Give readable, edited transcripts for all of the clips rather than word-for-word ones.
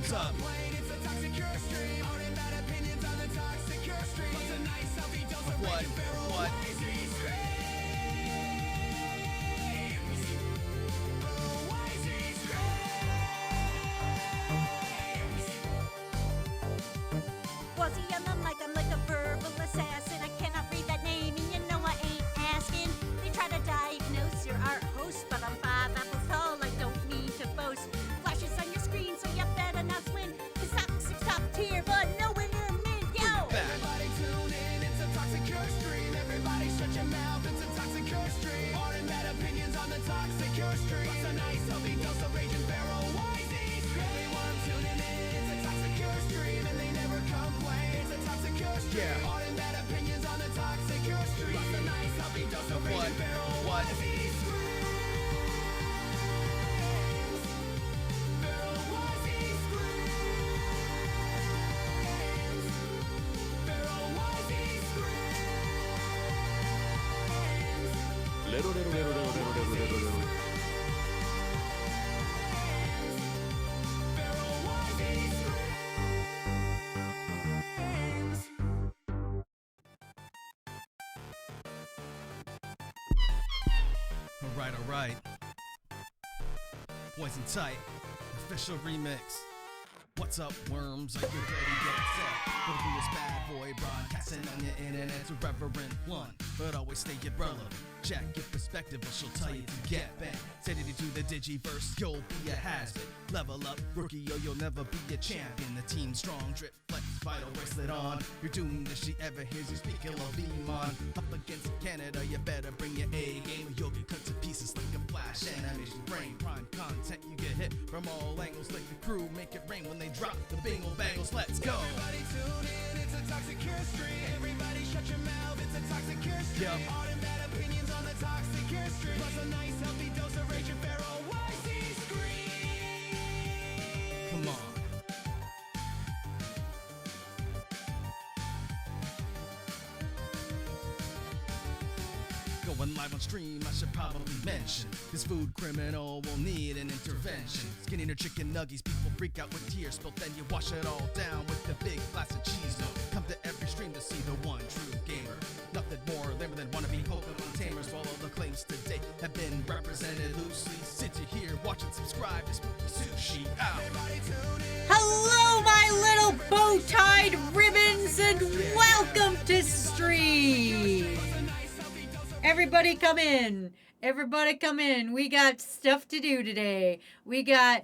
What's up? It's a toxic cure stream. Hard and bad opinions on the toxic cure stream. What's a nice healthy dose of what? What? Wazzy on the mic, I'm like a verbal assassin. I cannot read that name, and you know I ain't asking. They try to diagnose your art host, but I'm 5 apples tall, I don't mean to boast. Flashes on your screen, so you better not swim. Cause toxic's top tier, but nowhere near mid, yo! Everybody tune in, it's a toxic cure stream. Everybody shut your mouth, it's a toxic cure stream. Hard and bad opinions on the toxic cure stream. What's a nice healthy dose of rage and barrel wisey stream. Everyone tuning in, it's a toxic cure stream, and they never complain. It's a toxic cure stream. Yeah. Hard and bad opinions on the toxic cure stream. What's a nice healthy dose of rage and barrel wisey screams. Barrel wisey screams. Barrel wisey screams. Little. Barrel wisey screams. All right. Poison Tight, official remix. What's up, worms? Are you ready? Get set. Put be this bad boy broadcasting on your internet's irreverent one, but always stay relevant. Check your perspective, or she'll tell you to get back. Set it into the digiverse, you'll be a hazard. Level up, rookie, or you'll never be a champion. The team strong, drip, flex, vital bracelet on. You're doomed if she ever hears you speaking of Vemon. Up against Canada, you better bring your A game, or you'll get cut to pieces like a flash animation frame. Prime content, you get hit from all angles, like the crew make it rain when they drop the bingle bangles. Let's go. Everybody tune in, it's a toxic cure stream. Everybody shut your mouth, it's a toxic cure stream. Yep. Hard and bad opinions on the toxic cure stream. Plus a nice healthy dose of rage and barrel wisey scream. Come on. Going live on stream, I should probably mention this food criminal will need an intervention. Skinny or chicken nuggies, people freak out with tears spilled, then you wash it all down with the big glass of cheese. Come to every stream to see the one true gamer. Nothing more lame than wannabe Pokemon tamers. While all the claims today have been represented loosely, sit you here, watch and subscribe to Spooky Sushi out. Everybody tune in. Hello, my little bow-tied ribbons, and welcome to stream! Everybody come in. Everybody come in. We got stuff to do today. We got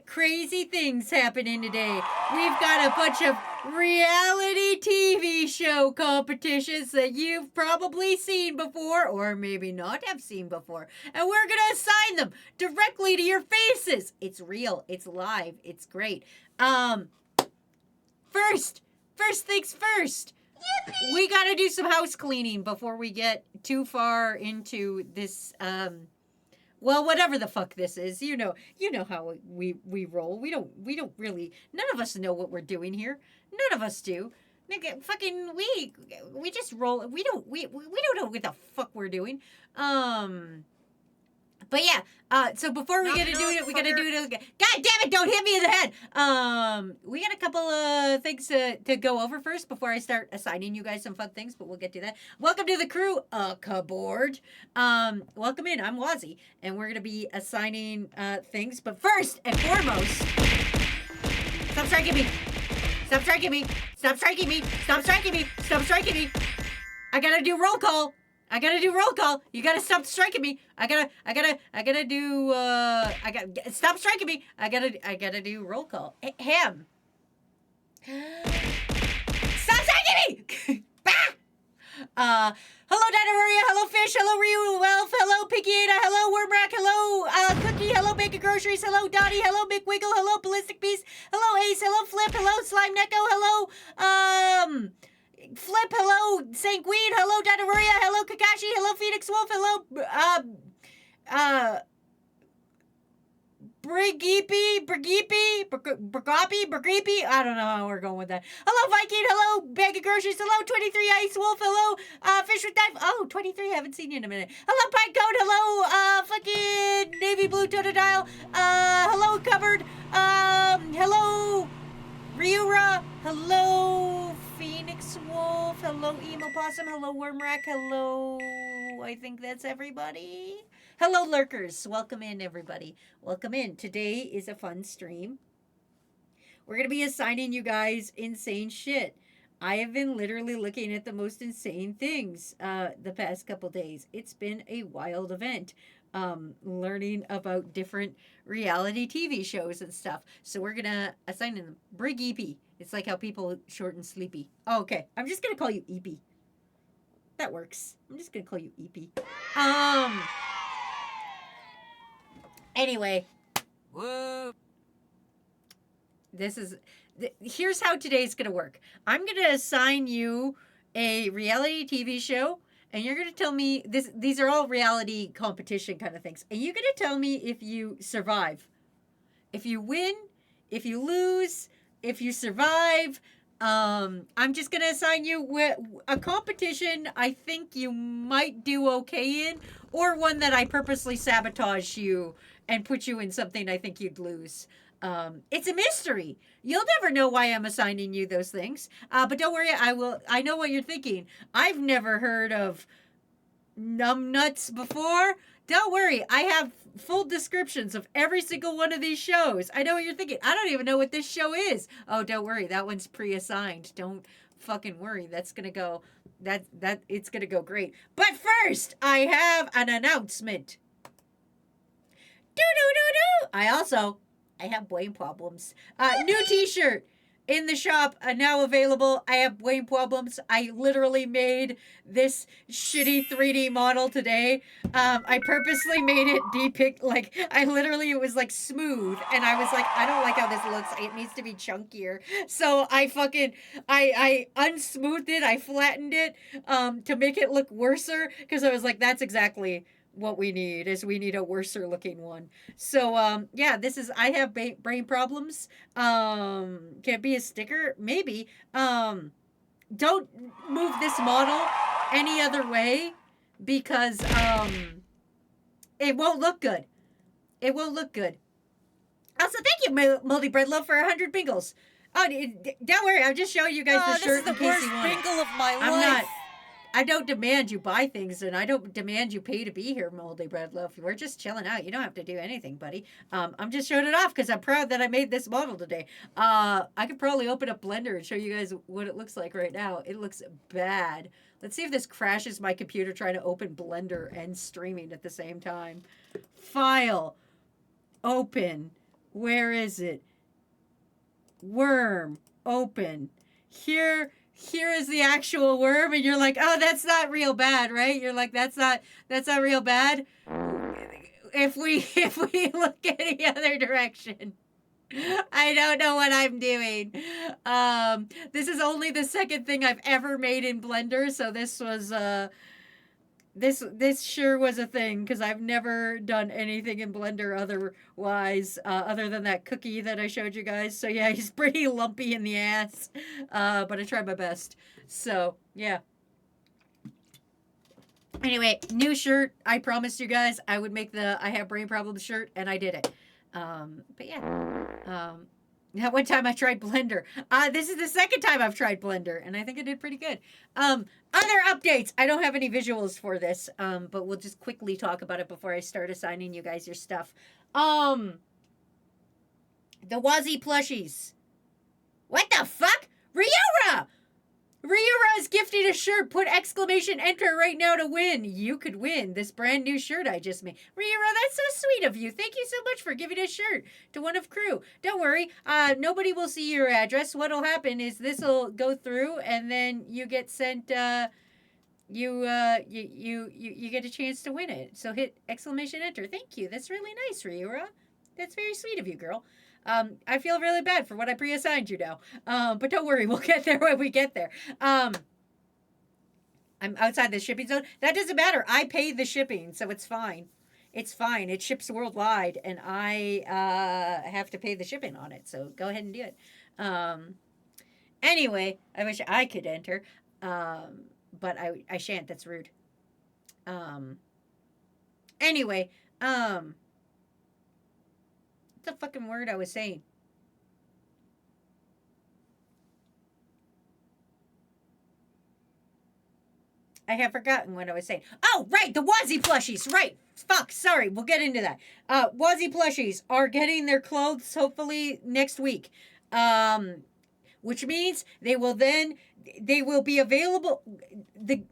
crazy things happening today. We've got a bunch of reality TV show competitions that you've probably seen before or maybe not have seen before. And we're going to assign them directly to your faces. It's real. It's live. It's great. First things first. We gotta do some house cleaning before we get too far into this, well, whatever the fuck this is. You know how we roll. We don't really, none of us know what we're doing here. None of us do. Nigga, fucking, we just roll. We don't know what the fuck we're doing. But yeah, so before we get to do it, we gotta do it again. God damn it, don't hit me in the head! We got a couple of things to go over first before I start assigning you guys some fun things, but we'll get to that. Welcome to the crew, Kaboard. Welcome in, I'm Wazzy, and we're gonna be assigning things, but first and foremost, stop striking me! Stop striking me! Stop striking me! Stop striking me! Stop striking me! I gotta do roll call! You gotta stop striking me. I gotta do, stop striking me. I gotta do roll call. Ham. Stop striking me! Bah! Hello, Dinoria. Hello, Fish. Hello, Ryu Wealth. Hello, Piggiata. Hello, Wormrack. Hello, Cookie. Hello, Bacon Groceries. Hello, Dottie. Hello, Big Wiggle. Hello, Ballistic Beast. Hello, Ace. Hello, Flip. Hello, Slime Neko. Hello, Flip, hello, Sanguine, hello, Danaruria, hello, Kakashi, hello, Phoenix Wolf, hello, Brigapi. I don't know how we're going with that. Hello, Viking. Hello, Bag of Groceries. Hello, 23 Ice Wolf. Hello, Fish with Knife. Oh, 23, haven't seen you in a minute. Hello, Pine Code. Hello, fucking Navy Blue Totodile. Hello, Cupboard. Hello, Ryura. Hello, Phoenix Wolf. Hello, Emo Possum. Hello, Wormrack. Hello, I think that's everybody. Hello, lurkers. Welcome in, everybody. Welcome in. Today is a fun stream. We're going to be assigning you guys insane shit. I have been literally looking at the most insane things the past couple days. It's been a wild event. Learning about different reality TV shows and stuff. So we're going to assign them Brig EP. It's like how people shorten Sleepy. Oh, okay. I'm just going to call you EP. That works. I'm just going to call you EP. Anyway. Whoa. Here's how today's going to work. I'm going to assign you a reality TV show, and you're going to tell me these are all reality competition kind of things. And you're going to tell me if you survive. If you win, if you lose, if you survive. I'm just going to assign you a competition I think you might do okay in, or one that I purposely sabotage you and put you in something I think you'd lose. It's a mystery. You'll never know why I'm assigning you those things. But don't worry, I know what you're thinking. I've never heard of numbnuts before. Don't worry, I have full descriptions of every single one of these shows. I know what you're thinking. I don't even know what this show is. Oh, don't worry, that one's pre-assigned. Don't fucking worry. That's gonna go. It's gonna go great. But first, I have an announcement. I have brain problems. New t-shirt in the shop, now available. I have brain problems. I literally made this shitty 3D model today. I purposely made it depict, it was like smooth. And I was like, I don't like how this looks. It needs to be chunkier. So I unsmoothed it. I flattened it to make it look worser. Because I was like, that's exactly what we need a worser looking one. So I have brain problems. Can it be a sticker? Maybe. Don't move this model any other way because it won't look good. It won't look good. Also, thank you, Moldy Bread Love, for 100 bingles. Oh, don't worry, I'm just showing you guys the shirt in case you want it. This is the worst bingle of my I'm life. I don't demand you buy things, and I don't demand you pay to be here, Moldy Bread Love. We're just chilling out. You don't have to do anything, buddy. I'm just showing it off because I'm proud that I made this model today. I could probably open up Blender and show you guys what it looks like right now. It looks bad. Let's see if this crashes my computer trying to open Blender and streaming at the same time. File. Open. Where is it? Worm. Open. Here is the actual worm, and you're like, oh, that's not real bad, right? You're like, that's not real bad. If we look any other direction, I don't know what I'm doing. This is only the second thing I've ever made in Blender, so this was this sure was a thing because I've never done anything in Blender otherwise, other than that cookie that I showed you guys. So yeah, he's pretty lumpy in the ass, but I tried my best. So yeah. Anyway, new shirt. I promised you guys I would make the I Have Brain Problems shirt, and I did it. But yeah. That one time I tried Blender. This is the second time I've tried Blender, and I think I did pretty good. Other updates. I don't have any visuals for this, but we'll just quickly talk about it before I start assigning you guys your stuff. The Wazzy plushies. What the fuck? Ryura! Ryura is gifting a shirt. Put exclamation enter right now to win. You could win this brand new shirt I just made. Ryura, that's so sweet of you. Thank you so much for giving a shirt to one of crew. Don't worry. Nobody will see your address. What'll happen is this will go through and then you get sent you get a chance to win it. So hit exclamation enter. Thank you. That's really nice, Ryura. That's very sweet of you, girl. I feel really bad for what I pre-assigned you now. But don't worry, we'll get there when we get there. I'm outside the shipping zone. That doesn't matter. I paid the shipping, so it's fine. It's fine. It ships worldwide, and I have to pay the shipping on it. So go ahead and do it. Anyway, I wish I could enter, but I shan't. That's rude. Anyway, what's the fucking word I was saying? I have forgotten what I was saying. Oh, right, the Wazzy plushies. Right. Fuck, sorry. We'll get into that. Wazzy plushies are getting their clothes hopefully next week. Which means they will be available.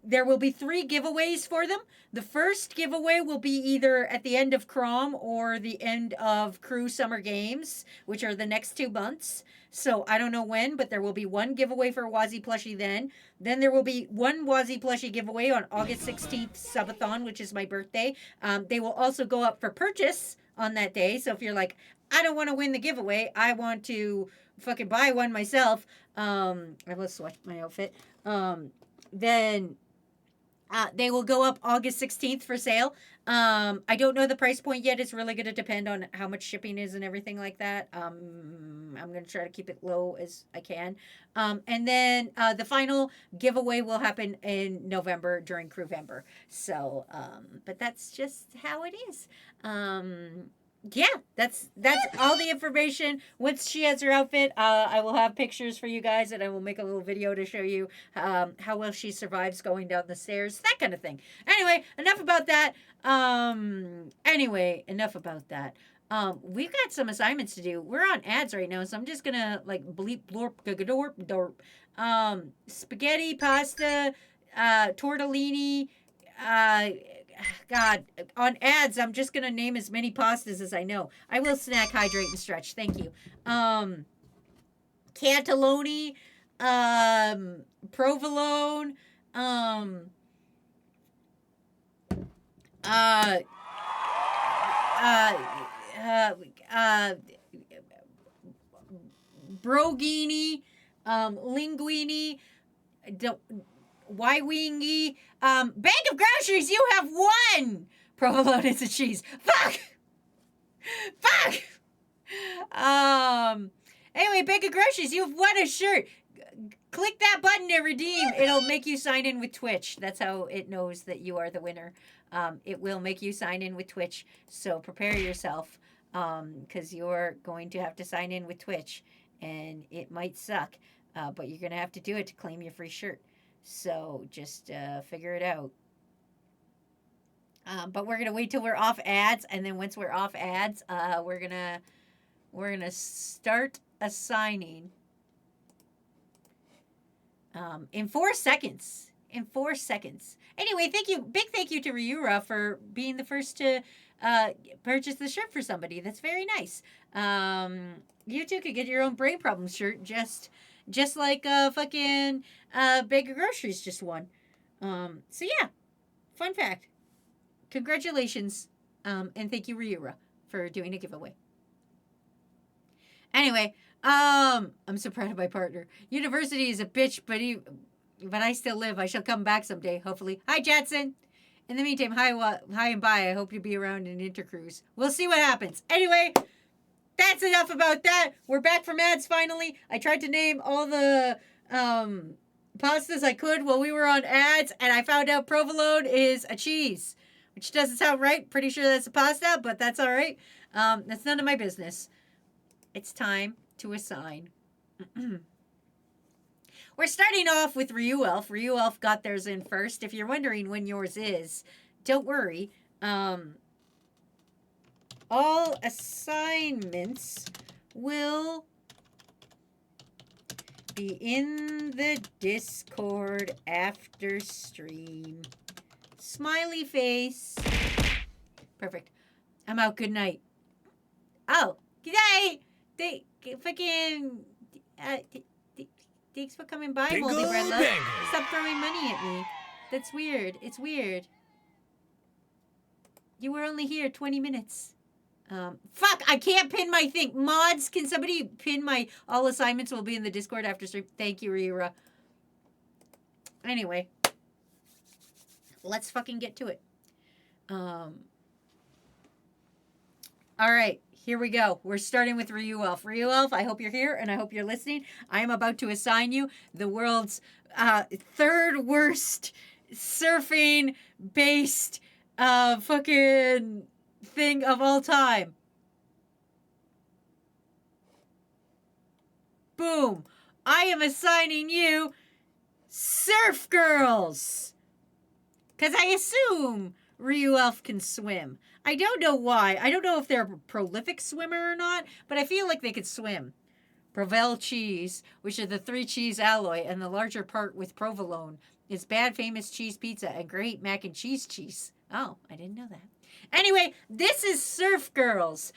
There will be 3 giveaways for them. The first giveaway will be either at the end of Crom or the end of Crew Summer Games, which are the next 2 months. So I don't know when, but there will be 1 giveaway for a Wazzy plushie then. Then there will be 1 Wazzy plushie giveaway on August 16th, Subathon, which is my birthday. They will also go up for purchase on that day. So if you're like, I don't want to win the giveaway, I want to fucking buy one myself. I will swatch my outfit. Then they will go up August 16th for sale. I don't know the price point yet. It's really going to depend on how much shipping is and everything like that. I'm going to try to keep it low as I can. And then the final giveaway will happen in November during Crewvember. So, but that's just how it is. Yeah, that's all the information. Once she has her outfit, I will have pictures for you guys, and I will make a little video to show you how well she survives going down the stairs, that kind of thing. Anyway, enough about that. We've got some assignments to do. We're on ads right now, so I'm just gonna like bleep blorp gagadorp dorp. Spaghetti, pasta, tortellini, God, on ads, I'm just gonna name as many pastas as I know. I will snack, hydrate, and stretch. Thank you. Cantaloni, provolone, brogini, linguine, Wywingy, bag of groceries, you have 1! Provolone is a cheese. Fuck! Anyway, bag of groceries, you've won a shirt. Click that button to redeem. It'll make you sign in with Twitch. That's how it knows that you are the winner. It will make you sign in with Twitch. So prepare yourself, because you're going to have to sign in with Twitch. And it might suck, but you're going to have to do it to claim your free shirt. So just figure it out. But we're gonna wait till we're off ads, and then once we're off ads, we're gonna start assigning in 4 seconds. In 4 seconds. Anyway, big thank you to Ryura for being the first to purchase the shirt for somebody. That's very nice. You too could get your own brain problem shirt, just like fucking bag of groceries just won. So yeah, fun fact. Congratulations, and thank you, Ryura, for doing a giveaway. Anyway, I'm so proud of my partner. University is a bitch, but I still live. I shall come back someday, hopefully. Hi, Jetson. In the meantime, hi and bye. I hope you'll be around in Intercruise. We'll see what happens. Anyway, that's enough about that. We're back from ads finally. I tried to name all the pastas I could while we were on ads, and I found out provolone is a cheese, which doesn't sound right. Pretty sure that's a pasta, but that's all right. That's none of my business. It's time to assign. We're starting off with Ryu Elf. Ryu Elf got theirs in first. If you're wondering when yours is, don't worry. All assignments will be in the Discord after stream. Smiley face. Perfect. I'm out. Good night. Oh, good night. They fucking. Thanks for coming by, Dingle Moldy Bread Love. dangle. Stop throwing money at me. That's weird. It's weird. You were only here 20 minutes. Fuck, I can't pin my thing. Mods, can somebody pin my all assignments will be in the Discord after stream? Thank you, Rira. Anyway. Let's fucking get to it. All right, here we go. We're starting with Ryu Elf. Ryu Elf, I hope you're here and I hope you're listening. I am about to assign you the world's third worst surfing based fucking thing of all time. Boom. I am assigning you Surf Girls. Because I assume Ryu Elf can swim. I don't know why. I don't know if they're a prolific swimmer or not, but I feel like they could swim. Provel cheese, which is the 3-cheese alloy, and the larger part with provolone, is bad famous cheese pizza and great mac and cheese. Oh, I didn't know that. Anyway, this is Surf Girls.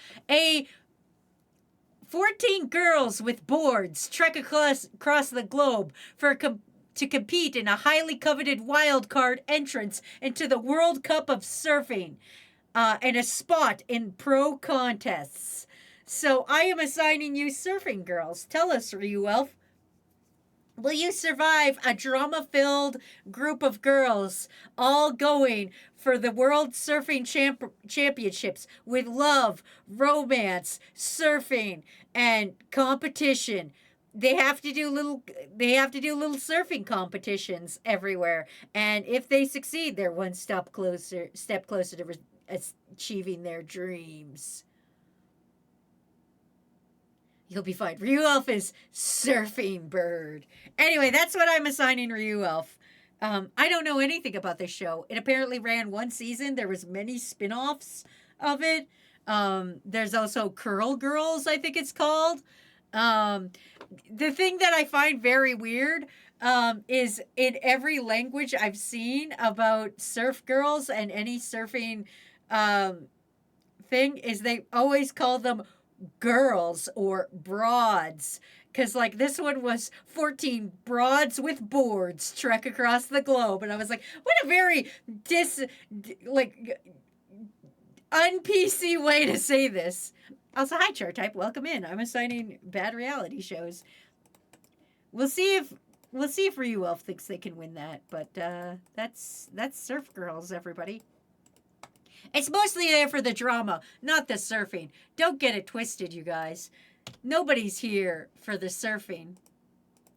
14 girls with boards trek across the globe to compete in a highly coveted wild card entrance into the World Cup of Surfing and a spot in pro contests. So I am assigning you Surfing Girls. Tell us, Ryu Elf. Will you survive a drama-filled group of girls all going for the World Surfing Championships with love, romance, surfing, and competition? They have to do little surfing competitions everywhere, and if they succeed, they're one step closer to achieving their dreams. You'll be fine. Ryu Elf is surfing bird. Anyway, that's what I'm assigning Ryu Elf. I don't know anything about this show. It apparently ran one season. There was many spin-offs of it. There's also Curl Girls, I think it's called. The thing that I find very weird is in every language I've seen about surf girls and any surfing thing is they always call them girls or broads. Because, like, this one was 14 broads with boards trek across the globe. And I was like, what a very un-PC way to say this. Also, hi, Chart Type. Welcome in. I'm assigning bad reality shows. We'll see if Ryu Elf thinks they can win that. But that's Surf Girls, everybody. It's mostly there for the drama, not the surfing. Don't get it twisted, you guys. Nobody's here for the surfing.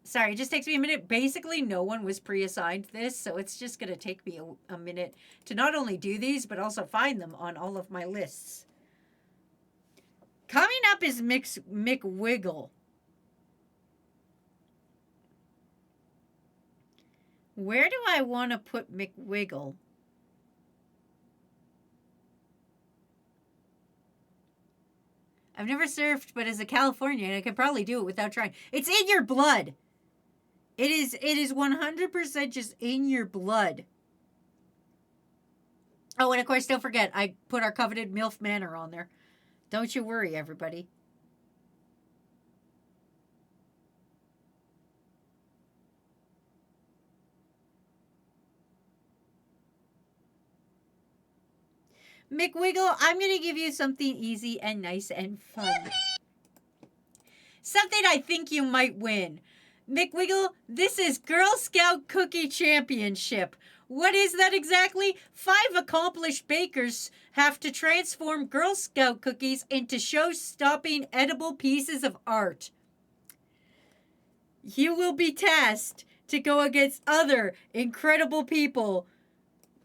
Sorry, it just takes me a minute. Basically, no one was pre-assigned this, so it's just going to take me a minute to not only do these, but also find them on all of my lists. Coming up is Mick Wiggle. Where do I want to put Mick Wiggle? I've never surfed, but as a Californian, I could probably do it without trying. It's in your blood. It is 100% just in your blood. Oh, and of course, don't forget, I put our coveted MILF Manor on there. Don't you worry, everybody. McWiggle, I'm going to give you something easy and nice and fun. Something I think you might win. McWiggle, this is Girl Scout Cookie Championship. What is that exactly? 5 accomplished bakers have to transform Girl Scout cookies into show-stopping edible pieces of art. You will be tasked to go against other incredible people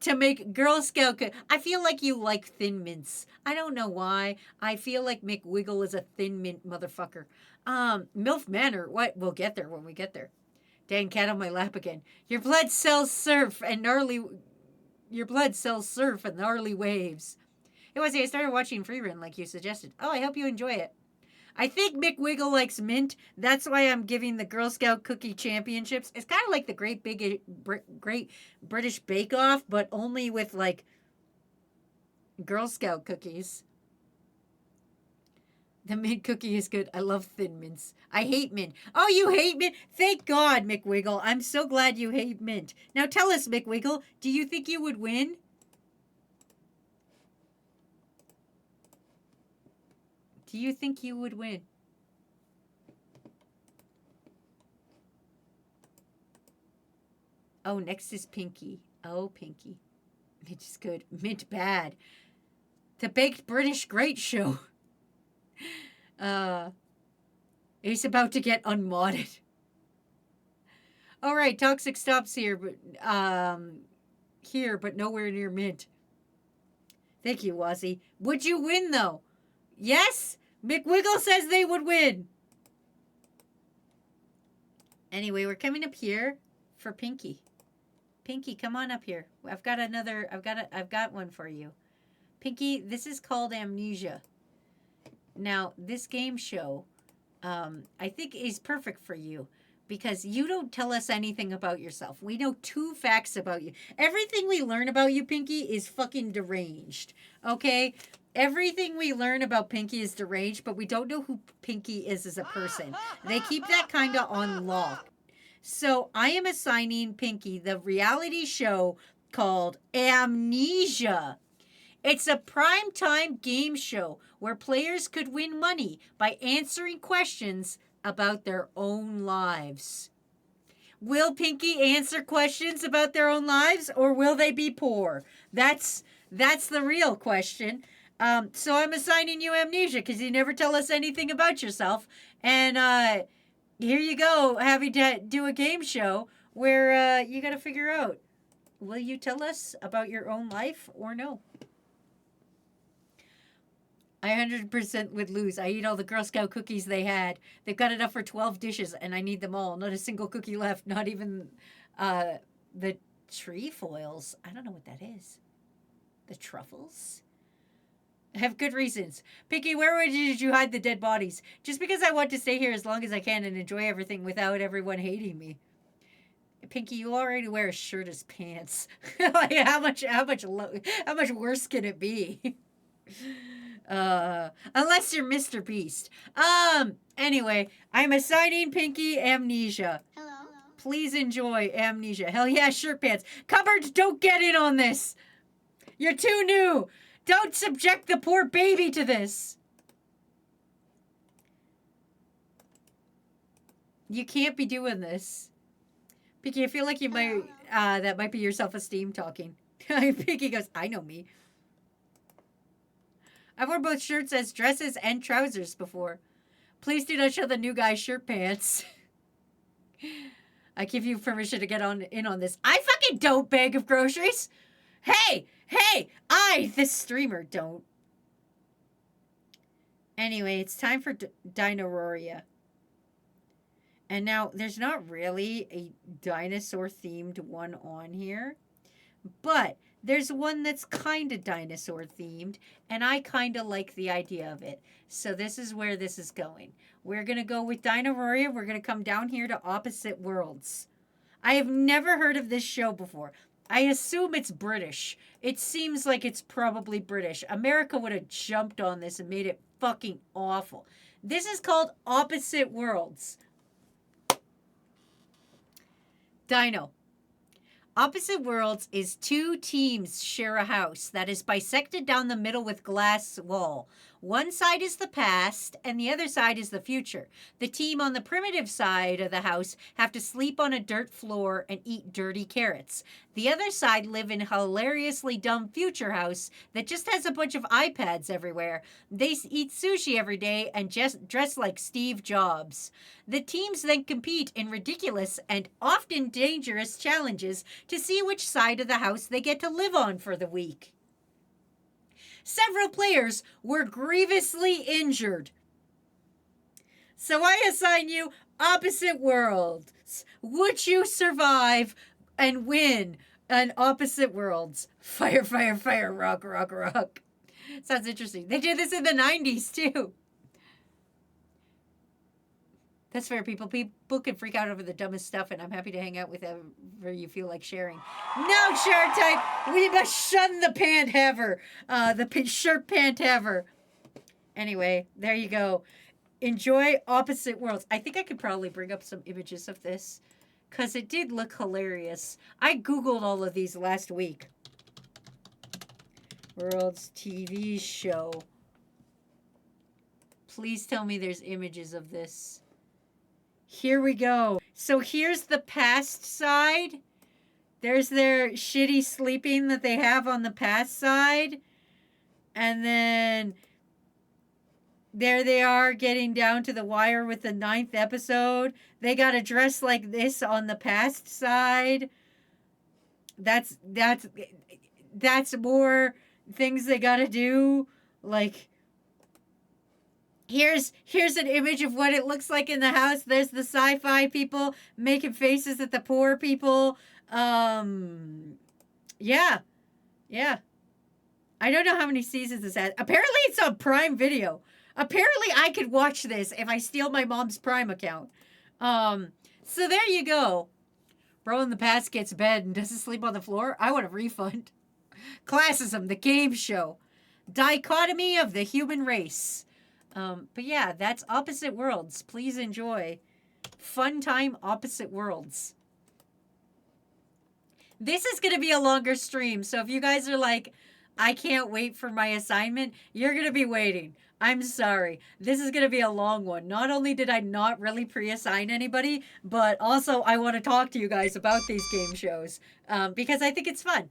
to make Girl Scout I feel like you like Thin Mints. I don't know why. I feel like McWiggle is a Thin Mint motherfucker. MILF Manor, what? We'll get there when we get there. Dang, cat on my lap again. Your blood cells surf and gnarly waves. It was, I started watching Freerun like you suggested. Oh, I hope you enjoy it. I think McWiggle likes mint. That's why I'm giving the Girl Scout Cookie Championships. It's kind of like the Great British Bake Off, but only with, like, Girl Scout cookies. The mint cookie is good. I love Thin Mints. I hate mint. Oh, you hate mint? Thank God, McWiggle. I'm so glad you hate mint. Now tell us, McWiggle, do you think you would win? Do you think you would win? Oh, next is Pinky. Oh, Pinky. Mint is good. Mint bad. The Baked British Great Show. He's about to get unmodded. All right, Toxic stops here, but nowhere near mint. Thank you, Wazzy. Would you win though? Yes, McWiggle says they would win. Anyway, we're coming up here for Pinky. Pinky, come on up here. I've got one for you. Pinky, this is called Amnesia. Now, this game show, I think is perfect for you because you don't tell us anything about yourself. We know 2 facts about you. Everything we learn about you, Pinky, is fucking deranged. Okay? Everything we learn about Pinky is deranged, but we don't know who Pinky is as a person. They keep that kind of on lock. So I am assigning Pinky the reality show called Amnesia. It's a primetime game show where players could win money by answering questions about their own lives. Will Pinky answer questions about their own lives or will they be poor? That's the real question. So I'm assigning you Amnesia because you never tell us anything about yourself. And here you go, having to do a game show where you got to figure out, will you tell us about your own life or no? I 100% would lose. I eat all the Girl Scout cookies they had. They've got enough for 12 dishes, and I need them all. Not a single cookie left. Not even the trefoils. I don't know what that is. The truffles? I have good reasons. Pinky, where did you hide the dead bodies? Just because I want to stay here as long as I can and enjoy everything without everyone hating me. Pinky, you already wear a shirt as pants. Like, how much worse can it be? Unless you're Mr. Beast. Anyway, I'm assigning Pinky Amnesia. Hello. Please enjoy Amnesia. Hell yeah, shirt pants. Cupboards, don't get in on this. You're too new. Don't subject the poor baby to this. You can't be doing this. Pinky, I feel like you might, that might be your self-esteem talking. Pinky goes, I know me. I've worn both shirts as dresses and trousers before. Please do not show the new guy shirt pants. I give you permission to get in on this. I fucking don't bag of groceries. Hey, I, this streamer, don't. Anyway, it's time for Dinororia. And now, there's not really a dinosaur-themed one on here. But there's one that's kind of dinosaur-themed. And I kind of like the idea of it. So this is where this is going. We're going to go with Dinororia. We're going to come down here to Opposite Worlds. I have never heard of this show before. I assume it's British. It seems like it's probably British. America would have jumped on this and made it fucking awful. This is called Opposite Worlds. Dino. Opposite Worlds is 2 teams share a house that is bisected down the middle with glass wall. One side is the past and the other side is the future. The team on the primitive side of the house have to sleep on a dirt floor and eat dirty carrots. The other side live in a hilariously dumb future house that just has a bunch of iPads everywhere. They eat sushi every day and just dress like Steve Jobs. The teams then compete in ridiculous and often dangerous challenges to see which side of the house they get to live on for the week. Several players were grievously injured. So I assign you Opposite Worlds. Would you survive and win an Opposite Worlds? Fire, fire, fire, rock, rock, rock. Sounds interesting. They did this in the 90s too. That's fair, people. People can freak out over the dumbest stuff, and I'm happy to hang out with whoever you feel like sharing. No, Shark Tank! We must shun the pant haver. Shirt pant haver. Anyway, there you go. Enjoy Opposite Worlds. I think I could probably bring up some images of this, because it did look hilarious. I Googled all of these last week. Worlds TV show. Please tell me there's images of this. Here we go. So here's the past side. There's their shitty sleeping that they have on the past side. And then there they are getting down to the wire with the 9th episode. They got to dress like this on the past side. That's more things they got to do. Like, here's an image of what it looks like in the house. There's the sci-fi people making faces at the poor people. Yeah. I don't know how many seasons this has. Apparently it's on Prime Video. Apparently I could watch this if I steal my mom's Prime account. So there you go. Bro in the past gets bed and doesn't sleep on the floor. I want a refund. Classism, the game show. Dichotomy of the human race. But yeah, that's Opposite Worlds. Please enjoy. Fun time Opposite Worlds. This is going to be a longer stream, so if you guys are like, I can't wait for my assignment, you're going to be waiting. I'm sorry. This is going to be a long one. Not only did I not really pre-assign anybody, but also I want to talk to you guys about these game shows because I think it's fun.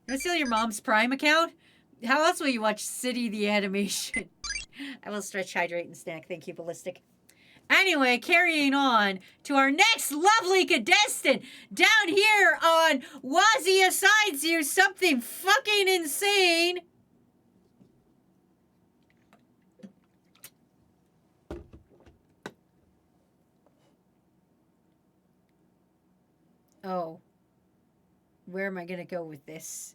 You want to steal your mom's Prime account? How else will you watch City the Animation? I will stretch, hydrate, and snack. Thank you, Ballistic. Anyway, carrying on to our next lovely contestant down here on Wazzy Assigns You Something Fucking Insane. Oh. Where am I going to go with this?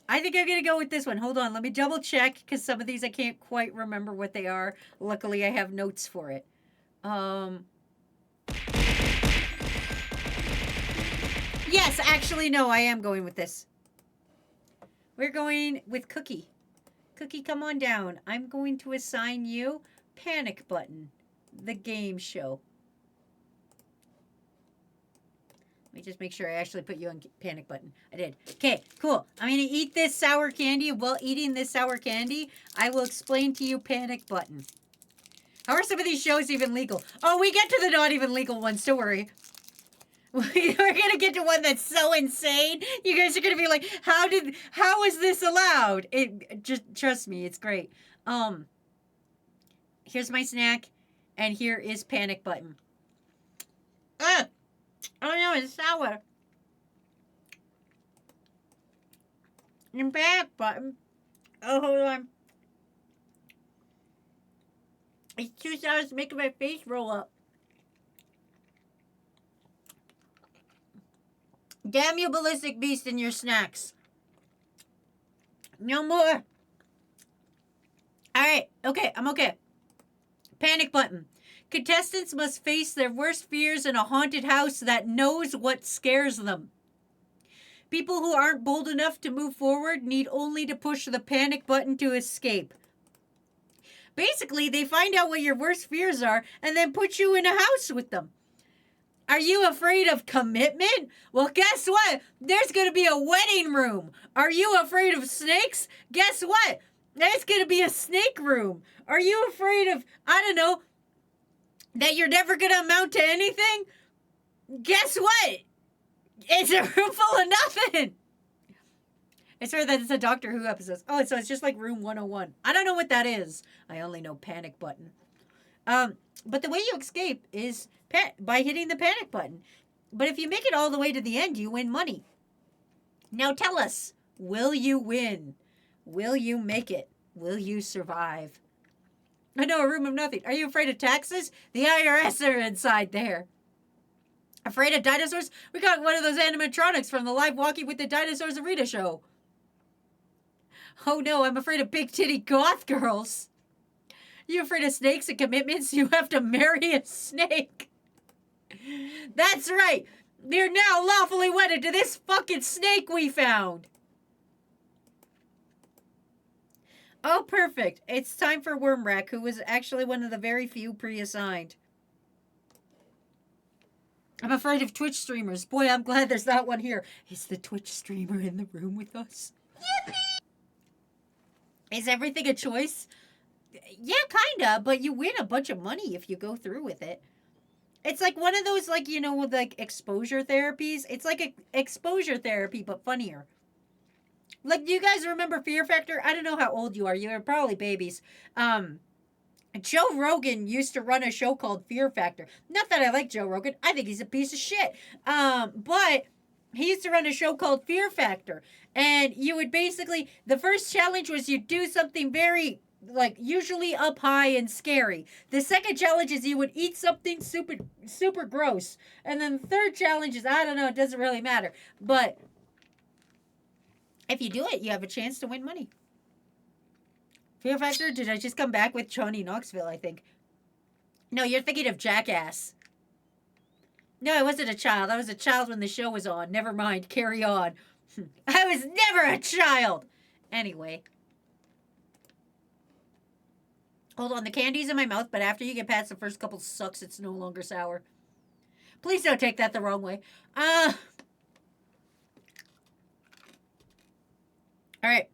I think I'm going to go with this one. Hold on. Let me double check because some of these I can't quite remember what they are. Luckily, I have notes for it. Yes, actually, no, I am going with this. We're going with Cookie. Cookie, come on down. I'm going to assign you Panic Button, the game show. Let me just make sure I actually put you on Panic Button. I did. Okay, cool. I'm going to eat this sour candy. While eating this sour candy, I will explain to you Panic Button. How are some of these shows even legal? Oh, we get to the not even legal ones. Don't worry. We're going to get to one that's so insane. You guys are going to be like, how is this allowed? Just trust me, it's great. Here's my snack, and here is Panic Button. Oh no, it's sour. And Panic Button. Oh, hold on. It's too sour to make my face roll up. Damn you, Ballistic Beast, and your snacks. No more. Alright, okay, I'm okay. Panic Button. Contestants must face their worst fears in a haunted house that knows what scares them. People who aren't bold enough to move forward need only to push the panic button to escape. Basically, they find out what your worst fears are and then put you in a house with them. Are you afraid of commitment? Well, guess what? There's going to be a wedding room. Are you afraid of snakes? Guess what? There's going to be a snake room. Are you afraid of, I don't know, that you're never going to amount to anything? Guess what? It's a room full of nothing. I swear that it's a Doctor Who episode. Oh, so it's just like Room 101. I don't know what that is. I only know Panic Button. But the way you escape is by hitting the panic button. But if you make it all the way to the end, you win money. Now tell us, will you win? Will you make it? Will you survive? I know, a room of nothing. Are you afraid of taxes? The IRS are inside there. Afraid of dinosaurs? We got one of those animatronics from the live Walking with the Dinosaurs Arena show. Oh no, I'm afraid of big titty goth girls. You afraid of snakes and commitments? You have to marry a snake. That's right. You're now lawfully wedded to this fucking snake we found. Oh, perfect. It's time for Wormrack, who was actually one of the very few pre-assigned. I'm afraid of Twitch streamers. Boy, I'm glad there's not one here. Is the Twitch streamer in the room with us? Yippee! Is everything a choice? Yeah, kinda, but you win a bunch of money if you go through with it. It's like one of those, like, you know, with like exposure therapies. It's like exposure therapy, but funnier. Like, do you guys remember Fear Factor? I don't know how old you are. You're probably babies. Joe Rogan used to run a show called Fear Factor. Not that I like Joe Rogan. I think he's a piece of shit. But he used to run a show called Fear Factor. And you would basically, the first challenge was you do something very, like, usually up high and scary. The second challenge is you would eat something super, super gross. And then the third challenge is, I don't know, it doesn't really matter. But if you do it, you have a chance to win money. Fear Factor? Did I just come back with Johnny Knoxville, I think? No, you're thinking of Jackass. No, I wasn't a child. I was a child when the show was on. Never mind. Carry on. I was never a child. Anyway. Hold on. The candy's in my mouth, but after you get past the first couple sucks, it's no longer sour. Please don't take that the wrong way. All right.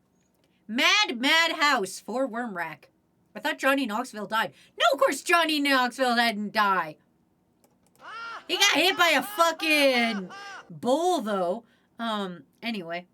Mad House for Worm Rack. I thought Johnny Knoxville died. No, of course Johnny Knoxville didn't die. He got hit by a fucking bull, though. Anyway.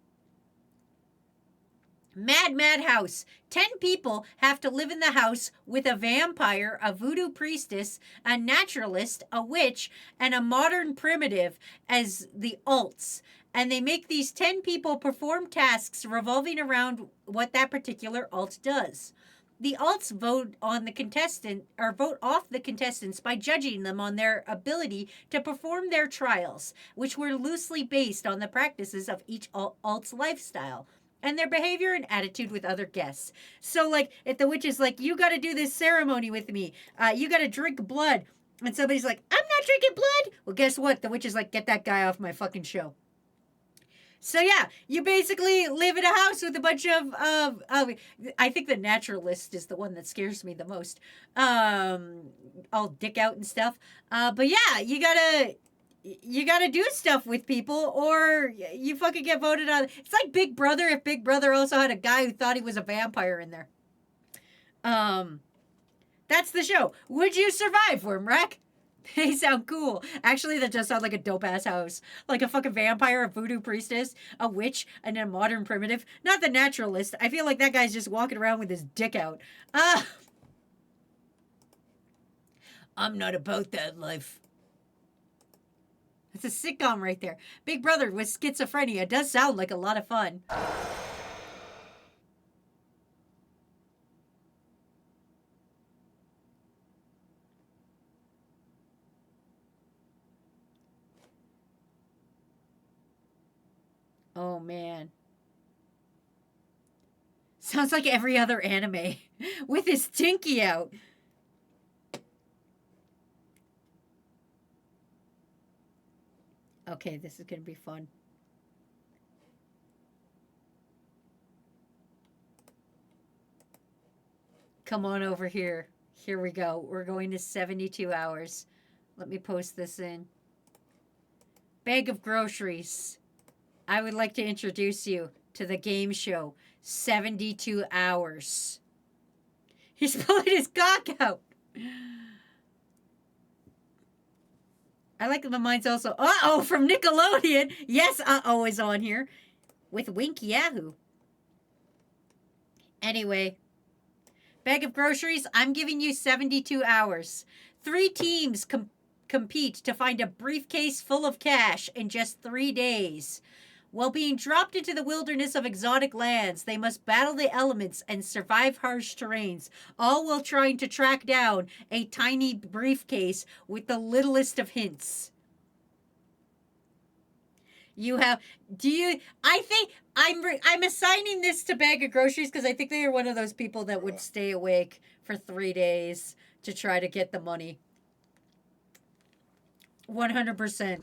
Mad House. 10 people have to live in the house with a vampire, a voodoo priestess, a naturalist, a witch, and a modern primitive as the alts. And they make these 10 people perform tasks revolving around what that particular alt does. The alts vote on the contestant or vote off the contestants by judging them on their ability to perform their trials, which were loosely based on the practices of each alt's lifestyle and their behavior and attitude with other guests. So, like, if the witch is like, you got to do this ceremony with me, you got to drink blood, and somebody's like, I'm not drinking blood. Well, guess what? The witch is like, get that guy off my fucking show. So yeah, you basically live in a house with a bunch of I think the naturalist is the one that scares me the most. All dick out and stuff. But yeah, you gotta do stuff with people or you fucking get voted on. It's like Big Brother if Big Brother also had a guy who thought he was a vampire in there. That's the show. Would you survive, Wormrack? They sound cool. Actually, that does sound like a dope-ass house. Like a fucking vampire, a voodoo priestess, a witch, and a modern primitive. Not the naturalist. I feel like that guy's just walking around with his dick out. I'm not about that life. That's a sitcom right there. Big Brother with schizophrenia does sound like a lot of fun. Oh, man. Sounds like every other anime. With his tinky out. Okay, this is going to be fun. Come on over here. Here we go. We're going to 72 hours. Let me post this in. Bag of groceries. I would like to introduce you to the game show, 72 Hours. He's pulling his cock out. I like that mine's also, uh-oh, from Nickelodeon. Yes, uh-oh is on here. With Wink Yahoo. Anyway. Bag of groceries, I'm giving you 72 hours. 3 teams compete to find a briefcase full of cash in just 3 days. While being dropped into the wilderness of exotic lands, they must battle the elements and survive harsh terrains, all while trying to track down a tiny briefcase with the littlest of hints. I think I'm assigning this to Bag of Groceries because I think they are one of those people that would stay awake for 3 days to try to get the money. 100%.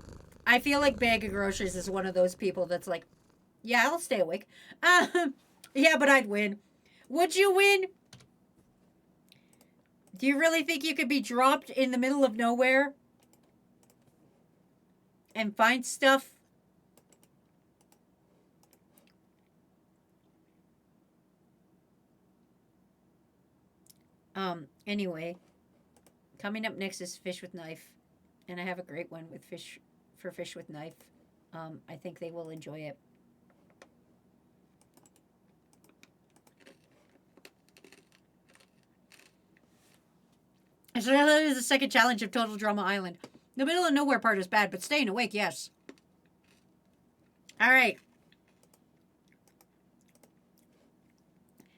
I feel like Bag of Groceries is one of those people that's like, yeah, I'll stay awake. Yeah, but I'd win. Would you win? Do you really think you could be dropped in the middle of nowhere and find stuff? Anyway, coming up next is Fish with Knife. And I have a great one with fish for fish with knife. I think they will enjoy it. So that is the second challenge of Total Drama Island. The middle of nowhere part is bad, but staying awake, yes. All right.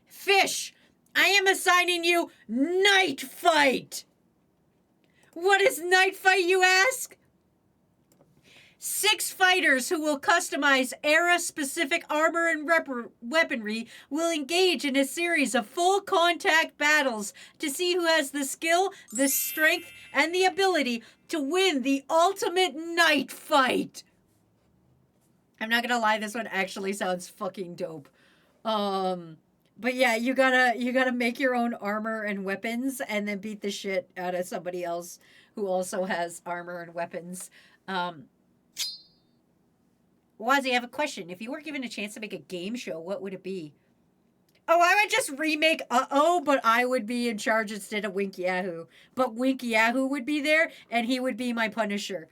Fish, I am assigning you Night Fight. What is Night Fight, you ask? 6 fighters who will customize era-specific armor and weaponry will engage in a series of full-contact battles to see who has the skill, the strength, and the ability to win the ultimate night fight. I'm not gonna lie, this one actually sounds fucking dope. But yeah, you gotta make your own armor and weapons and then beat the shit out of somebody else who also has armor and weapons. Wazzy, I have a question. If you were given a chance to make a game show, what would it be? Oh, I would just remake Uh-Oh, but I would be in charge instead of Wink Yahoo. But Wink Yahoo would be there, and he would be my Punisher.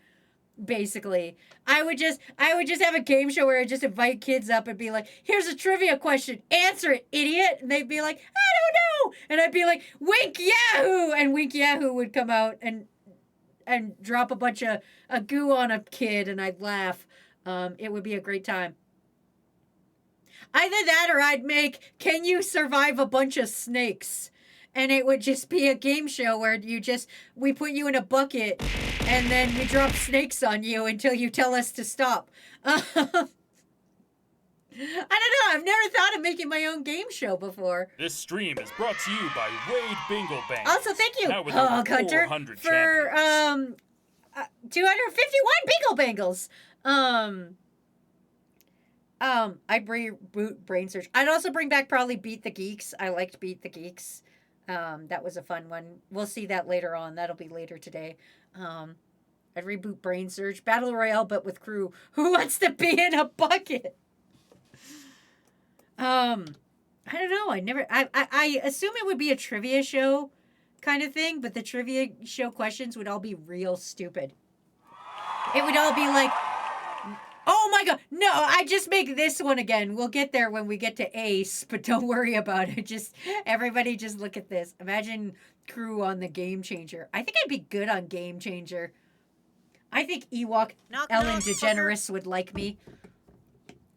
Basically. I would just have a game show where I just invite kids up and be like, here's a trivia question. Answer it, idiot. And they'd be like, I don't know. And I'd be like, Wink Yahoo! And Wink Yahoo would come out and drop a bunch of goo on a kid, and I'd laugh. It would be a great time. Either that or I'd make Can You Survive a Bunch of Snakes? And it would just be a game show where we put you in a bucket and then we drop snakes on you until you tell us to stop. I don't know. I've never thought of making my own game show before. This stream is brought to you by Wade Binglebank. Also, thank you, Now with Hog over Hunter, 400 for 251 Bingle Bangles. I'd reboot Brain Search. I'd also bring back probably Beat the Geeks. I liked Beat the Geeks. That was a fun one. We'll see that later on. That'll be later today. I'd reboot Brain Search. Battle Royale, but with crew. Who wants to be in a bucket? I don't know. I assume it would be a trivia show kind of thing, but the trivia show questions would all be real stupid. It would all be like, oh my god, no, I just make this one again. We'll get there when we get to Ace, but don't worry about it. Everybody just look at this. Imagine crew on the Game Changer. I think I'd be good on Game Changer. I think Ewok Ellen DeGeneres would like me.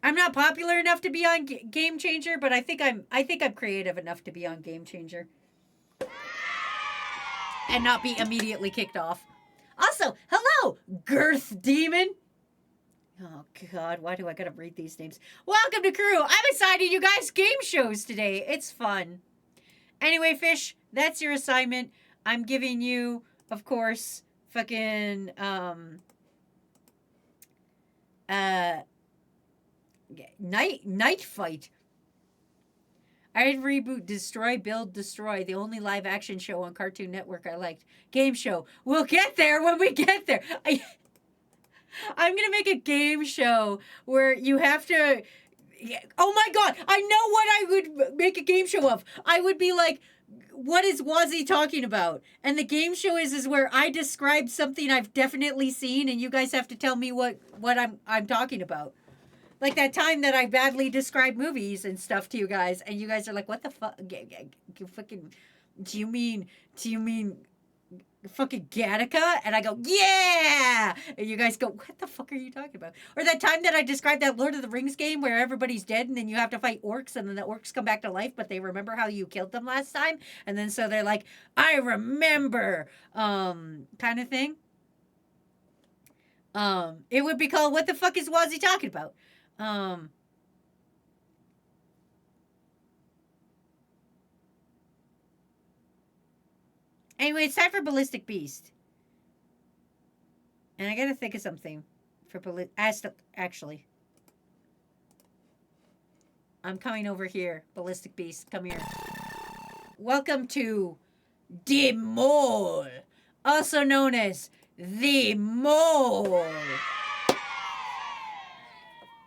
I'm not popular enough to be on Game Changer, but I think I'm creative enough to be on Game Changer. And not be immediately kicked off. Also, hello, Girth Demon. Oh, God, why do I gotta read these names? Welcome to Crew. I'm assigning you guys game shows today. It's fun. Anyway, Fish, that's your assignment. I'm giving you, of course, fucking, Night Fight. I'd reboot Destroy, Build, Destroy, the only live action show on Cartoon Network I liked. Game show. We'll get there when we get there. I'm going to make a game show where you have to... Oh my god, I know what I would make a game show of. I would be like, what is Wazzy talking about? And the game show is where I describe something I've definitely seen and you guys have to tell me what I'm talking about. Like that time that I badly described movies and stuff to you guys, and you guys are like, what the fuck? Fucking, do you mean fucking Gattaca? And I go, yeah! And you guys go, what the fuck are you talking about? Or that time that I described that Lord of the Rings game where everybody's dead and then you have to fight orcs and then the orcs come back to life, but they remember how you killed them last time. And then so they're like, I remember, kind of thing. It would be called, what the fuck is Wazzy talking about? Anyway, it's time for Ballistic Beast. And I gotta think of something for actually. I'm coming over here. Ballistic Beast, come here. Welcome to The Mole, also known as The Mole.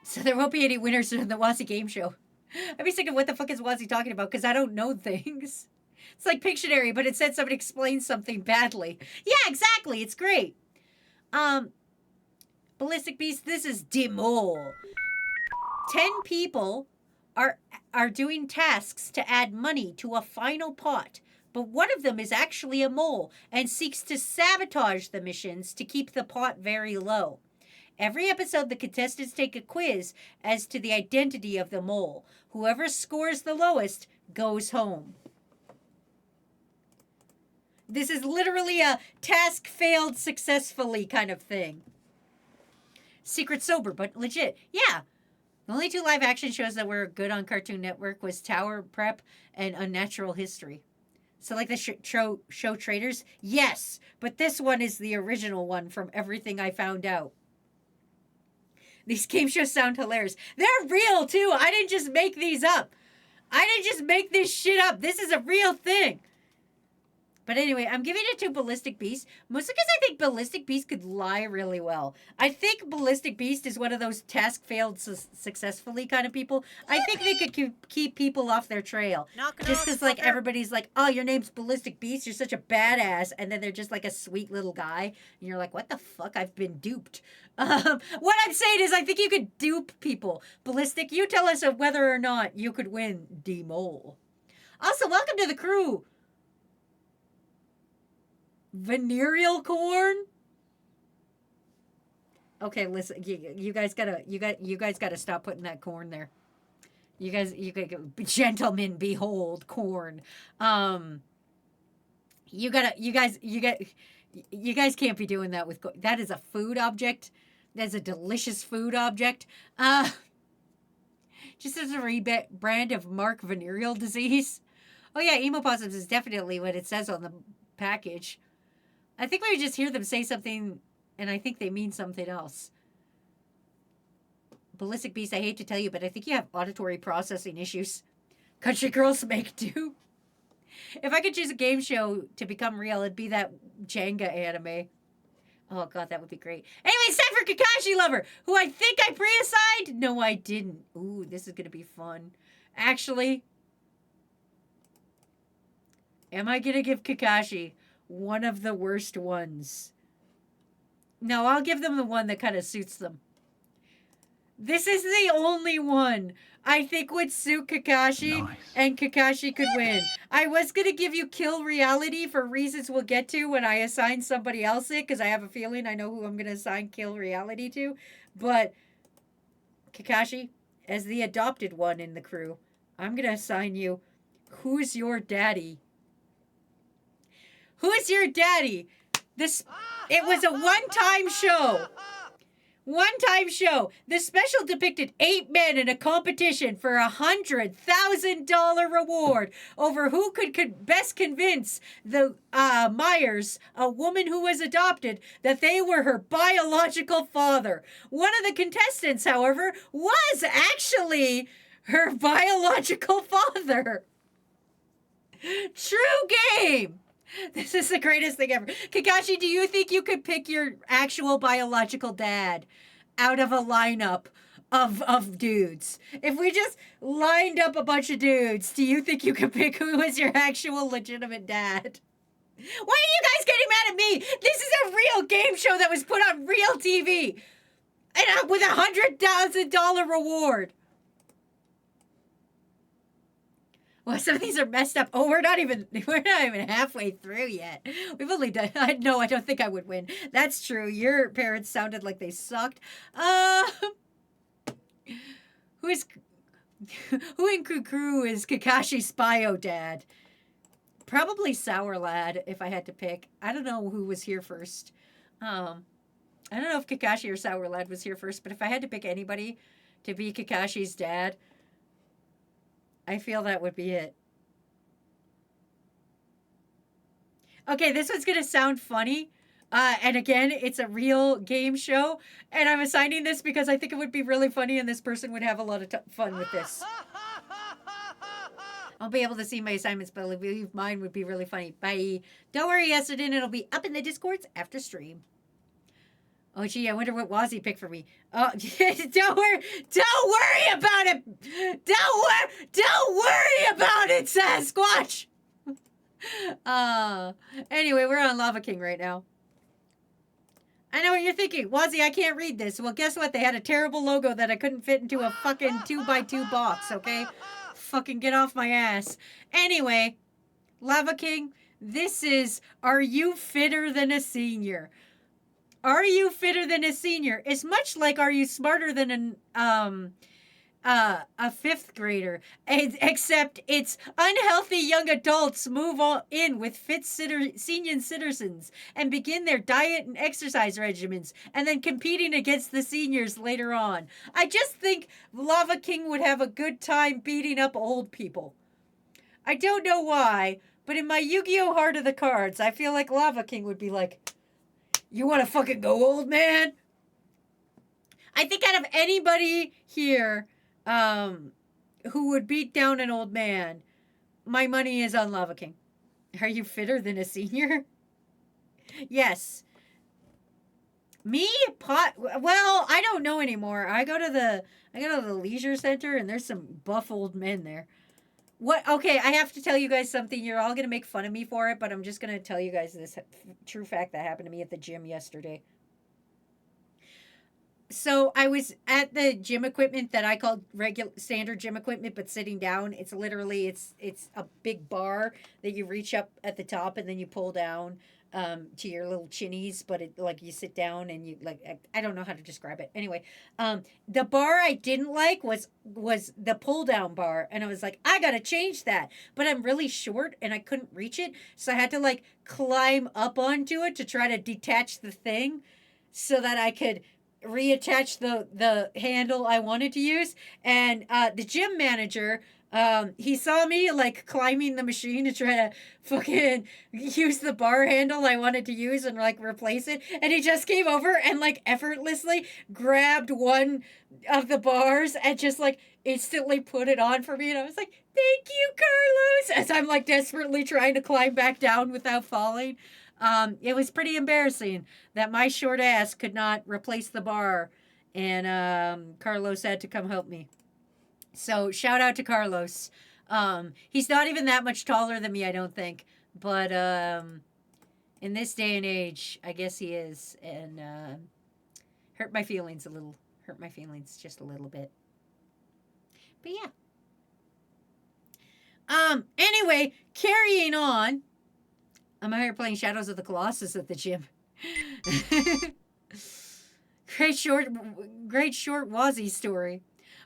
So there won't be any winners in the Wazzy game show. I'd be thinking, what the fuck is Wazzy talking about? Because I don't know things. It's like Pictionary, but it said somebody explained something badly. Yeah, exactly. It's great. Ballistic Beast, this is Demole. 10 people are doing tasks to add money to a final pot, but one of them is actually a mole and seeks to sabotage the missions to keep the pot very low. Every episode, the contestants take a quiz as to the identity of the mole. Whoever scores the lowest goes home. This is literally a task failed successfully kind of thing. Secret Sober, but legit. Yeah. The only 2 live action shows that were good on Cartoon Network was Tower Prep and Unnatural History. So like the show Traders? Yes, but this one is the original one from everything I found out. These game shows sound hilarious. They're real too. I didn't just make these up. I didn't just make this shit up. This is a real thing. But anyway, I'm giving it to Ballistic Beast, mostly because I think Ballistic Beast could lie really well. I think Ballistic Beast is one of those task failed successfully kind of people. I think they could keep people off their trail. Just because, like, everybody's like, oh, your name's Ballistic Beast, you're such a badass. And then they're just like a sweet little guy. And you're like, what the fuck? I've been duped. What I'm saying is I think you could dupe people. Ballistic, you tell us of whether or not you could win Demole. Also, welcome to the crew. Venereal corn. Okay, listen, you guys gotta stop putting that corn there. You guys, gentlemen, behold corn. You guys can't be doing that with that is a food object. That's a delicious food object. Just as a rebrand of Mark venereal disease. Oh yeah, Emopossums is definitely what it says on the package. I think we just hear them say something, and I think they mean something else. Ballistic Beast, I hate to tell you, but I think you have auditory processing issues. Country Girls make do. If I could choose a game show to become real, it'd be that Jenga anime. Oh, God, that would be great. Anyway, it's time for Kakashi Lover, who I think I pre-assigned. No, I didn't. Ooh, this is going to be fun. Actually, am I going to give Kakashi one of the worst ones? No, I'll give them the one that kind of suits them. This is the only one I think would suit Kakashi, and Kakashi could win. I was going to give you Kill Reality for reasons we'll get to when I assign somebody else it, because I have a feeling I know who I'm going to assign Kill Reality to. But Kakashi, as the adopted one in the crew, I'm going to assign you Who's Your Daddy? Who's Your Daddy? It was a one-time show. One-time show. The special depicted 8 men in a competition for a $100,000 reward over who could best convince the Myers, a woman who was adopted, that they were her biological father. One of the contestants, however, was actually her biological father. True game. This is the greatest thing ever. Kakashi, do you think you could pick your actual biological dad out of a lineup of dudes? If we just lined up a bunch of dudes, do you think you could pick who was your actual legitimate dad? Why are you guys getting mad at me? This is a real game show that was put on real TV. And with a $100,000 reward. Well, some of these are messed up. Oh, we're not even halfway through yet. We've only done. No, I don't think I would win. That's true. Your parents sounded like they sucked. Who in Crew is Kakashi's bio dad? Probably Sour Lad, if I had to pick. I don't know who was here first. I don't know if Kakashi or Sour Lad was here first, but if I had to pick anybody to be Kakashi's dad, I feel that would be it. Okay, this one's going to sound funny. And again, it's a real game show. And I'm assigning this because I think it would be really funny and this person would have a lot of fun with this. I'll be able to see my assignments, but I believe mine would be really funny. Bye. Don't worry, Yesterday, it'll be up in the Discords after stream. Oh, gee, I wonder what Wazzy picked for me. Oh, don't worry about it. Don't worry about it, Sasquatch. Anyway, we're on Lava King right now. I know what you're thinking. Wazzy, I can't read this. Well, guess what? They had a terrible logo that I couldn't fit into a fucking 2x2 box, okay? Fucking get off my ass. Anyway, Lava King, this is Are You Fitter Than a Senior? Are You Fitter Than a Senior? It's much like Are You Smarter Than a fifth grader, except it's unhealthy young adults move in with fit senior citizens and begin their diet and exercise regimens and then competing against the seniors later on. I just think Lava King would have a good time beating up old people. I don't know why, but in my Yu-Gi-Oh! Heart of the Cards, I feel like Lava King would be like, you want to fucking go, old man? I think out of anybody here who would beat down an old man, my money is on Lava King. Are you fitter than a senior? Yes. Me? Well, I don't know anymore. I go to the leisure center and there's some buff old men there. What? Okay, I have to tell you guys something. You're all going to make fun of me for it, but I'm just going to tell you guys this true fact that happened to me at the gym yesterday. So I was at the gym equipment that I call regular standard gym equipment, but sitting down. It's literally it's a big bar that you reach up at the top and then you pull down to your little chinnies, but it like you sit down and you like I don't know how to describe it. Anyway, the bar I didn't like was the pull down bar, and I was like, I gotta change that, but I'm really short and I couldn't reach it, so I had to like climb up onto it to try to detach the thing, so that I could reattach the handle I wanted to use. And the gym manager, he saw me like climbing the machine to try to fucking use the bar handle I wanted to use and like replace it, and he just came over and like effortlessly grabbed one of the bars and just like instantly put it on for me, and I was like, thank you, Carlos, as I'm like desperately trying to climb back down without falling. It was pretty embarrassing that my short ass could not replace the bar, and Carlos had to come help me. So shout out to Carlos. He's not even that much taller than me, I don't think, but in this day and age, I guess he is, and hurt my feelings a little. Hurt my feelings just a little bit. But yeah. Anyway, carrying on. I'm out here playing Shadows of the Colossus at the gym. Great short Wazzy story.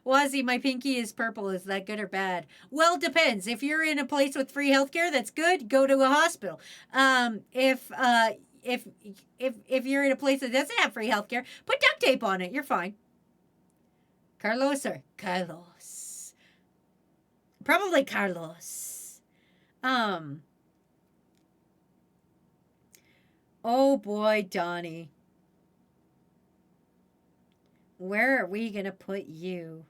Wazzy, my pinky is purple. Is that good or bad? Well, depends. If you're in a place with free healthcare, that's good. Go to a hospital. If you're in a place that doesn't have free healthcare, put duct tape on it. You're fine. Carlos or Carlos? Probably Carlos. Oh boy, Donnie. Where are we going to put you?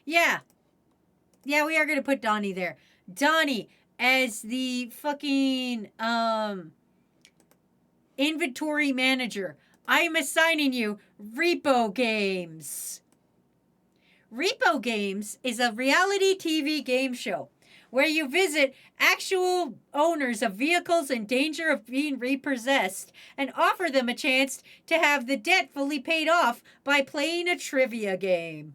Yeah. Yeah, we are going to put Donnie there. Donnie as the fucking inventory manager. I'm assigning you Repo Games. Repo Games is a reality TV game show where you visit actual owners of vehicles in danger of being repossessed and offer them a chance to have the debt fully paid off by playing a trivia game.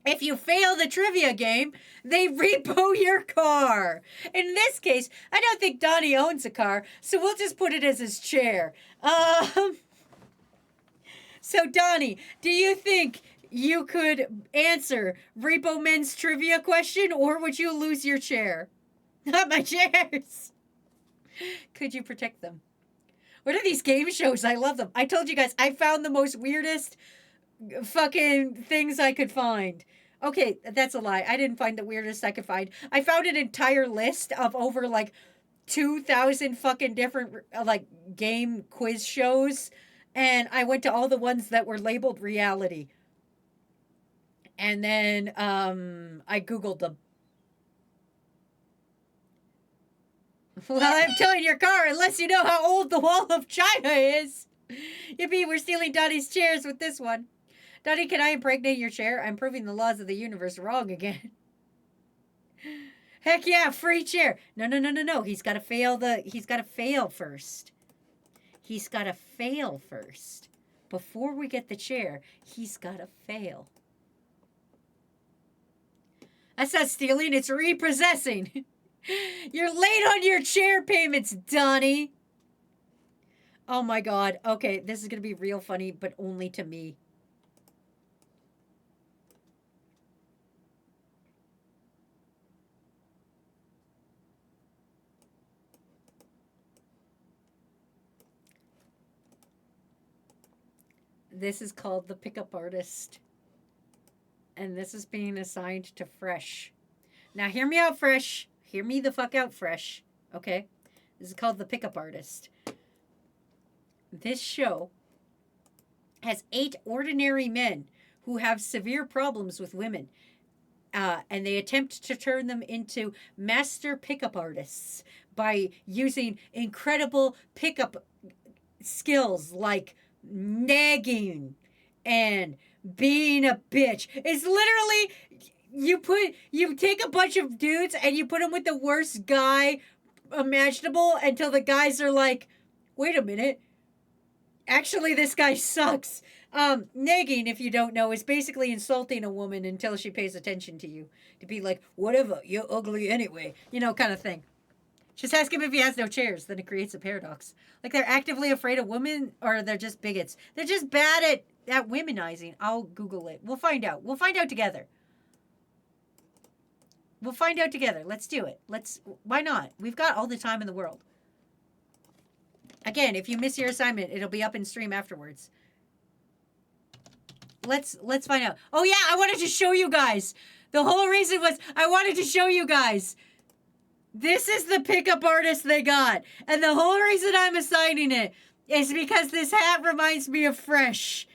If you fail the trivia game, they repo your car. In this case, I don't think Donnie owns a car, so we'll just put it as his chair. So Donnie, do you think you could answer Repo Men's trivia question, or would you lose your chair? Not my chairs. Could you protect them? What are these game shows? I love them. I told you guys, I found the most weirdest fucking things I could find. Okay, that's a lie. I didn't find the weirdest I could find. I found an entire list of over like 2,000 fucking different like game quiz shows, and I went to all the ones that were labeled reality. And then I Googled them. Well, I'm towing your car unless you know how old the Wall of China is. Yippee, we're stealing Donnie's chairs with this one. Donnie, can I impregnate your chair? I'm proving the laws of the universe wrong again. Heck yeah, free chair. No. He's gotta fail first. He's gotta fail first. Before we get the chair, he's gotta fail. That's not stealing, it's repossessing. You're late on your chair payments, Donnie. Oh my god. Okay, this is gonna be real funny, but only to me. This is called The Pickup Artist. And this is being assigned to Fresh. Now, hear me out, Fresh. Hear me the fuck out, Fresh. Okay? This is called The Pickup Artist. This show has 8 ordinary men who have severe problems with women. And they attempt to turn them into master pickup artists by using incredible pickup skills like nagging and being a bitch. It's literally you take a bunch of dudes and you put them with the worst guy imaginable until the guys are like, wait a minute, actually this guy sucks. Nagging, if you don't know, is basically insulting a woman until she pays attention to you. To be like, whatever, you're ugly anyway, kind of thing. Just ask him if he has no chairs, then it creates a paradox. Like they're actively afraid of women, or they're just bigots. They're just bad at womenizing. I'll Google it. We'll find out. We'll find out together. Let's do it. Why not? We've got all the time in the world. Again, if you miss your assignment, it'll be up in stream afterwards. Let's find out. Oh yeah, I wanted to show you guys. The whole reason was I wanted to show you guys. This is the pickup artist they got. And the whole reason I'm assigning it is because this hat reminds me of Fresh.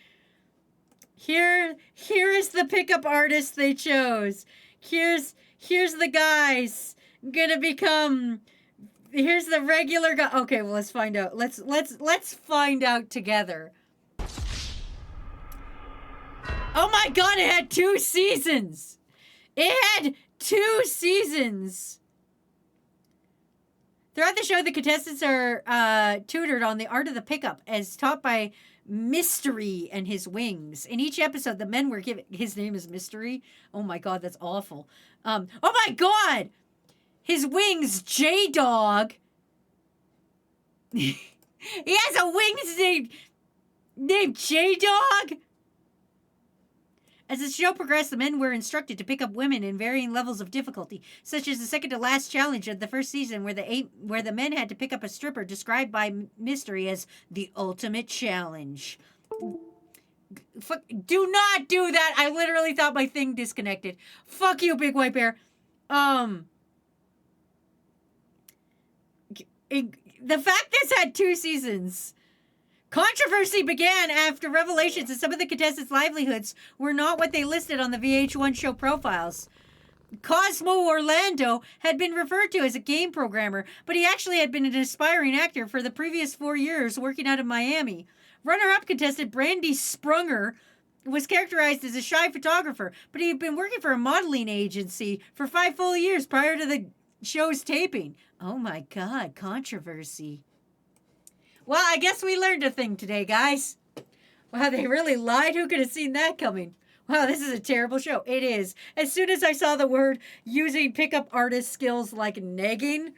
Here is the pickup artist they chose. Here's the guys gonna become. Here's the regular guy. Okay, well, let's find out. Let's find out together. Oh my god, it had 2 seasons. It had 2 seasons. Throughout the show, the contestants are tutored on the art of the pickup as taught by Mystery and his wings. In each episode, the men were given... His name is Mystery? Oh my god, that's awful. Oh my god! His wings, J-Dog. He has a wings named J-Dog? As the show progressed, the men were instructed to pick up women in varying levels of difficulty, such as the second to last challenge of the first season, where the men had to pick up a stripper, described by Mystery as the ultimate challenge. Fuck! Do not do that! I literally thought my thing disconnected. Fuck you, Big White Bear. The fact this had 2 seasons. Controversy began after revelations that some of the contestants' livelihoods were not what they listed on the VH1 show profiles. Cosmo Orlando had been referred to as a game programmer, but he actually had been an aspiring actor for the previous 4 years working out of Miami. Runner-up contestant Brandy Sprunger was characterized as a shy photographer, but he had been working for a modeling agency for 5 full years prior to the show's taping. Oh my god, controversy. Well, I guess we learned a thing today, guys. Wow, they really lied? Who could have seen that coming? Wow, this is a terrible show. It is. As soon as I saw the word using pickup artist skills like negging,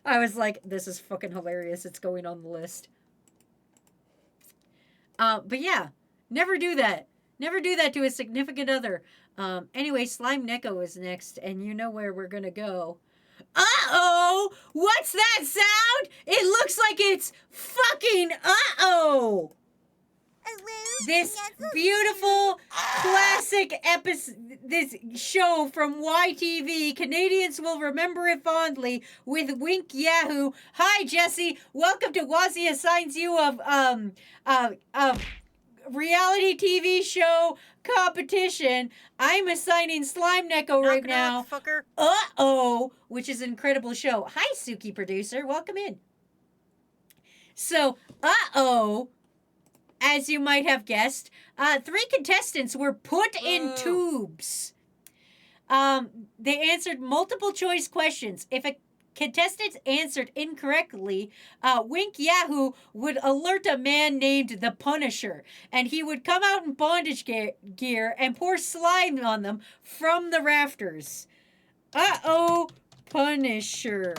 I was like, this is fucking hilarious. It's going on the list. But yeah, never do that. Never do that to a significant other. Anyway, Slime Neko is next, and you know where we're gonna go. Uh-oh! What's that sound? It looks like it's fucking uh-oh! This beautiful classic episode, this show from YTV, Canadians will remember it fondly, with Wink Yahoo. Hi, Jesse. Welcome to Wazzy assigns you of reality TV show competition. I'm assigning Slime Neko right now. Fucker. Uh-oh, which is an incredible show. Hi, Suki producer. Welcome in. So, uh-oh, as you might have guessed, 3 contestants were put in tubes. They answered multiple choice questions. If a contestant answered incorrectly, Wink Yahoo would alert a man named the Punisher, and he would come out in bondage gear and pour slime on them from the rafters. Uh-oh, Punisher.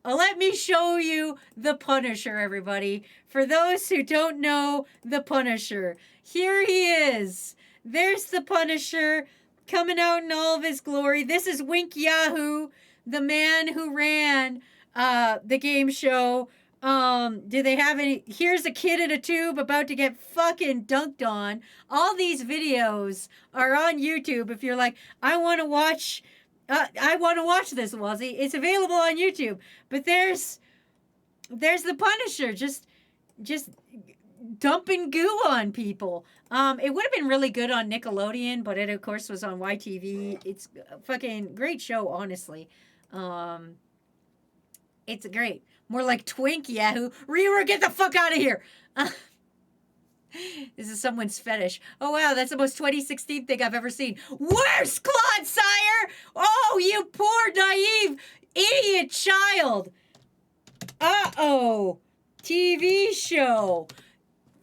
Let me show you the Punisher, everybody. For those who don't know the Punisher, here he is. There's the Punisher coming out in all of his glory. This is Wink Yahoo, the man who ran the game show. Do they have any? Here's a kid in a tube about to get fucking dunked on. All these videos are on YouTube. If you're like, I want to watch this, Wazzy. It's available on YouTube. But there's the Punisher just dumping goo on people. It would have been really good on Nickelodeon, but it of course was on YTV. It's a fucking great show, honestly. It's great. More like Twink Yahoo. Rira, get the fuck out of here. This is someone's fetish. Oh, wow, that's the most 2016 thing I've ever seen. Worse, Claude Sire! Oh, you poor, naive, idiot child. Uh-oh. TV show.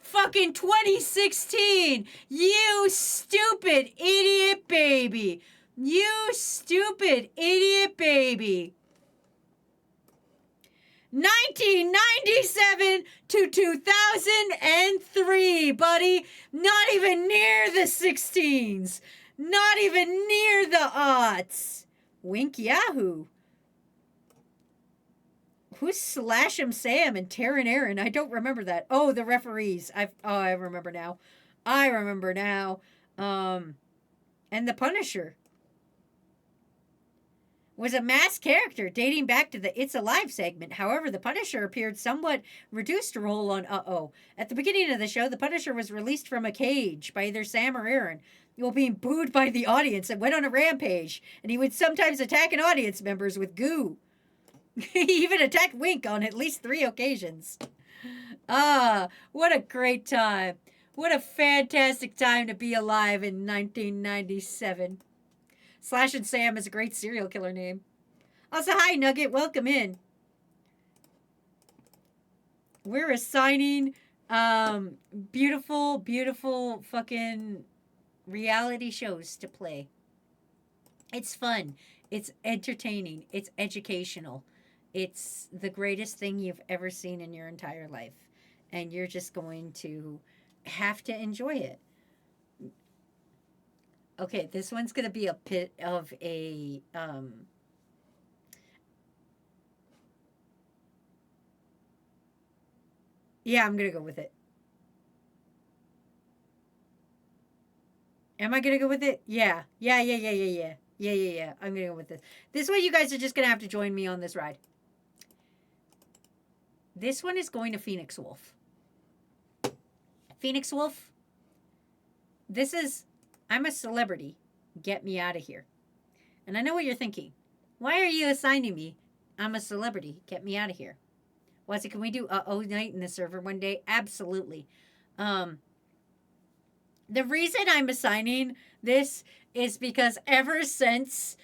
Fucking 2016. You stupid idiot baby. You stupid idiot baby. 1997 to 2003, buddy. Not even near the 16s. Not even near the aughts. Wink Yahoo. Who's Slash 'em Sam and Taryn Aaron? I don't remember that. Oh, the referees. I remember now. And the Punisher was a masked character dating back to the It's Alive segment. However, the Punisher appeared somewhat reduced role on Uh-Oh. At the beginning of the show, the Punisher was released from a cage by either Sam or Aaron, while being booed by the audience and went on a rampage. And he would sometimes attack an audience members with goo. He even attacked Wink on at least 3 occasions. What a great time. What a fantastic time to be alive in 1997. Slash and Sam is a great serial killer name. Also, hi, Nugget. Welcome in. We're assigning beautiful, beautiful fucking reality shows to play. It's fun. It's entertaining. It's educational. It's the greatest thing you've ever seen in your entire life. And you're just going to have to enjoy it. Okay, this one's going to be a bit of a... Yeah, I'm going to go with it. Am I going to go with it? Yeah. Yeah. I'm going to go with this. This way you guys are just going to have to join me on this ride. This one is going to Phoenix Wolf. Phoenix Wolf, this is, I'm a celebrity. Get me out of here. And I know what you're thinking. Why are you assigning me? I'm a celebrity. Get me out of here. What's it? Can we do Uh-Oh night in the server one day? Absolutely. The reason I'm assigning this is because ever since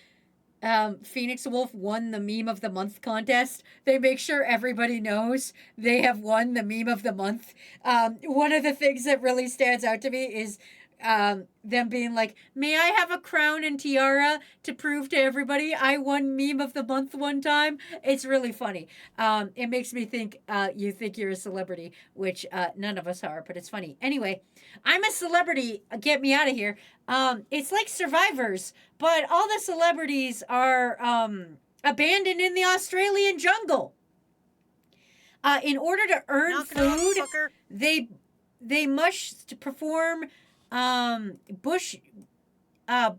Phoenix Wolf won the Meme of the Month contest, they make sure everybody knows they have won the Meme of the Month. One of the things that really stands out to me is them being like, may I have a crown and tiara to prove to everybody I won Meme of the Month one time? It's really funny. It makes me think you think you're a celebrity, which none of us are, but it's funny. Anyway, I'm a celebrity. Get me out of here. It's like Survivors, but all the celebrities are abandoned in the Australian jungle. In order to earn food, they must perform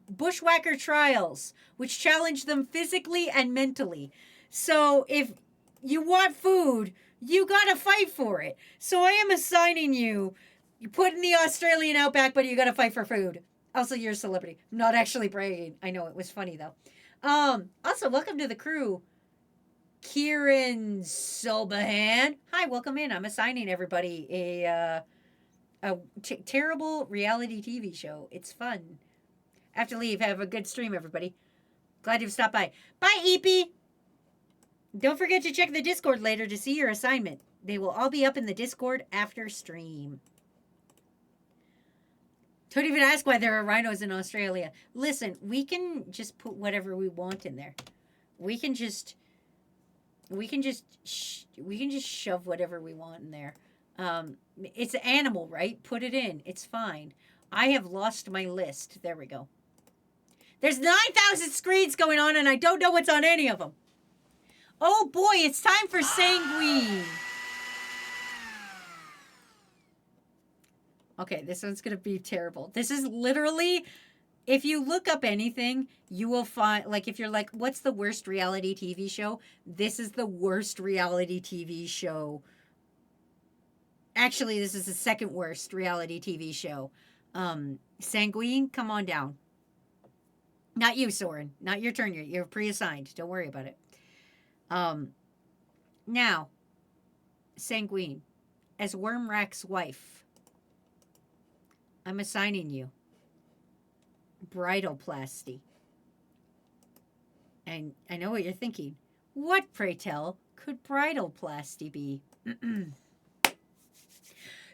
bushwhacker trials, which challenge them physically and mentally. So if you want food, you gotta fight for it. So I am assigning you put in the Australian outback, but you gotta fight for food. Also, you're a celebrity. I'm not actually bragging. I know, it was funny though. Also, welcome to the crew. Kieran Sobahan. Hi, welcome in. I'm assigning everybody a terrible reality TV show. It's fun. I have to leave. Have a good stream, everybody. Glad you've stopped by. Bye, EP. Don't forget to check the Discord later to see your assignment. They will all be up in the Discord after stream. Don't even ask why there are rhinos in Australia. Listen, we can just put whatever we want in there. We can just shove whatever we want in there. It's an animal, right? Put it in. It's fine. I have lost my list. There we go. There's 9,000 screens going on, and I don't know what's on any of them. Oh boy, it's time for Sanguine. Okay, this one's going to be terrible. This is literally, if you look up anything, you will find, like, if you're like, what's the worst reality TV show? This is the worst reality TV show. Actually, this is the second worst reality TV show. Sanguine, come on down. Not you, Soren. Not your turn. You're pre-assigned. Don't worry about it. Now, Sanguine, as Wormrack's wife, I'm assigning you bridalplasty. And I know what you're thinking. What, pray tell, could bridalplasty be?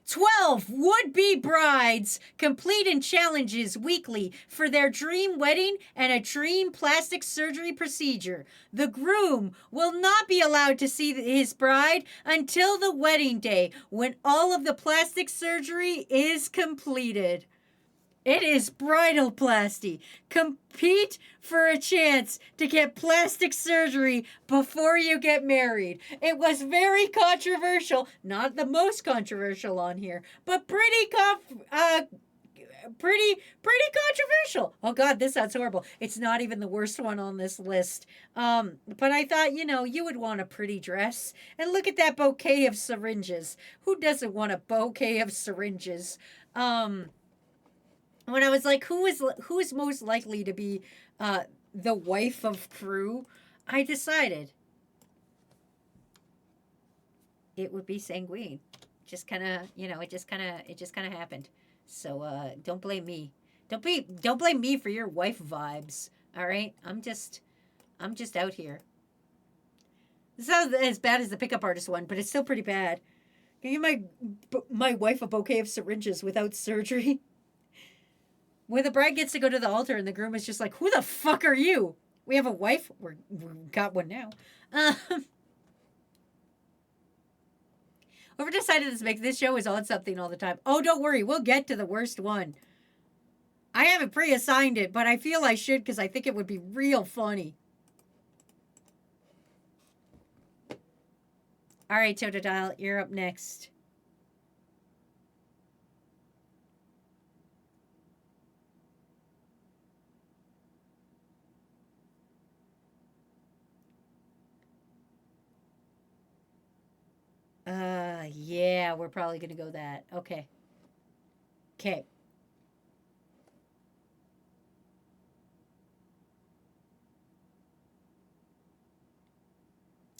12 would-be brides complete in challenges weekly for their dream wedding and a dream plastic surgery procedure. The groom will not be allowed to see his bride until the wedding day, when all of the plastic surgery is completed. It is bridalplasty. Compete for a chance to get plastic surgery before you get married. It was very controversial. Not the most controversial on here, but pretty controversial. Oh God, this sounds horrible. It's not even the worst one on this list. But I thought, you would want a pretty dress. And look at that bouquet of syringes. Who doesn't want a bouquet of syringes? When I was like, who is most likely to be the wife of Crew, I decided it would be Sanguine. Just kind of, it just kind of happened. So don't blame me. Don't blame me for your wife vibes. All right, I'm just out here. It's not as bad as the pickup artist one, but it's still pretty bad. Can you give my wife a bouquet of syringes without surgery? When the bride gets to go to the altar and the groom is just like, who the fuck are you? We have a wife? We've got one now. Whoever decided to make this show is on something all the time. Oh, don't worry. We'll get to the worst one. I haven't pre-assigned it, but I feel I should because I think it would be real funny. All right, Totodile, you're up next. Yeah, we're probably going to go that. Okay. Okay.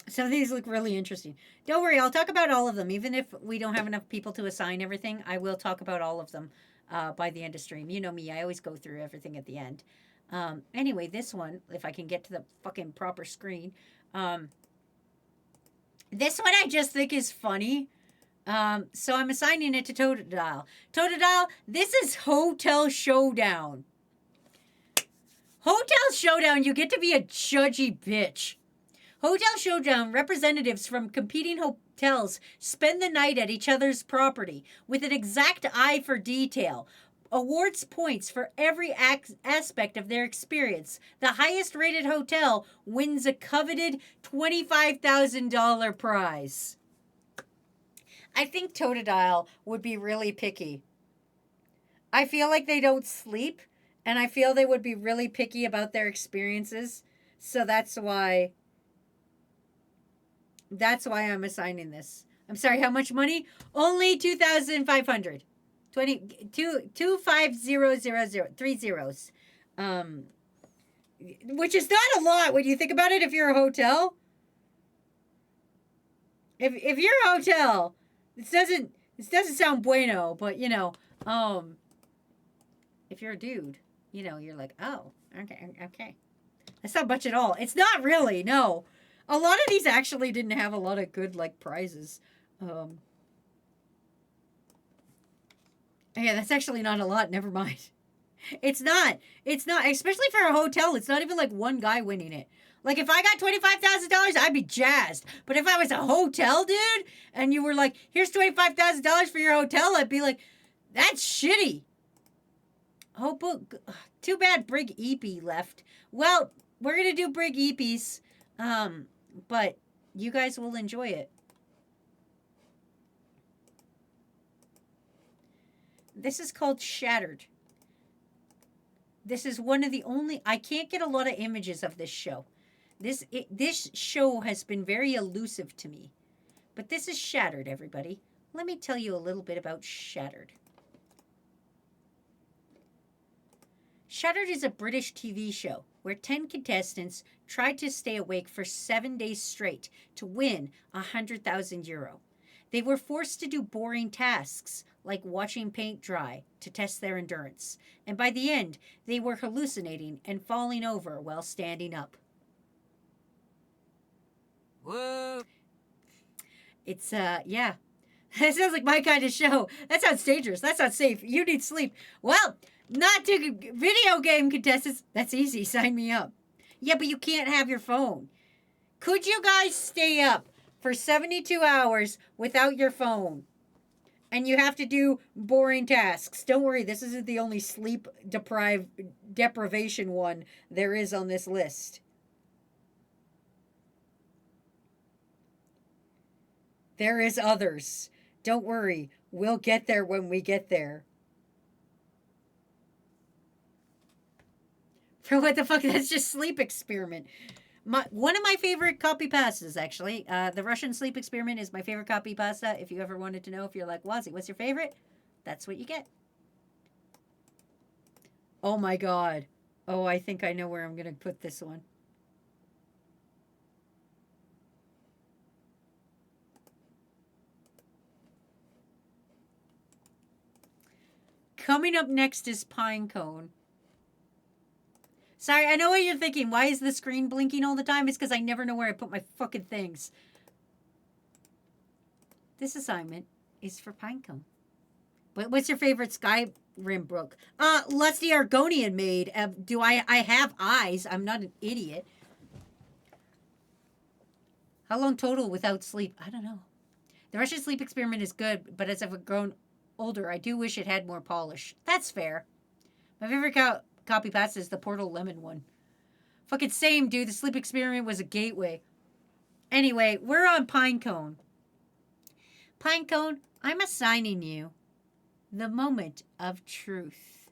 Some of these look really interesting. Don't worry, I'll talk about all of them. Even if we don't have enough people to assign everything, I will talk about all of them by the end of stream. You know me, I always go through everything at the end. Anyway, this one, if I can get to the fucking proper screen. This one I just think is funny. So I'm assigning it to Totodile. Totodile, this is Hotel Showdown. Hotel Showdown, you get to be a judgy bitch. Hotel Showdown, representatives from competing hotels spend the night at each other's property with an exact eye for detail. Awards points for every aspect of their experience. The highest rated hotel wins a coveted $25,000 prize. I think Totodile would be really picky. I feel like they don't sleep, and I feel they would be really picky about their experiences. So that's why I'm assigning this. I'm sorry, how much money? Only 2,500. 25000, 3 zeros. Which is not a lot when you think about it if you're a hotel. If you're a hotel, this This doesn't sound bueno, but if you're a dude, you're like, oh, okay. That's not much at all. It's not really, no. A lot of these actually didn't have a lot of good, like, prizes. Yeah, that's actually not a lot. Never mind. It's not. It's not. Especially for a hotel. It's not even like one guy winning it. Like, if I got $25,000, I'd be jazzed. But if I was a hotel dude and you were like, here's $25,000 for your hotel, I'd be like, that's shitty. Oh, but too bad Brig Eepy left. Well, we're going to do Brig Eepies. But you guys will enjoy it. This is called Shattered. This is one of the only... I can't get a lot of images of this show. This show has been very elusive to me. But this is Shattered, everybody. Let me tell you a little bit about Shattered. Shattered is a British TV show where 10 contestants tried to stay awake for 7 days straight to win €100,000. They were forced to do boring tasks like watching paint dry to test their endurance. And by the end, they were hallucinating and falling over while standing up. Whoa. It's, yeah. That sounds like my kind of show. That sounds dangerous. That sounds safe. You need sleep. Well, not to video game contestants. That's easy. Sign me up. Yeah, but you can't have your phone. Could you guys stay up for 72 hours without your phone? And you have to do boring tasks. Don't worry, this isn't the only sleep deprivation one there is on this list. There is others. Don't worry, we'll get there when we get there. For what the fuck? That's just sleep experiment. One of my favorite copy pastas, actually. The Russian sleep experiment is my favorite copy pasta. If you ever wanted to know, if you're like, Wazzy, what's your favorite? That's what you get. Oh my god. Oh, I think I know where I'm going to put this one. Coming up next is Pinecone. Sorry, I know what you're thinking. Why is the screen blinking all the time? It's because I never know where I put my fucking things. This assignment is for Pinecone. What's your favorite Skyrim book? Lusty Argonian maid. Do I have eyes? I'm not an idiot. How long total without sleep? I don't know. The Russian sleep experiment is good, but as I've grown older, I do wish it had more polish. That's fair. My favorite copy pasta is the Portal Lemon one. Fucking same, dude. The sleep experiment was a gateway. Anyway, we're on Pinecone. Pinecone, I'm assigning you the moment of truth.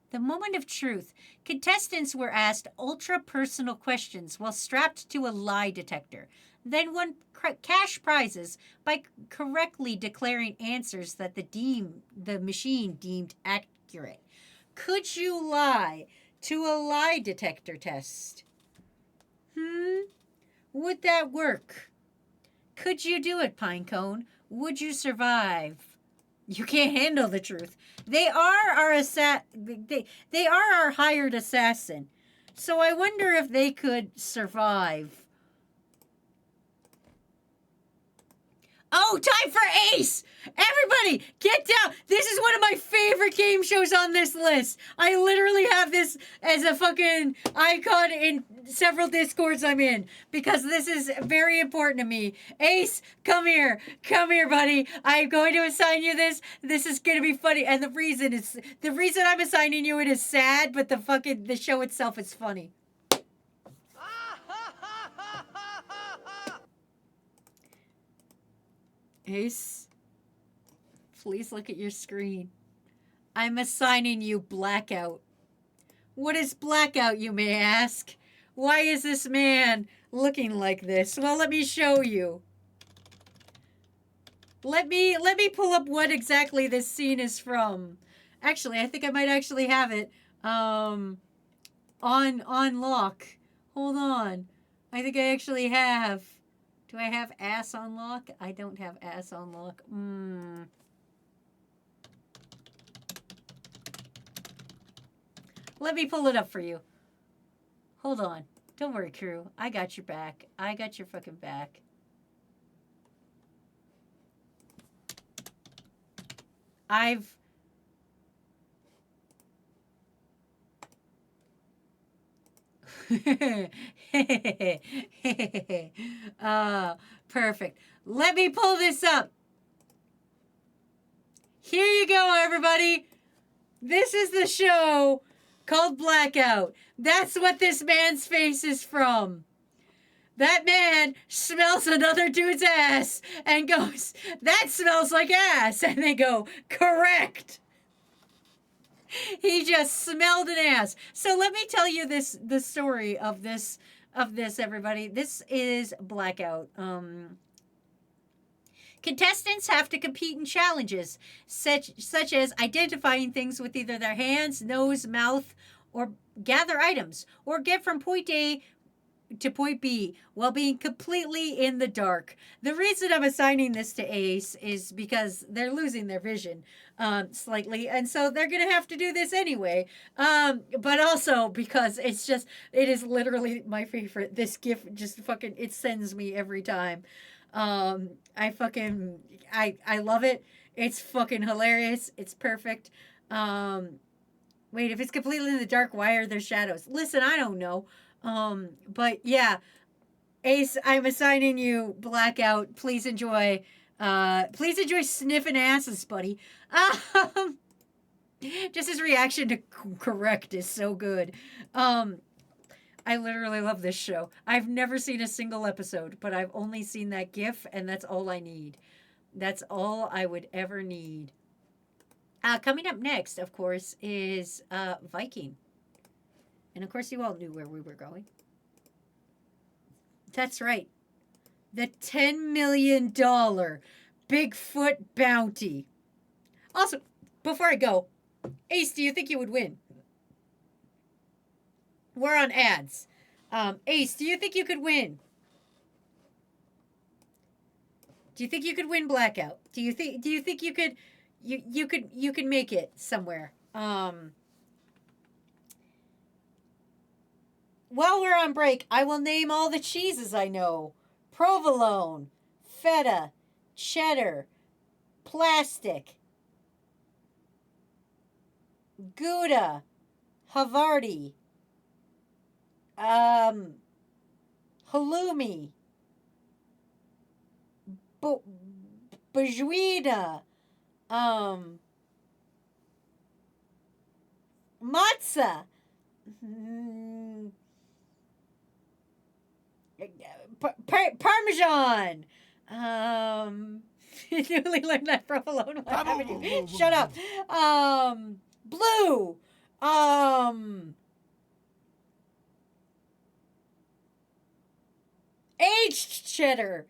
The moment of truth. Contestants were asked ultra-personal questions while strapped to a lie detector. Then won cash prizes by correctly declaring answers that the machine deemed accurate. Could you lie to a lie detector test? Would that work? Could you do it, Pinecone? Would you survive? You can't handle the truth. They are our they are our hired assassin. So I wonder if they could survive. Oh, time for Ace! Everybody, get down! This is one of my favorite game shows on this list. I literally have this as a fucking icon in several Discords I'm in because this is very important to me. Ace, come here. Come here, buddy. I'm going to assign you this. This is going to be funny. And the reason I'm assigning you it is sad, but the show itself is funny. Ace, please look at your screen. I'm assigning you Blackout. What is Blackout, you may ask? Why is this man looking like this? Well, let me show you. Let me pull up what exactly this scene is from. Actually, I think I might actually have it on lock. Hold on. I think I actually have. Do I have ass on lock? I don't have ass on lock. Let me pull it up for you. Hold on. Don't worry, crew. I got your back. I got your fucking back. I've... Perfect. Let me pull this up. Here you go, everybody. This is the show called Blackout. That's what this man's face is from. That man smells another dude's ass and goes, "That smells like ass." And they go, "Correct." He just smelled an ass. So let me tell you the story of this, everybody. This is Blackout. Contestants have to compete in challenges such as identifying things with either their hands, nose, mouth, or gather items, or get from point A to point B while being completely in the dark. The reason I'm assigning this to Ace is because they're losing their vision slightly, and so they're gonna have to do this anyway. But also because it is literally my favorite. This GIF just fucking, it sends me every time. I love it. It's fucking hilarious. It's perfect. Wait, if it's completely in the dark, why are there shadows? Listen, I don't know. But yeah, Ace, I'm assigning you Blackout. Please enjoy sniffing asses, buddy. Just his reaction to correct is so good. I literally love this show. I've never seen a single episode, but I've only seen that GIF, and that's all I need. That's all I would ever need. Coming up next, of course, is Viking. And of course, you all knew where we were going. That's right. The $10 million Bigfoot bounty. Also, before I go, Ace, do you think you would win? We're on ads. Ace, do you think you could win? Do you think you could win Blackout? Do you think you could you could make it somewhere? While we're on break, I will name all the cheeses I know. Provolone, feta, cheddar, plastic, Gouda, Havarti, halloumi, Bajuina, matzah, Parmesan. Newly learned that provolone. What haven't you? Shut up. Blue. Aged cheddar.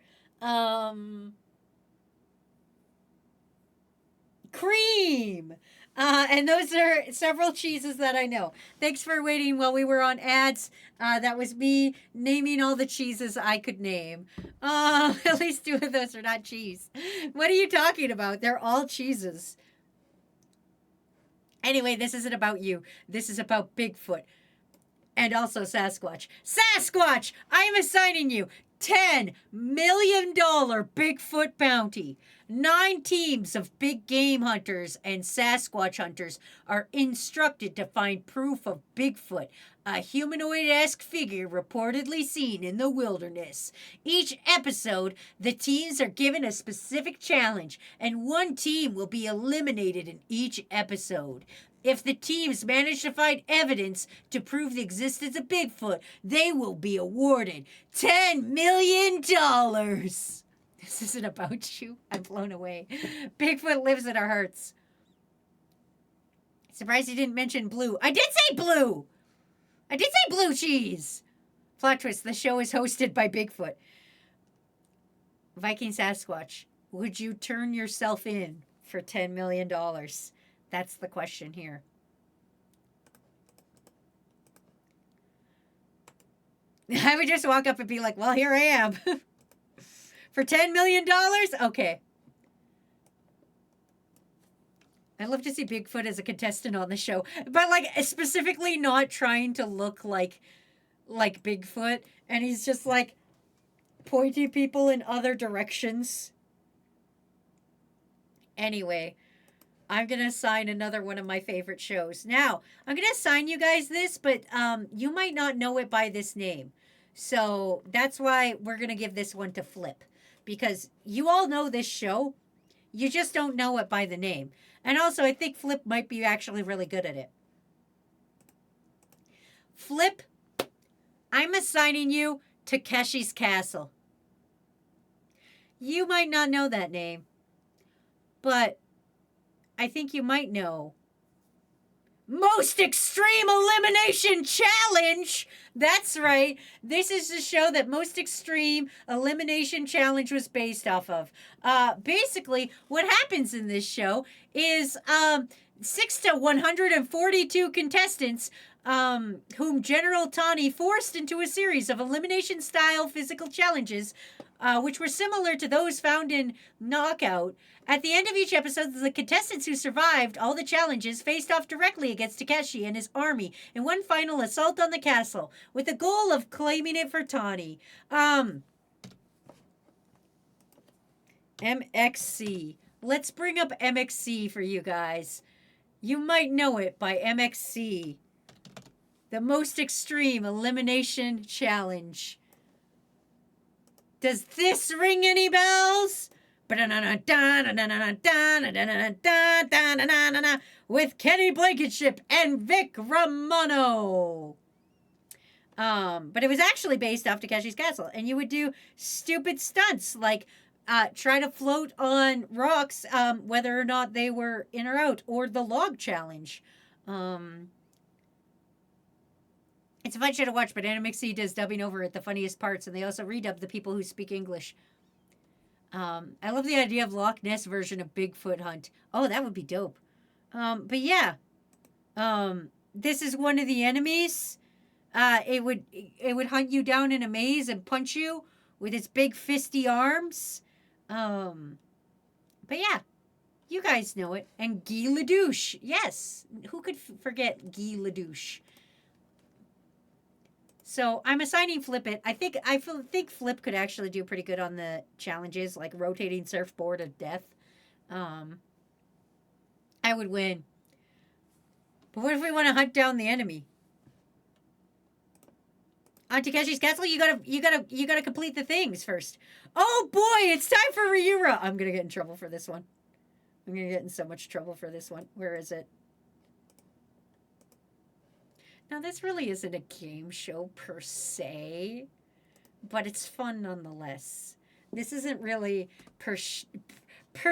Cream. And those are several cheeses that I know. Thanks for waiting while we were on ads. That was me naming all the cheeses I could name. At least two of those are not cheese. What are you talking about? They're all cheeses. Anyway, this isn't about you. This is about Bigfoot. And also Sasquatch. Sasquatch! I am assigning you $10 million Bigfoot bounty. 9 teams of big game hunters and Sasquatch hunters are instructed to find proof of Bigfoot, a humanoid-esque figure reportedly seen in the wilderness. Each episode, the teams are given a specific challenge, and one team will be eliminated in each episode. If the teams manage to find evidence to prove the existence of Bigfoot, they will be awarded $10 million. This isn't about you. I'm blown away. Bigfoot lives in our hearts. Surprised you didn't mention blue. I did say blue! I did say blue cheese! Plot twist, the show is hosted by Bigfoot. Viking Sasquatch, would you turn yourself in for $10 million? That's the question here. I would just walk up and be like, well, here I am. For $10 million? Okay. I'd love to see Bigfoot as a contestant on the show, but like specifically not trying to look like Bigfoot, and he's just like pointing people in other directions. Anyway, I'm gonna assign another one of my favorite shows. Now, I'm gonna assign you guys this, but you might not know it by this name. So that's why we're gonna give this one to Flip. Because you all know this show. You just don't know it by the name. And also, I think Flip might be actually really good at it. Flip, I'm assigning you Takeshi's Castle. You might not know that name, but I think you might know Most Extreme Elimination Challenge. That's right. This is the show that Most Extreme Elimination Challenge was based off of. Basically, what happens in this show is 6 to 142 contestants whom General Tani forced into a series of elimination-style physical challenges, which were similar to those found in Knockout. At the end of each episode, the contestants who survived all the challenges faced off directly against Takeshi and his army in one final assault on the castle, with the goal of claiming it for Tani. MXC. Let's bring up MXC for you guys. You might know it by MXC. The Most Extreme Elimination Challenge. Does this ring any bells? With Kenny Blankenship and Vic Romano. But it was actually based off Takeshi's Castle. And you would do stupid stunts like try to float on rocks, whether or not they were in or out, or the log challenge. It's a fun show to watch, but NMXC does dubbing over at the funniest parts, and they also redub the people who speak English. I love the idea of Loch Ness version of Bigfoot Hunt. Oh, that would be dope. But yeah, this is one of the enemies. It would hunt you down in a maze and punch you with its big fisty arms. But yeah, you guys know it. And Guy Ledouche, yes, who could forget Guy Ledouche? So I'm assigning Flip it. I think Flip could actually do pretty good on the challenges, like rotating surfboard of death. I would win. But what if we want to hunt down the enemy? On Takeshi's Castle, you gotta complete the things first. Oh boy, it's time for Ryura. I'm gonna get in trouble for this one. I'm gonna get in so much trouble for this one. Where is it? Now, this really isn't a game show per se, but it's fun nonetheless. This isn't really per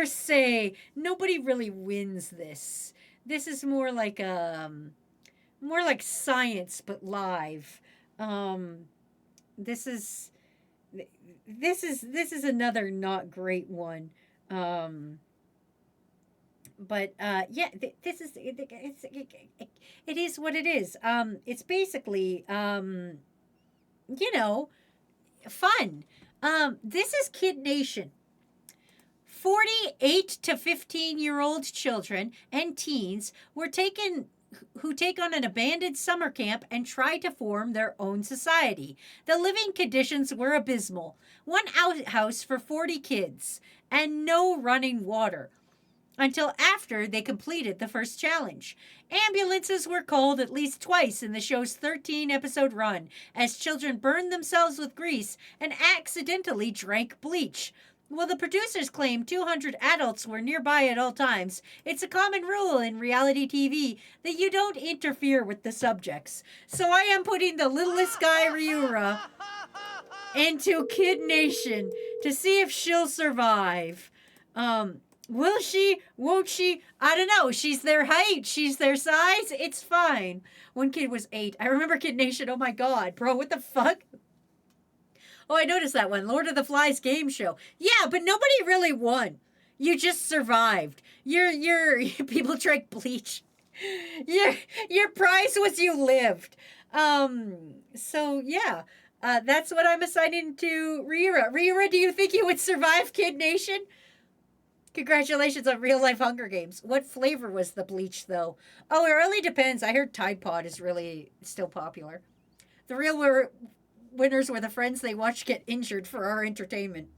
se. Nobody really wins this. This is more like science, but live. This is another not great one. But yeah, this is it is what it is. It's basically fun. This is Kid Nation. 48 to 15-year-old children and teens who take on an abandoned summer camp and try to form their own society. The living conditions were abysmal. One outhouse for 40 kids and no running water. Until after they completed the first challenge. Ambulances were called at least twice in the show's 13-episode run, as children burned themselves with grease and accidentally drank bleach. While the producers claim 200 adults were nearby at all times, it's a common rule in reality TV that you don't interfere with the subjects. So I am putting the littlest guy, Ryura, into Kid Nation to see if she'll survive. Will she? Won't she? I don't know. She's their height. She's their size. It's fine. One kid was 8. I remember Kid Nation. Oh my God, bro. What the fuck? Oh, I noticed that one. Lord of the Flies game show. Yeah, but nobody really won. You just survived. Your people drank bleach. Your prize was you lived. So yeah. That's what I'm assigning to Rira. Rira, do you think you would survive Kid Nation? Congratulations on real life Hunger Games. What flavor was the bleach, though? Oh, it really depends. I heard Tide Pod is really still popular. The real winners were the friends they watched get injured for our entertainment.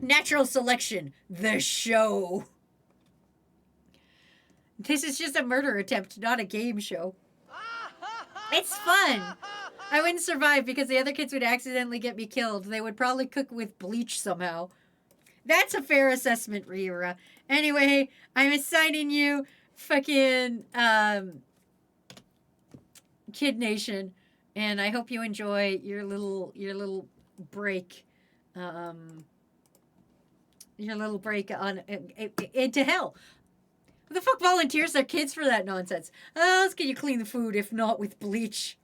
Natural Selection, the show. This is just a murder attempt, not a game show. It's fun. I wouldn't survive because the other kids would accidentally get me killed. They would probably cook with bleach somehow. That's a fair assessment, Rira. Anyway, I'm assigning you fucking Kid Nation, and I hope you enjoy your little break, your little break on into hell. Who the fuck volunteers their kids for that nonsense? How else can you clean the food if not with bleach?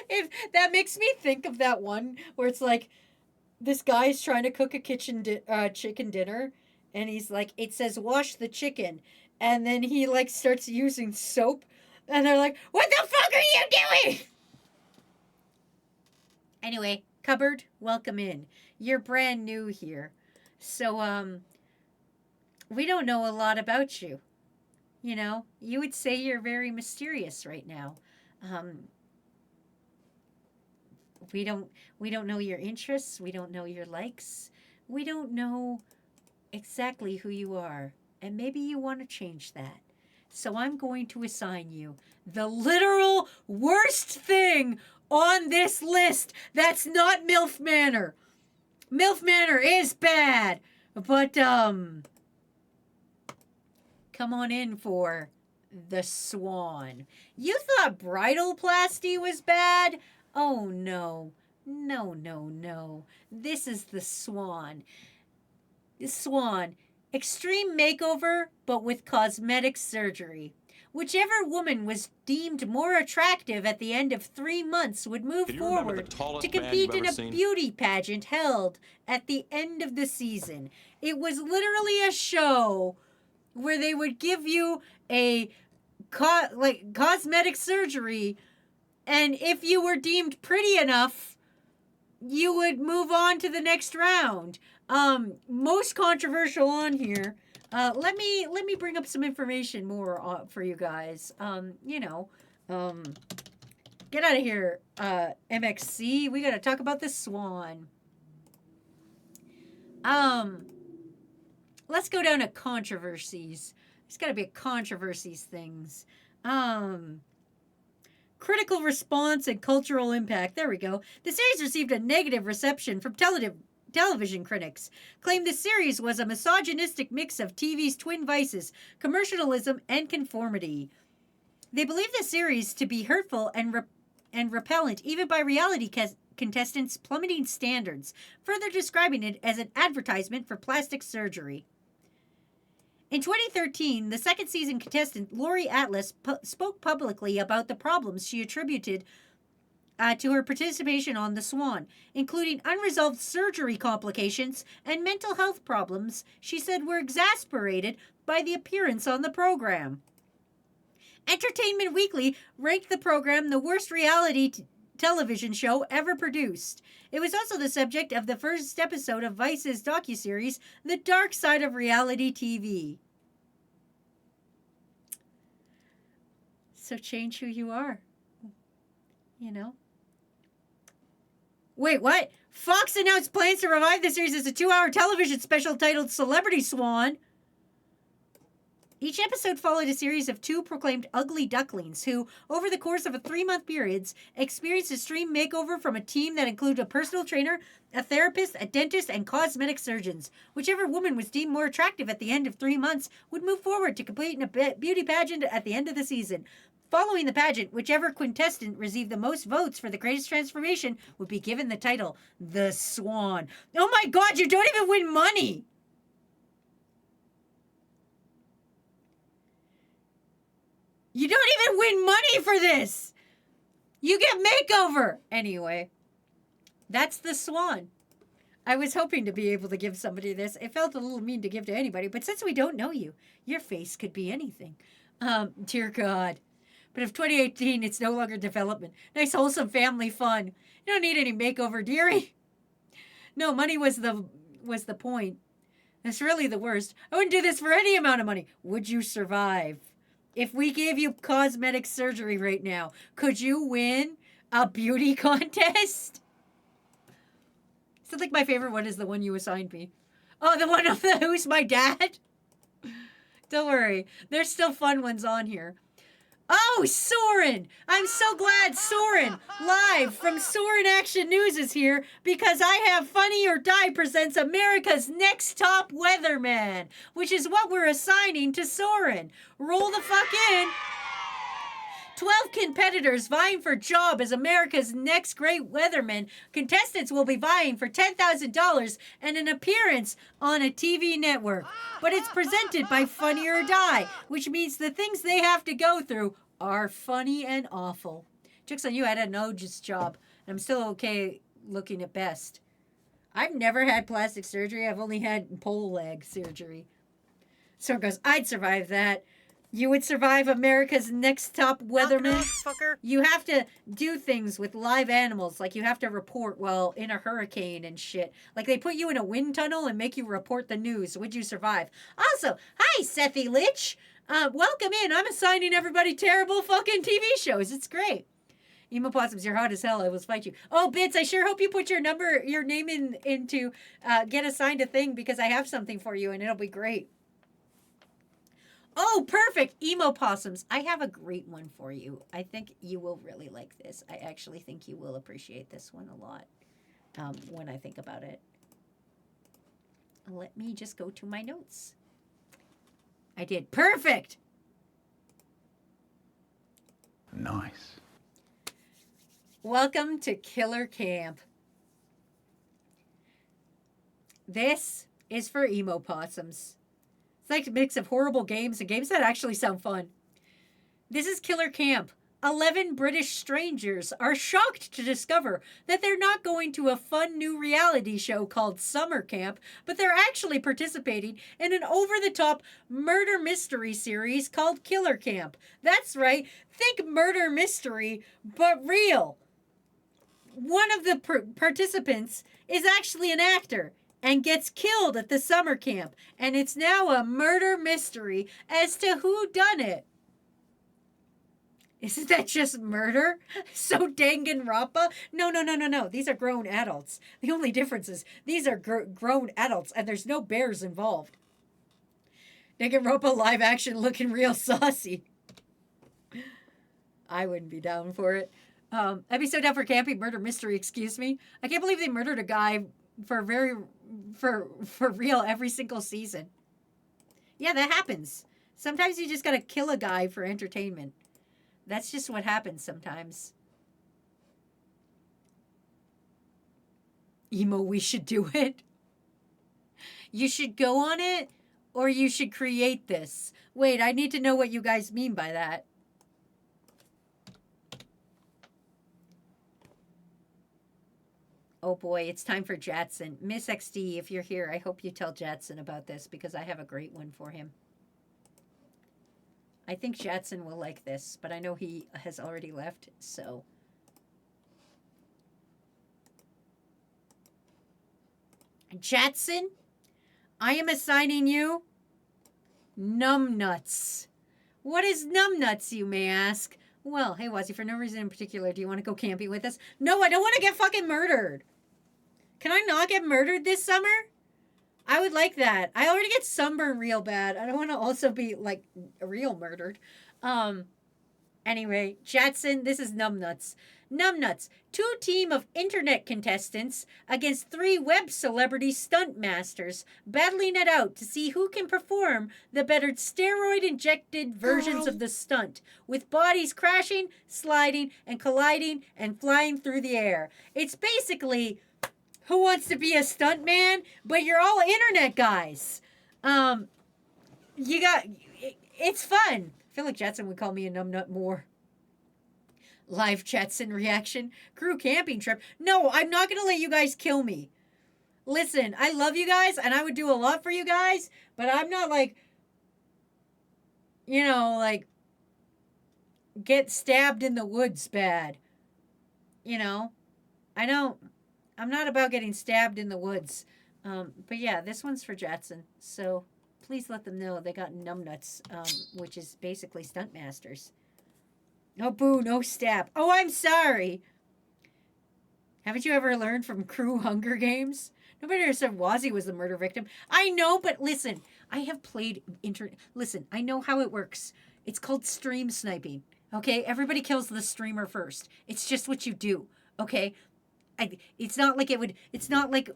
If that makes me think of that one where it's like this guy's trying to cook a chicken dinner, and he's like, it says wash the chicken, and then he like starts using soap, and they're like, what the fuck are you doing? Anyway, Cupboard, welcome in. You're brand new here, so we don't know a lot about you. You know, you would say you're very mysterious right now. We don't know your interests. We don't know your likes. We don't know exactly who you are. And maybe you want to change that. So I'm going to assign you the literal worst thing on this list that's not MILF Manor. MILF Manor is bad, but come on in for the Swan. You thought bridalplasty was bad? Oh no. No. This is the Swan. The Swan. Extreme makeover, but with cosmetic surgery. Whichever woman was deemed more attractive at the end of 3 months would move forward to compete in a beauty pageant held at the end of the season. It was literally a show where they would give you a cosmetic surgery, and if you were deemed pretty enough, you would move on to the next round. Most controversial on here. Let me bring up some information more for you guys. Get out of here, MXC. We gotta talk about the Swan. Let's go down to controversies. There's gotta be controversies things. Critical response and cultural impact. There we go. The series received a negative reception from television critics, claimed the series was a misogynistic mix of TV's twin vices, commercialism, and conformity. They believe the series to be hurtful and repellent, even by reality contestants' plummeting standards, further describing it as an advertisement for plastic surgery. In 2013, the second season contestant Lori Atlas spoke publicly about the problems she attributed to her participation on The Swan, including unresolved surgery complications and mental health problems she said were exacerbated by the appearance on the program. Entertainment Weekly ranked the program the worst reality television show ever produced. It was also the subject of the first episode of Vice's docuseries, The Dark Side of Reality TV. So change who you are. You know? Wait, what? Fox announced plans to revive the series as a 2-hour television special titled Celebrity Swan. Each episode followed a series of 2 proclaimed ugly ducklings who, over the course of a 3-month period, experienced a extreme makeover from a team that included a personal trainer, a therapist, a dentist, and cosmetic surgeons. Whichever woman was deemed more attractive at the end of 3 months would move forward to compete in a beauty pageant at the end of the season. Following the pageant, whichever contestant received the most votes for the greatest transformation would be given the title, The Swan. Oh my God, you don't even win money! You don't even win money for this! You get makeover! Anyway, that's The Swan. I was hoping to be able to give somebody this. It felt a little mean to give to anybody, but since we don't know you, your face could be anything. Dear God. But if 2018, it's no longer development. Nice, wholesome family fun. You don't need any makeover, dearie. No, money was the point. That's really the worst. I wouldn't do this for any amount of money. Would you survive? If we gave you cosmetic surgery right now, could you win a beauty contest? So, like, my favorite one is the one you assigned me. Oh, the one of the Who's My Dad? Don't worry. There's still fun ones on here. Oh, Soren! I'm so glad Soren, live from Soren Action News, is here because I have Funny or Die presents America's Next Top Weatherman, which is what we're assigning to Soren. Roll the fuck in. 12 competitors vying for job as America's next great weatherman. Contestants will be vying for $10,000 and an appearance on a TV network. But it's presented by Funny or Die, which means the things they have to go through are funny and awful. Joke's on you, I had a nose job. And I'm still okay looking at best. I've never had plastic surgery. I've only had pole leg surgery. So it goes, I'd survive that. You would survive America's Next Top Weatherman. Fucker. You have to do things with live animals, like you have to report while in a hurricane and shit. Like they put you in a wind tunnel and make you report the news. Would you survive? Also, hi, Sethy Lich. Welcome in. I'm assigning everybody terrible fucking TV shows. It's great. Emo Possums, you're hot as hell. I will fight you. Oh, Bits, I sure hope you put your name into get assigned a thing because I have something for you and it'll be great. Oh, perfect. Emo Possums. I have a great one for you. I think you will really like this. I actually think you will appreciate this one a lot when I think about it. Let me just go to my notes. I did. Perfect. Nice. Welcome to Killer Camp. This is for Emo Possums. It's like a mix of horrible games and games that actually sound fun. This is Killer Camp. 11 British strangers are shocked to discover that they're not going to a fun new reality show called Summer Camp, but they're actually participating in an over-the-top murder mystery series called Killer Camp. That's right. Think murder mystery, but real. One of the participants is actually an actor and gets killed at the summer camp. And it's now a murder mystery as to who done it. Isn't that just murder? So Danganronpa? No. These are grown adults. The only difference is these are grown adults and there's no bears involved. Danganronpa live action looking real saucy. I wouldn't be down for it. I'd be so down for camping murder mystery, excuse me. I can't believe they murdered a guy for real every single season. Yeah, that happens. Sometimes you just gotta kill a guy for entertainment. That's just what happens sometimes. Emo, we should do it. You should go on it, or you should create this. Wait, I need to know what you guys mean by that. Oh boy, it's time for Jatson. Miss XD, if you're here, I hope you tell Jatson about this because I have a great one for him. I think Jatson will like this, but I know he has already left, so. Jatson, I am assigning you Numbnuts. What is Numbnuts, you may ask? Well, hey, Wazzy, for no reason in particular, do you want to go camping with us? No, I don't want to get fucking murdered. Can I not get murdered this summer? I would like that. I already get sunburn real bad. I don't want to also be, like, real murdered. Anyway, Jatson, this is Numbnuts. Numbnuts, 2 team of internet contestants against 3 web celebrity stunt masters, battling it out to see who can perform the better steroid-injected versions of the stunt, with bodies crashing, sliding, and colliding, and flying through the air. It's basically Who Wants to Be a Stuntman, but you're all internet guys. It's fun. I feel like Jetson would call me a numbnut more. Live Jetson reaction. Crew camping trip. No, I'm not going to let you guys kill me. Listen, I love you guys, and I would do a lot for you guys, but I'm not like, get stabbed in the woods bad. You know, I don't. I'm not about getting stabbed in the woods. But yeah, this one's for Jetson. So please let them know they got numbnuts, which is basically stunt masters. Oh, boo, no stab. Oh, I'm sorry. Haven't you ever learned from Crew Hunger Games? Nobody ever said Wazzy was the murder victim. I know, but listen, I have played Listen, I know how it works. It's called stream sniping. Okay, everybody kills the streamer first. It's just what you do. Okay, it's not like it would. It's not like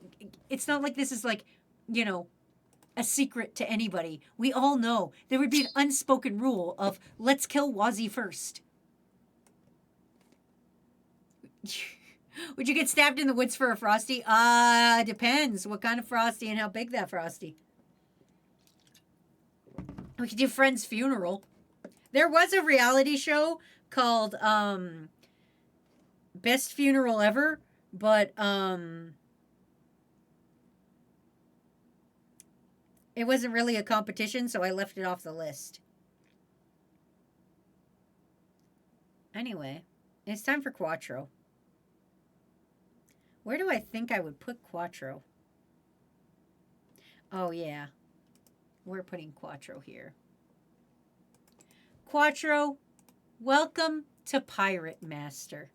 this is like, you know, a secret to anybody. We all know there would be an unspoken rule of let's kill Wazzy first. Would you get stabbed in the woods for a Frosty? Depends what kind of Frosty and how big that Frosty. We could do Friend's Funeral. There was a reality show called Best Funeral Ever, but it wasn't really a competition, so I left it off the list. Anyway, it's time for Quattro. Where do I think I would put Quattro? Oh, yeah. We're putting Quattro here. Quattro, welcome to Pirate Master.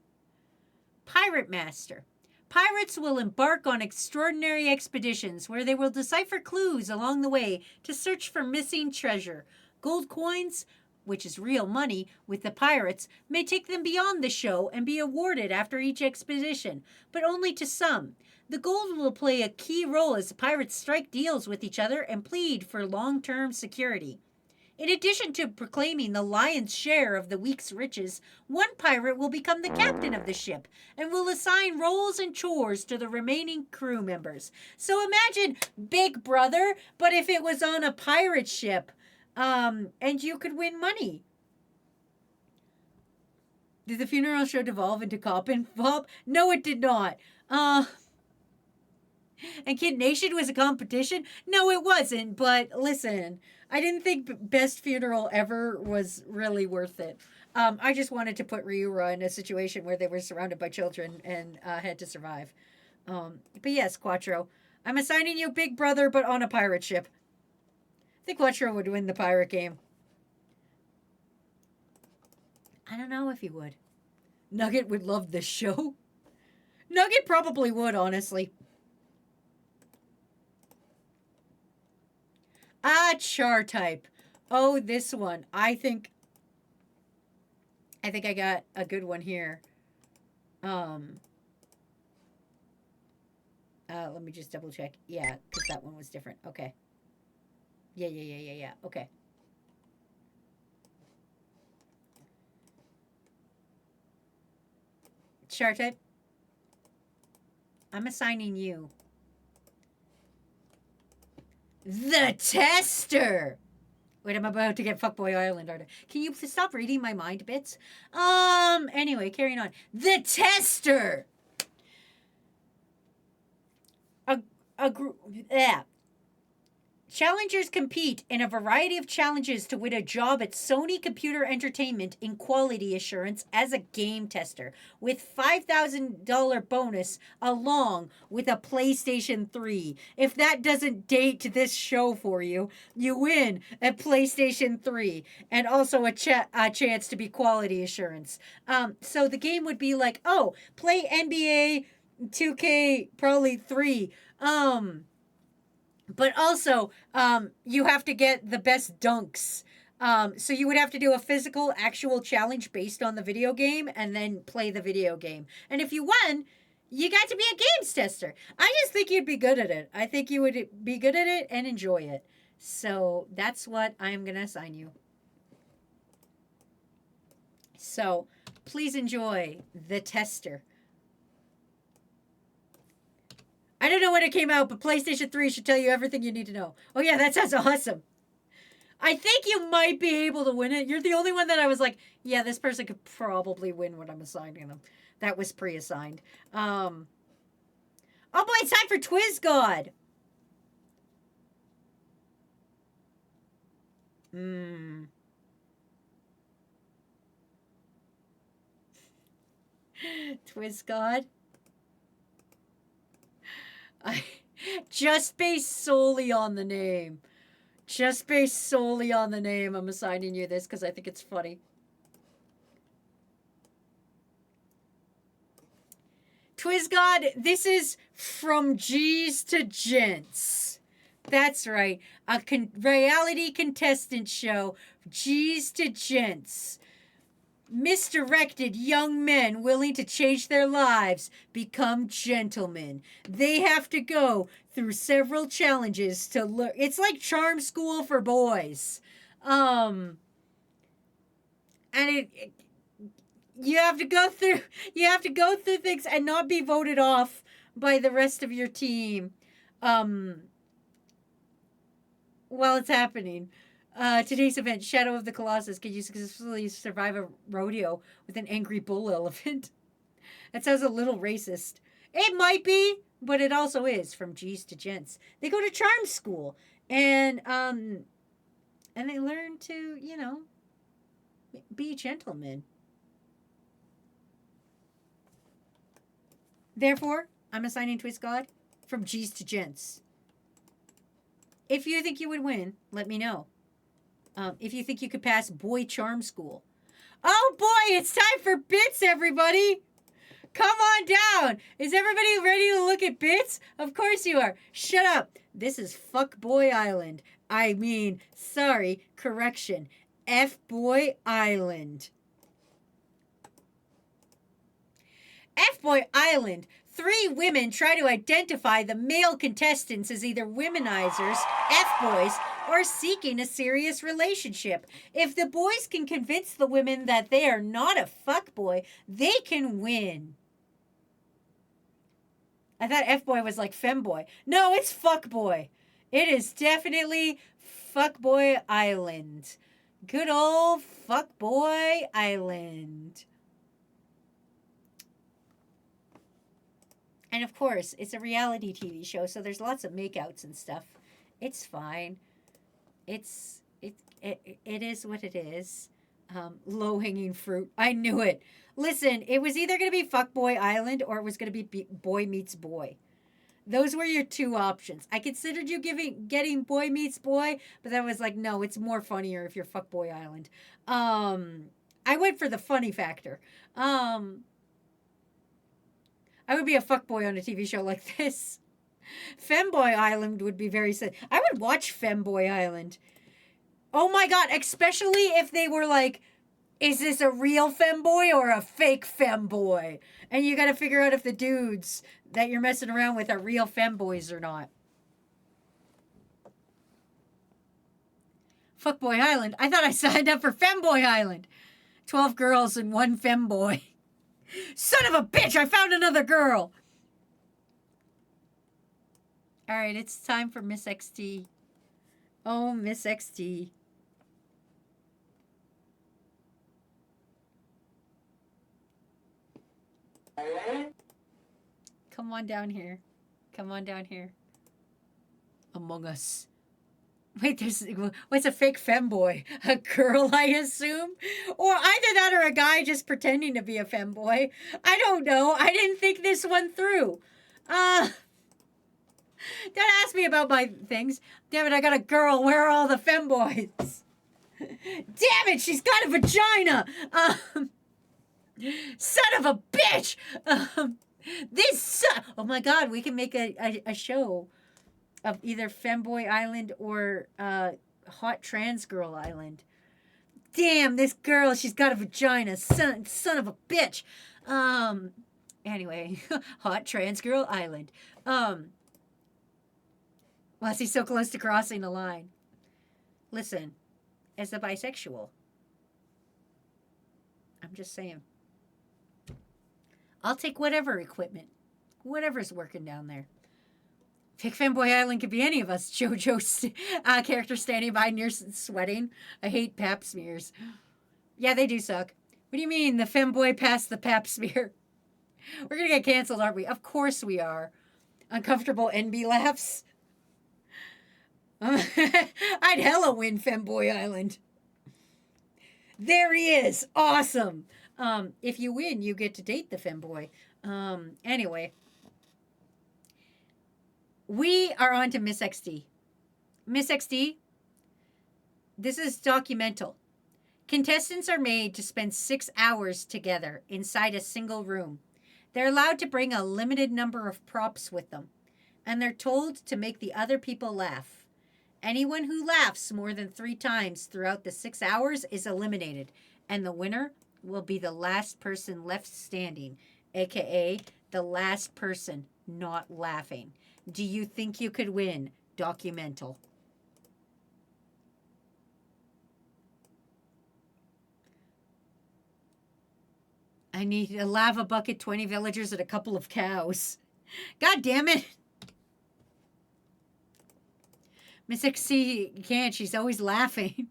Pirate Master. Pirates will embark on extraordinary expeditions where they will decipher clues along the way to search for missing treasure. Gold coins, which is real money, with the pirates, may take them beyond the show and be awarded after each expedition, but only to some. The gold will play a key role as the pirates strike deals with each other and plead for long-term security. In addition to proclaiming the lion's share of the week's riches, one pirate will become the captain of the ship and will assign roles and chores to the remaining crew members. So imagine Big Brother, but if it was on a pirate ship, and you could win money. Did the funeral show devolve into Coppin Pop? No, it did not. And Kid Nation was a competition? No, it wasn't. But listen, I didn't think Best Funeral Ever was really worth it. I just wanted to put Ryura in a situation where they were surrounded by children and had to survive. But yes, Quattro, I'm assigning you Big Brother, but on a pirate ship. I think Quattro would win the pirate game. I don't know if he would. Nugget would love this show. Nugget probably would, honestly. Char type. Oh, this one. I think I got a good one here. Let me just double check. Yeah, because that one was different. Okay. Yeah. Okay. Char type. I'm assigning you the Tester. Wait, I'm about to get Fuckboy Island, aren't I? Can you stop reading my mind bits? Anyway, carrying on. The Tester. Yeah. Challengers compete in a variety of challenges to win a job at Sony Computer Entertainment in quality assurance as a game tester, with $5,000 bonus along with a PlayStation 3. If that doesn't date this show for you, you win a PlayStation 3 and also a chance to be quality assurance. So the game would be like, oh, play NBA 2K probably 3. But also, you have to get the best dunks. So you would have to do a physical, actual challenge based on the video game and then play the video game. And if you won, you got to be a games tester. I just think you'd be good at it. I think you would be good at it and enjoy it. So that's what I'm going to assign you. So please enjoy the Tester. I don't know when it came out, but PlayStation 3 should tell you everything you need to know. Oh, yeah, that sounds awesome. I think you might be able to win it. You're the only one that I was like, yeah, this person could probably win what I'm assigning them. That was pre-assigned. Oh, boy, it's time for Twiz God. Twist God. I just based solely on the name. Just based solely on the name, I'm assigning you this because I think it's funny. God, this is from G's to Gents. That's right. A reality contestant show, G's to Gents. Misdirected young men willing to change their lives become gentlemen. They have to go through several challenges to learn. It's like charm school for boys. And you have to go through things and not be voted off by the rest of your team while it's happening. Today's event, Shadow of the Colossus. Can you successfully survive a rodeo with an angry bull elephant? That sounds a little racist. It might be, but it also is. From G's to Gents. They go to charm school and they learn to, be gentlemen. Therefore, I'm assigning Twist God from G's to Gents. If you think you would win, let me know. If you think you could pass boy charm school. Oh boy, it's time for bits, everybody. Come on down. Is everybody ready to look at bits? Of course you are. Shut up. This is Fuckboy Island. Correction. F-Boy Island. F-Boy Island. 3 women try to identify the male contestants as either womenizers, F-boys, or seeking a serious relationship. If the boys can convince the women that they are not a fuckboy, they can win. I thought F-boy was like femboy. No, it's fuckboy. It is definitely Fuckboy Island. Good old Fuckboy Island. And of course, it's a reality TV show, so there's lots of makeouts and stuff. It's fine. It is what it is. Low-hanging fruit. I knew it. Listen, it was either going to be Fuckboy Island or it was going to be Boy Meets Boy. Those were your 2 options. I considered you getting Boy Meets Boy, but I was like, no, it's more funnier if you're Fuckboy Island. I went for the funny factor. I would be a fuckboy on a TV show like this. Femboy Island would be very sad. I would watch Femboy Island. Oh my god, especially if they were like, is this a real femboy or a fake femboy? And you gotta figure out if the dudes that you're messing around with are real femboys or not. Fuckboy Island. I thought I signed up for Femboy Island. 12 girls and 1 femboy. Son of a bitch, I found another girl. All right, it's time for Miss XT. Oh, Miss XT. Come on down here. Come on down here. Among Us. Wait, what's a fake femboy? A girl, I assume? Or either that or a guy just pretending to be a femboy. I don't know. I didn't think this one through. Don't ask me about my things. Damn it, I got a girl. Where are all the femboys? Damn it, she's got a vagina. Son of a bitch. Oh my god, we can make a show of either Femboy Island or Hot Trans Girl Island. Damn, this girl, she's got a vagina. Son of a bitch. Anyway, Hot Trans Girl Island. Well, she's so close to crossing the line. Listen, as a bisexual, I'm just saying, I'll take whatever equipment, whatever's working down there. Fake Femboy Island could be any of us. JoJo's character standing by near sweating. I hate pap smears. Yeah, they do suck. What do you mean the femboy passed the pap smear? We're going to get canceled, aren't we? Of course we are. Uncomfortable NB laughs. I'd hella win Femboy Island. There he is. Awesome. If you win, you get to date the femboy. Anyway, we are on to Miss XD. Miss XD, this is documental. Contestants are made to spend 6 hours together inside a single room. They're allowed to bring a limited number of props with them, and they're told to make the other people laugh. Anyone who laughs more than 3 times throughout the 6 hours is eliminated, and the winner will be the last person left standing, aka the last person not laughing. Do you think you could win? Documental. I need a lava bucket, 20 villagers, and a couple of cows. God damn it. Miss XC can't. She's always laughing.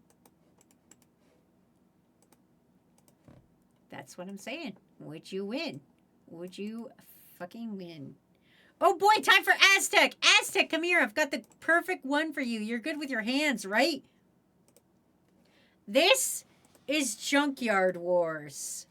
That's what I'm saying. Would you win? Would you fucking win? Oh boy, time for Aztec. Aztec, come here. I've got the perfect one for you. You're good with your hands, right? This is Junkyard Wars.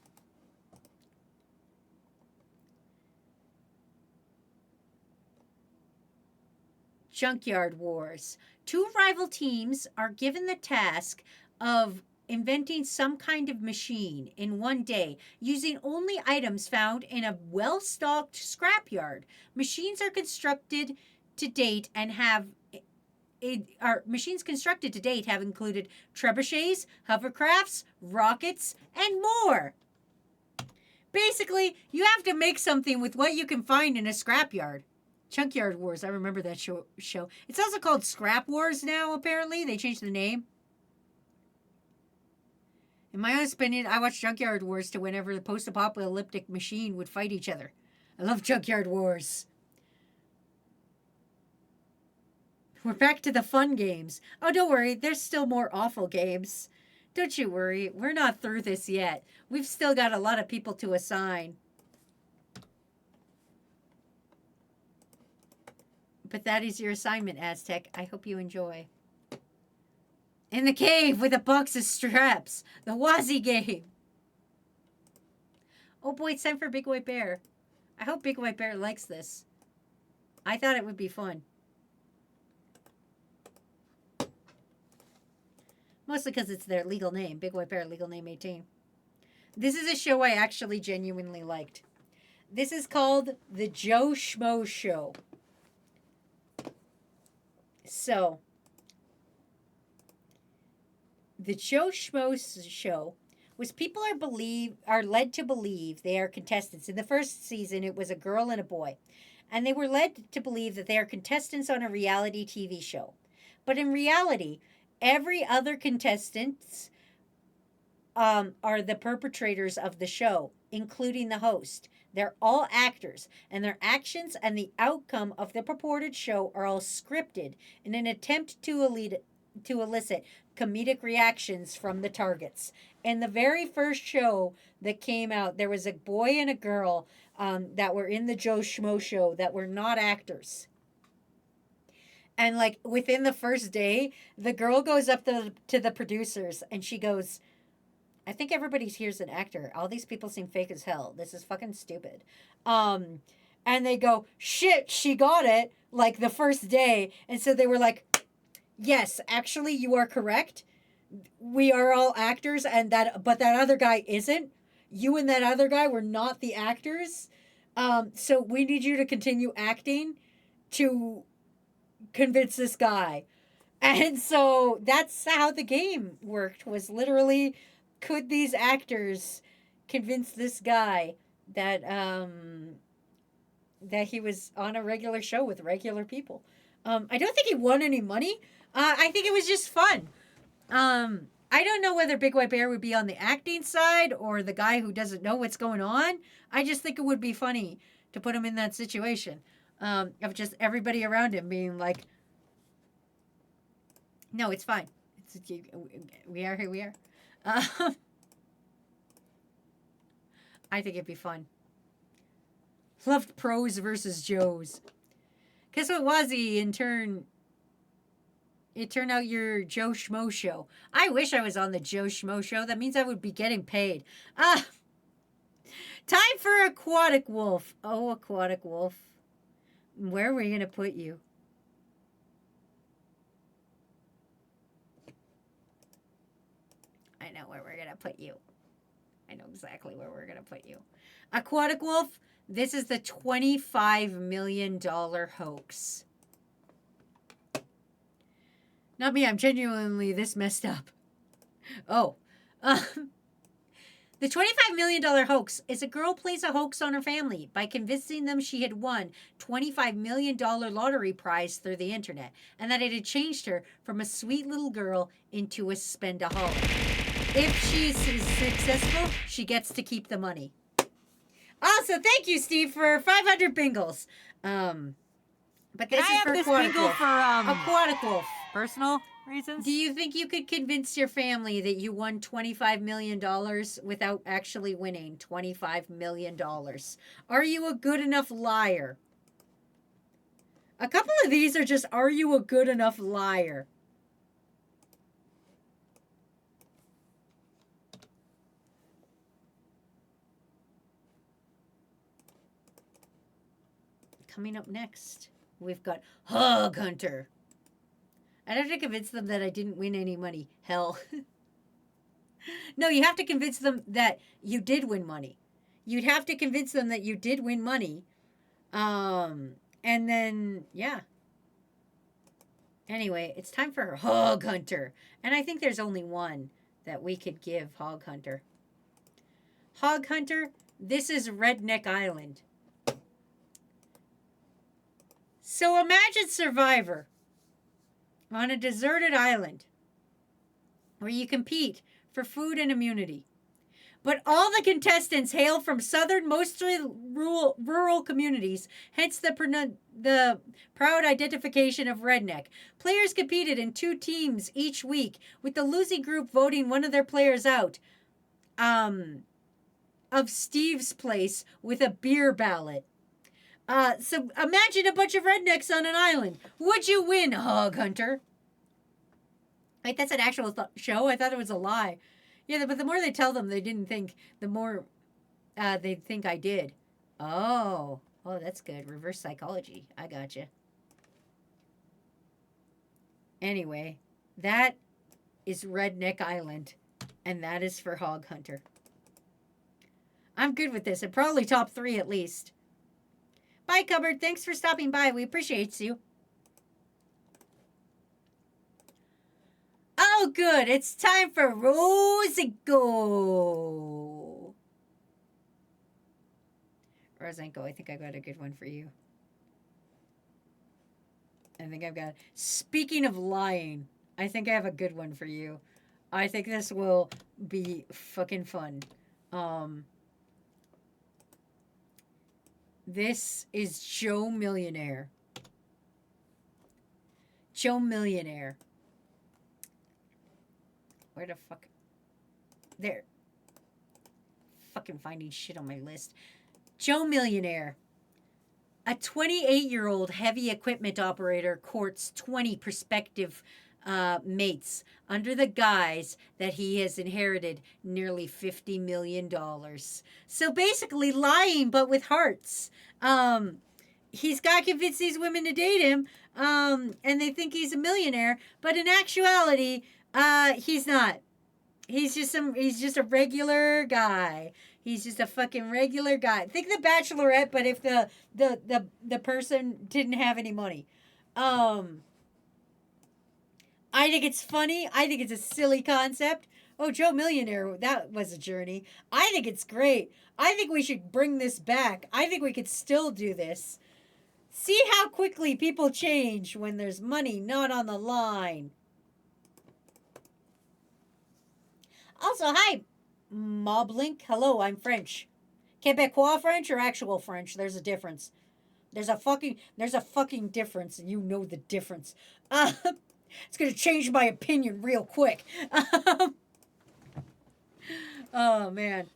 Junkyard Wars. 2 rival teams are given the task of inventing some kind of machine in one day using only items found in a well-stocked scrapyard. Machines are constructed to date and have included trebuchets, hovercrafts, rockets, and more. Basically, you have to make something with what you can find in a scrapyard. Junkyard Wars, I remember that show. It's also called Scrap Wars now, apparently. They changed the name. In my honest opinion, I watched Junkyard Wars to whenever the post-apocalyptic machine would fight each other. I love Junkyard Wars. We're back to the fun games. Oh, don't worry. There's still more awful games. Don't you worry. We're not through this yet. We've still got a lot of people to assign. But that is your assignment, Aztec. I hope you enjoy. In the cave with a box of straps. The Wazzy game. Oh boy, it's time for Big White Bear. I hope Big White Bear likes this. I thought it would be fun. Mostly because it's their legal name. Big White Bear, legal name 18. This is a show I actually genuinely liked. This is called The Joe Schmo Show. So, the Joe Schmo Show was people are led to believe they are contestants. In the first season, it was a girl and a boy. And they were led to believe that they are contestants on a reality TV show. But in reality, every other contestants are the perpetrators of the show, including the host. They're all actors, and their actions and the outcome of the purported show are all scripted in an attempt to elicit comedic reactions from the targets. In the very first show that came out, there was a boy and a girl that were in the Joe Schmo Show that were not actors. And like within the first day, the girl goes up to the producers and she goes, I think everybody here's an actor. All these people seem fake as hell. This is fucking stupid. And they go, shit, she got it, like the first day. And so they were like, yes, actually, you are correct. We are all actors, but that other guy isn't. You and that other guy were not the actors. So we need you to continue acting to convince this guy. And so that's how the game worked, was literally, could these actors convince this guy that that he was on a regular show with regular people? I don't think he won any money. I think it was just fun. I don't know whether Big White Bear would be on the acting side or the guy who doesn't know what's going on. I just think it would be funny to put him in that situation of just everybody around him being like, no, it's fine. We are who we are. I think it'd be fun. Loved pros versus Joes. Guess what, Wazzy, in turn, it turned out your Joe Schmo Show. I wish I was on the Joe Schmo Show. That means I would be getting paid. Time for Aquatic Wolf. Oh, Aquatic Wolf. Where are we going to put you? I know where we're going to put you. I know exactly where we're going to put you. Aquatic Wolf, this is the $25 million hoax. Not me, I'm genuinely this messed up. Oh. The $25 million hoax is a girl plays a hoax on her family by convincing them she had won $25 million lottery prize through the internet and that it had changed her from a sweet little girl into a spendaholic. If she's successful, she gets to keep the money. Also, thank you, Steve, for 500 bingles. But this Can I is have for this Aquatic bingo Wolf. for Aquatic Wolf. personal reasons? Do you think you could convince your family that you won $25 million without actually winning $25 million? Are you a good enough liar? A couple of these are just, are you a good enough liar? Coming up next, we've got Hog Hunter. I'd have to convince them that I didn't win any money. Hell. No, you have to convince them that you did win money. You'd have to convince them that you did win money. And then, yeah. Anyway, it's time for Hog Hunter. And I think there's only one that we could give Hog Hunter. Hog Hunter, this is Redneck Island. So imagine Survivor on a deserted island where you compete for food and immunity. But all the contestants hail from southern, mostly rural communities, hence the proud identification of redneck. Players competed in 2 teams each week, with the losing group voting one of their players out of Steve's place with a beer ballot. So imagine a bunch of rednecks on an island. Would you win, Hog Hunter? Wait, that's an actual show? I thought it was a lie. Yeah, but the more they tell them they didn't think, the more they think I did. Oh, that's good. Reverse psychology. I gotcha. Anyway, that is Redneck Island, and that is for Hog Hunter. I'm good with this. And probably top 3 at least. Bye, Cupboard. Thanks for stopping by. We appreciate you. Oh, good. It's time for Rosenko. Rosenko, I think I got a good one for you. I think I've got... Speaking of lying, I think I have a good one for you. I think this will be fucking fun. This is Joe Millionaire. Joe Millionaire. Where the fuck? There. Fucking finding shit on my list. Joe Millionaire. A 28-year-old heavy equipment operator courts 20 prospective mates under the guise that he has inherited nearly $50 million. So basically lying, but with hearts. He's got to convince these women to date him, and they think he's a millionaire, but in actuality, he's not. He's just a regular guy. He's just a fucking regular guy. Think The Bachelorette, but if the person didn't have any money. I think it's funny. I think it's a silly concept. Oh, Joe Millionaire, that was a journey. I think it's great. I think we should bring this back. I think we could still do this. See how quickly people change when there's money not on the line. Also, hi, Moblink. Hello, I'm French. Quebecois French or actual French? There's a difference. There's a fucking difference, and you know the difference. It's going to change my opinion real quick. Oh, man.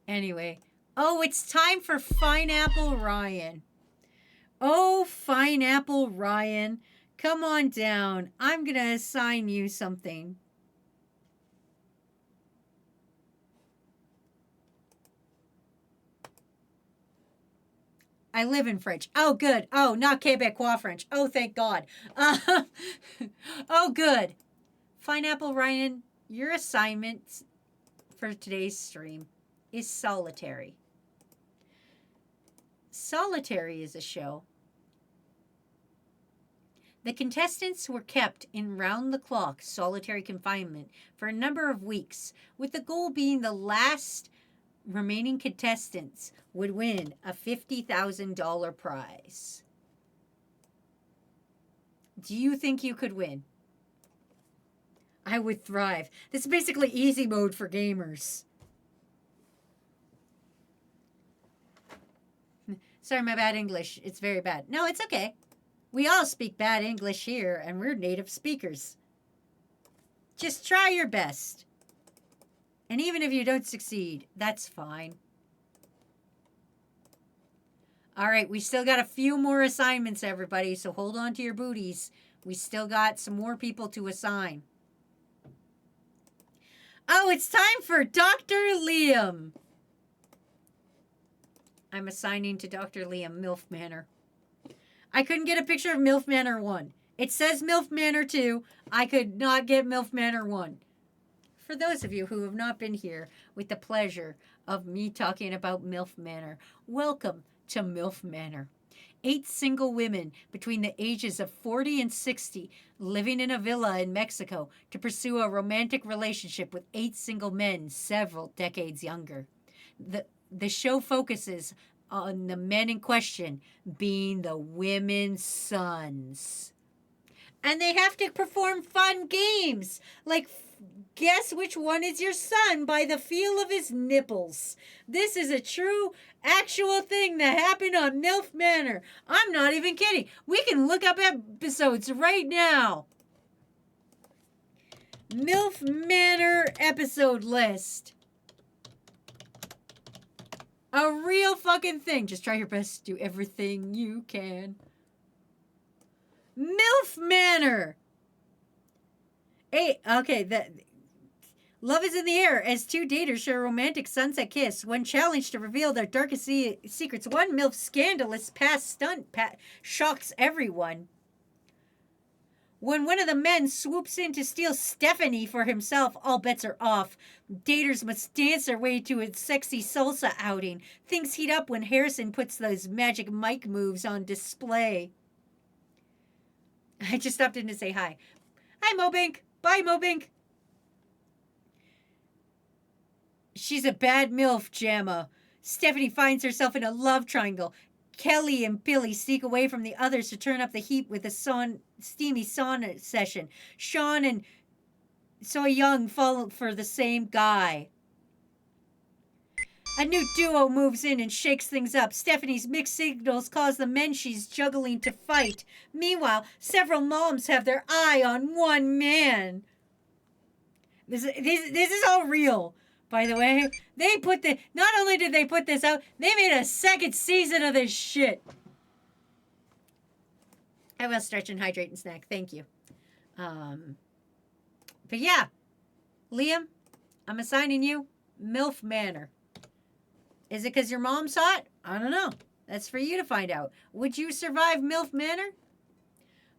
Anyway. Oh, it's time for Pineapple Ryan. Oh, Pineapple Ryan. Come on down. I'm going to assign you something. I live in French. Oh, good. Oh, not Quebecois French. Oh, thank God. Oh, good. Pineapple Ryan, your assignment for today's stream is Solitary. Solitary is a show. The contestants were kept in round-the-clock solitary confinement for a number of weeks, with the goal being the last remaining contestants would win a $50,000 prize. Do you think you could win? I would thrive. This is basically easy mode for gamers. Sorry, my bad English. It's very bad. No, it's okay. We all speak bad English here, and we're native speakers. Just try your best. And even if you don't succeed, that's fine. All right, we still got a few more assignments, everybody, so hold on to your booties. We still got some more people to assign. Oh, it's time for Dr. Liam. I'm assigning to Dr. Liam MILF Manor. I couldn't get a picture of MILF Manor 1. It says MILF Manor 2. I could not get MILF Manor 1. For those of you who have not been here with the pleasure of me talking about MILF Manor, welcome to MILF Manor. 8 single women between the ages of 40 and 60 living in a villa in Mexico to pursue a romantic relationship with 8 single men several decades younger. The show focuses on the men in question being the women's sons. And they have to perform fun games, like guess which one is your son by the feel of his nipples. This is a true, actual thing that happened on MILF Manor. I'm not even kidding. We can look up episodes right now. MILF Manor episode list. A real fucking thing. Just try your best. Do everything you can. MILF Manor. Hey, okay, love is in the air as 2 daters share a romantic sunset kiss. When challenged to reveal their darkest secrets, one MILF scandalous past stunt shocks everyone. When one of the men swoops in to steal Stephanie for himself, all bets are off. Daters must dance their way to a sexy salsa outing. Things heat up when Harrison puts those magic mic moves on display. I just stopped in to say hi. Hi, Mobink. Bye, Mobink. She's a bad MILF, Jamma. Stephanie finds herself in a love triangle. Kelly and Billy sneak away from the others to turn up the heat with a steamy sauna session. Sean and So Young fall for the same guy. A new duo moves in and shakes things up. Stephanie's mixed signals cause the men she's juggling to fight. Meanwhile, several moms have their eye on one man. This is all real. By the way, not only did they put this out, they made a 2nd season of this shit. I will stretch and hydrate and snack. Thank you. But yeah, Liam, I'm assigning you MILF Manor. Is it because your mom saw it? I don't know. That's for you to find out. Would you survive MILF Manor?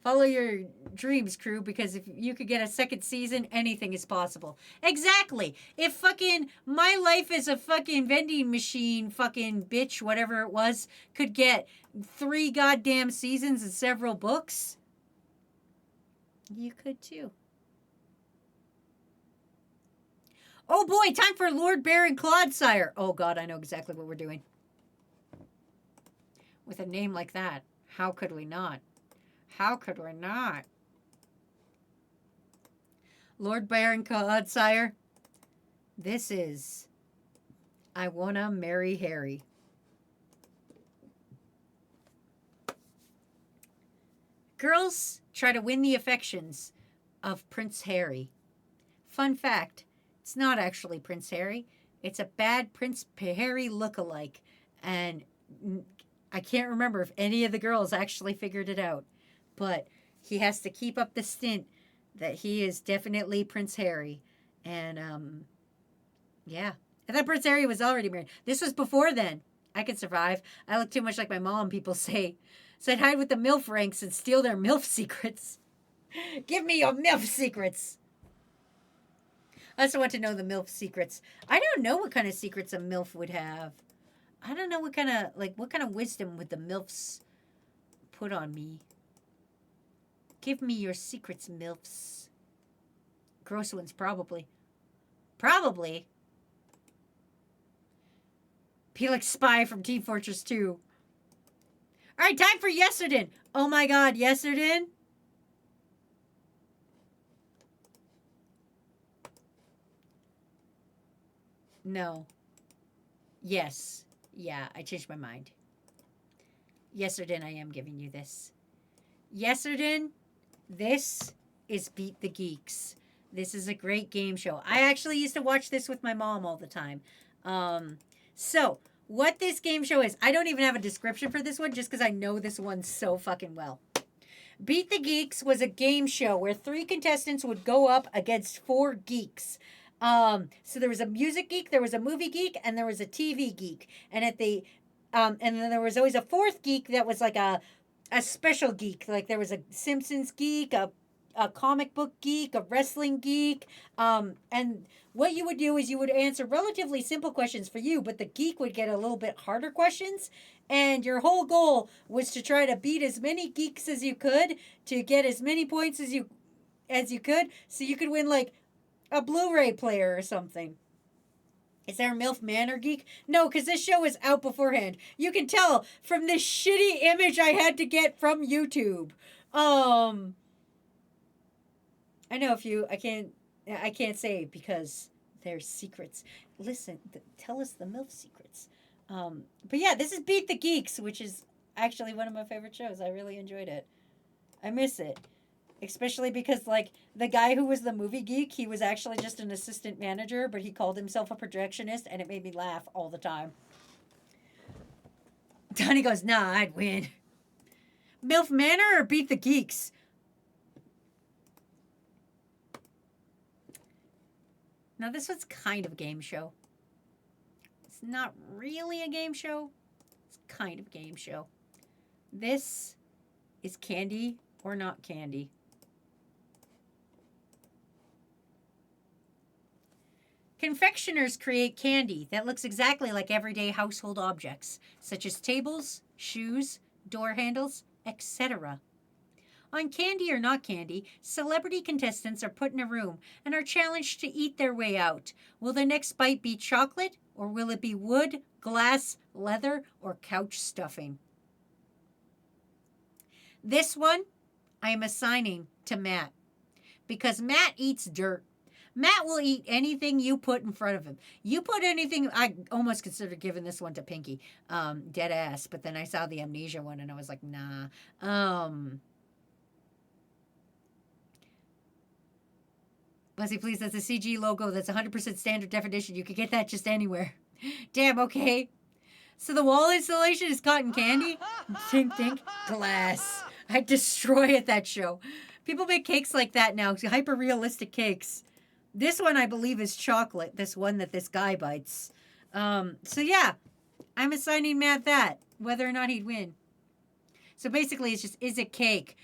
Follow your dreams, crew, because if you could get a 2nd season, anything is possible. Exactly. If fucking My Life as a fucking vending machine fucking bitch, whatever it was, could get 3 goddamn seasons and several books, you could too. Oh boy, time for Lord Baron Clodsire. Oh god, I know exactly what we're doing. With a name like that, how could we not? How could we not? Lord Baron Clodsire, this is I Wanna Marry Harry. Girls try to win the affections of Prince Harry. Fun fact, it's not actually Prince Harry. It's a bad Prince Harry lookalike. And I can't remember if any of the girls actually figured it out. But he has to keep up the stint that he is definitely Prince Harry. And, yeah. I thought Prince Harry was already married. This was before then. I can survive. I look too much like my mom, people say. So I'd hide with the MILF ranks and steal their MILF secrets. Give me your MILF secrets. I also want to know the MILF secrets. I don't know what kind of secrets a MILF would have. I don't know what kind of wisdom would the MILFs put on me. Give me your secrets, MILFs. Gross ones, probably. Probably. Felix Spy from Team Fortress 2. All right, time for Yesterden. Oh my God, Yesterden. No. Yes. Yeah, I changed my mind. Yesterden, I am giving you this. Yesterden, this is Beat the Geeks. This is a great game show. I actually used to watch this with my mom all the time. So, what this game show is, I don't even have a description for this one just because I know this one so fucking well. Beat the Geeks was a game show where 3 contestants would go up against 4 geeks. So there was a music geek, there was a movie geek, and there was a TV geek. And and then there was always a 4th geek that was like a special geek. Like there was a Simpsons geek, a comic book geek, a wrestling geek. And what you would do is you would answer relatively simple questions for you, but the geek would get a little bit harder questions. And your whole goal was to try to beat as many geeks as you could to get as many points as you could, so you could win like a Blu-ray player or something. Is there a MILF Manor geek? No, because this show was out beforehand. You can tell from this shitty image I had to get from YouTube. I know I can't say because there's secrets. Listen, tell us the MILF secrets. But yeah, this is Beat the Geeks, which is actually one of my favorite shows. I really enjoyed it. I miss it. Especially because, like, the guy who was the movie geek, he was actually just an assistant manager, but he called himself a projectionist, and it made me laugh all the time. Donnie goes, nah, I'd win. MILF Manor or Beat the Geeks? Now, this one's kind of a game show. It's not really a game show. It's kind of a game show. This is Candy or Not Candy. Confectioners create candy that looks exactly like everyday household objects, such as tables, shoes, door handles, etc. On Candy or Not Candy, celebrity contestants are put in a room and are challenged to eat their way out. Will the next bite be chocolate, or will it be wood, glass, leather, or couch stuffing? This one, I am assigning to Matt, because Matt eats dirt. Matt will eat anything you put in front of him. You put anything, I almost considered giving this one to Pinky, dead ass, but then I saw the Amnesia one and I was like, nah. Leslie, please, that's a CG logo. That's 100% standard definition. You could get that just anywhere. Damn, okay. So the wall installation is cotton candy? Think, glass. I destroy at that show. People make cakes like that now, hyper-realistic cakes. This one, I believe, is chocolate, this one that this guy bites. So yeah, I'm assigning Matt that, whether or not he'd win. So basically, it's just, is it cake?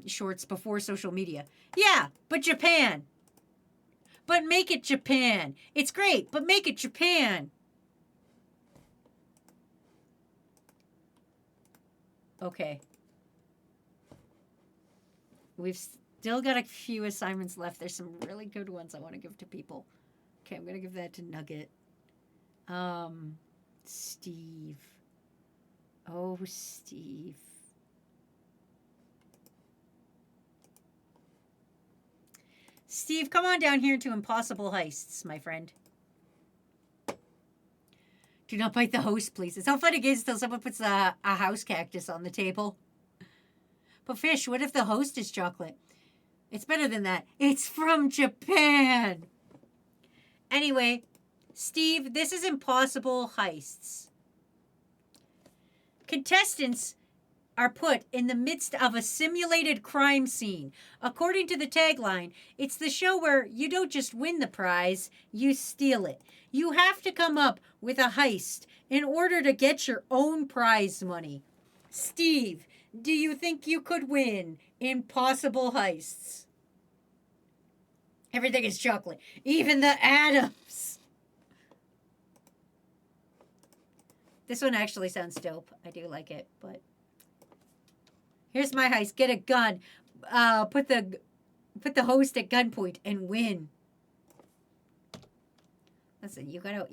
Shorts before social media. Yeah, but Japan. But make it Japan. It's great, but make it Japan. Okay. We've still got a few assignments left. There's some really good ones I want to give to people. Okay, I'm going to give that to Nugget. Steve. Oh, Steve. Steve, come on down here to Impossible Heists, my friend. Do not bite the host, please. It's how fun it is until someone puts a house cactus on the table. But Fish, what if the host is chocolate? It's better than that. It's from Japan. Anyway, Steve, this is Impossible Heists. Contestants are put in the midst of a simulated crime scene. According to the tagline, it's the show where you don't just win the prize, you steal it. You have to come up with a heist in order to get your own prize money. Steve, do you think you could win Impossible Heists? Everything is chocolate, even the atoms. This one actually sounds dope. I do like it, but here's my heist. Get a gun. Put the host at gunpoint and win. Listen, you gotta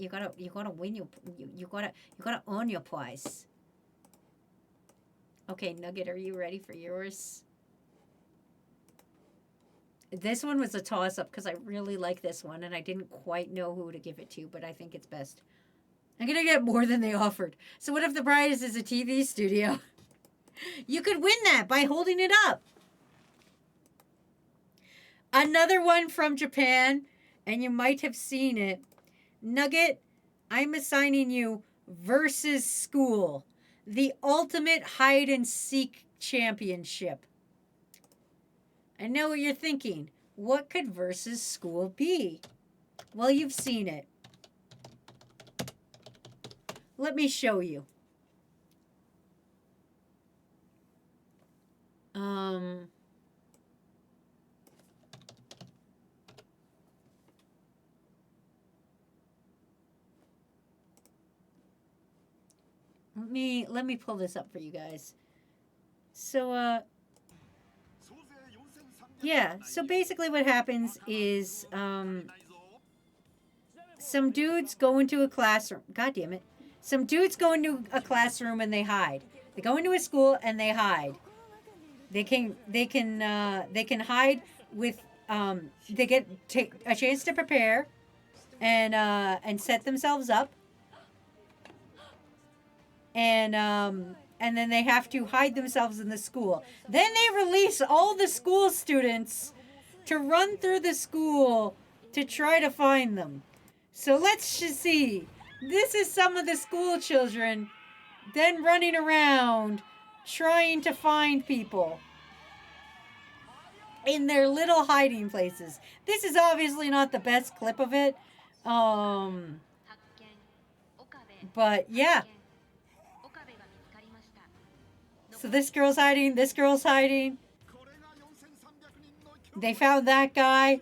win you gotta earn your prize. Okay, Nugget, are you ready for yours? This one was a toss-up because I really like this one and I didn't quite know who to give it to, but I think it's best. I'm gonna get more than they offered. So what if the prize is a TV studio? You could win that by holding it up. Another one from Japan, and you might have seen it. Nugget, I'm assigning you Versus School, the ultimate hide and seek championship. I know what you're thinking. What could Versus School be? Well, you've seen it. Let me show you. Let me pull this up for you guys. So yeah, so basically what happens is some dudes go into a classroom. God damn it. Some dudes go into a classroom and they hide. They go into a school and they hide. They can hide with they take a chance to prepare and set themselves up. And then they have to hide themselves in the school. Then they release all the school students to run through the school to try to find them. So let's just see. This is some of the school children then running around trying to find people in their little hiding places. This is obviously not the best clip of it. But yeah. So this girl's hiding, this girl's hiding. They found that guy.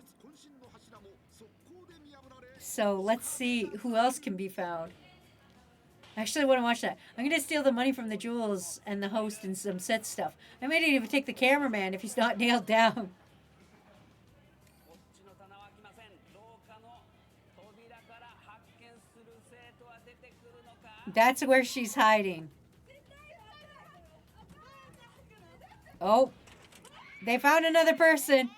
So let's see who else can be found. Actually, I want to watch that. I'm going to steal the money from the jewels and the host and some set stuff. I might even take the cameraman if he's not nailed down. That's where she's hiding. Oh, they found another person.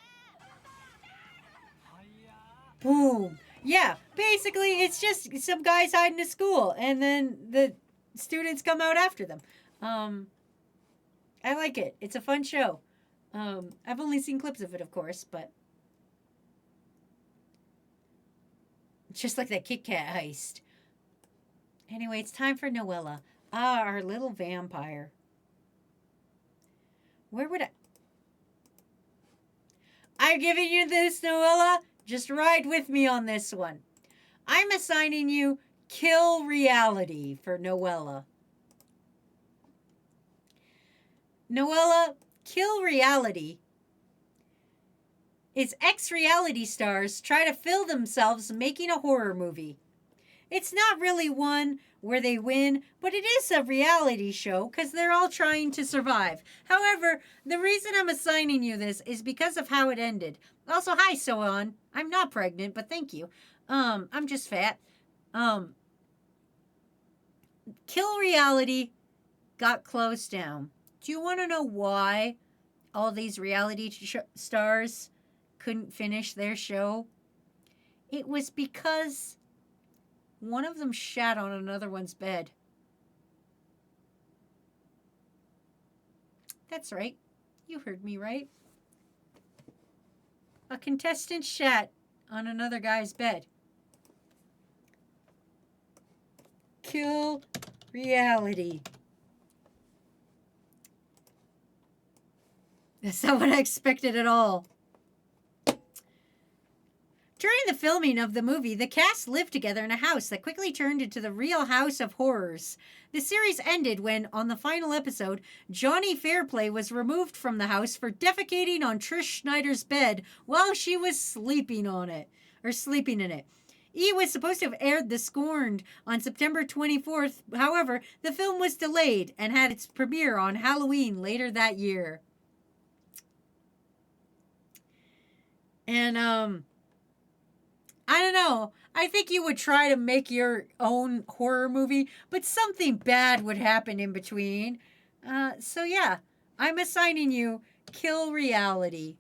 Boom. Yeah, basically it's just some guys hiding in school and then the students come out after them. I like it. It's a fun show. I've only seen clips of it, of course, but it's just like that Kit Kat heist. Anyway, it's time for Noella. Ah, our little vampire. Where would I'm giving you this, Noella. Just ride with me on this one. I'm assigning you Kill Reality for Noella. Noella, Kill Reality is ex-reality stars try to fill themselves making a horror movie. It's not really one where they win, but it is a reality show because they're all trying to survive. However, the reason I'm assigning you this is because of how it ended. Also, hi, Soan. I'm not pregnant, but thank you. I'm just fat. Kill Reality got closed down. Do you want to know why all these reality stars couldn't finish their show? It was because one of them shat on another one's bed. That's right. You heard me right. A contestant shat on another guy's bed. Kill Reality. That's not what I expected at all. During the filming of the movie, the cast lived together in a house that quickly turned into the Real House of Horrors. The series ended when, on the final episode, Johnny Fairplay was removed from the house for defecating on Trish Schneider's bed while she was sleeping in it. E was supposed to have aired The Scorned on September 24th. However, the film was delayed and had its premiere on Halloween later that year. And, I don't know. I think you would try to make your own horror movie, but something bad would happen in between. So yeah, I'm assigning you Kill Reality.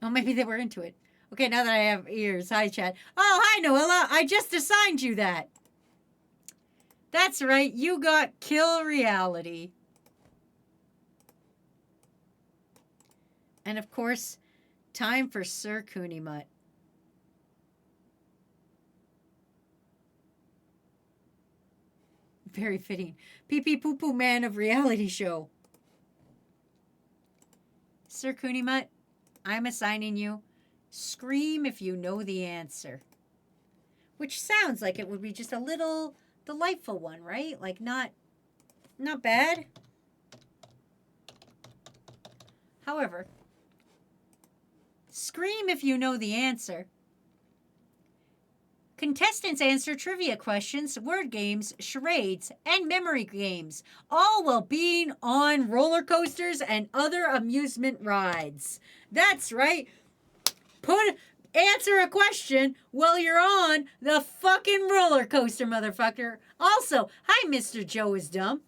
Oh, maybe they were into it. Okay, now that I have ears. Hi, Chad. Oh, hi, Noella. I just assigned you that. That's right. You got Kill Reality. And of course, time for Sir Cooneymutt. Very fitting. Pee Pee Poo Poo Man of reality show. Sir Cooneymutt, I'm assigning you Scream If You Know the Answer. Which sounds like it would be just a little delightful one, right? Like not bad. However, Scream If You Know the Answer. Contestants answer trivia questions, word games, charades, and memory games, all while being on roller coasters and other amusement rides. That's right. Answer a question while you're on the fucking roller coaster, motherfucker. Also, hi, Mr. Joe is Dumb.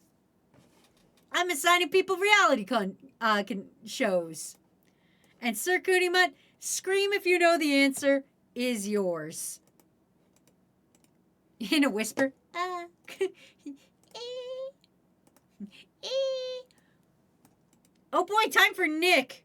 I'm assigning people reality shows. And Sir Cooneymutt, Scream If You Know the Answer is yours. In a whisper. Oh boy, time for Nick.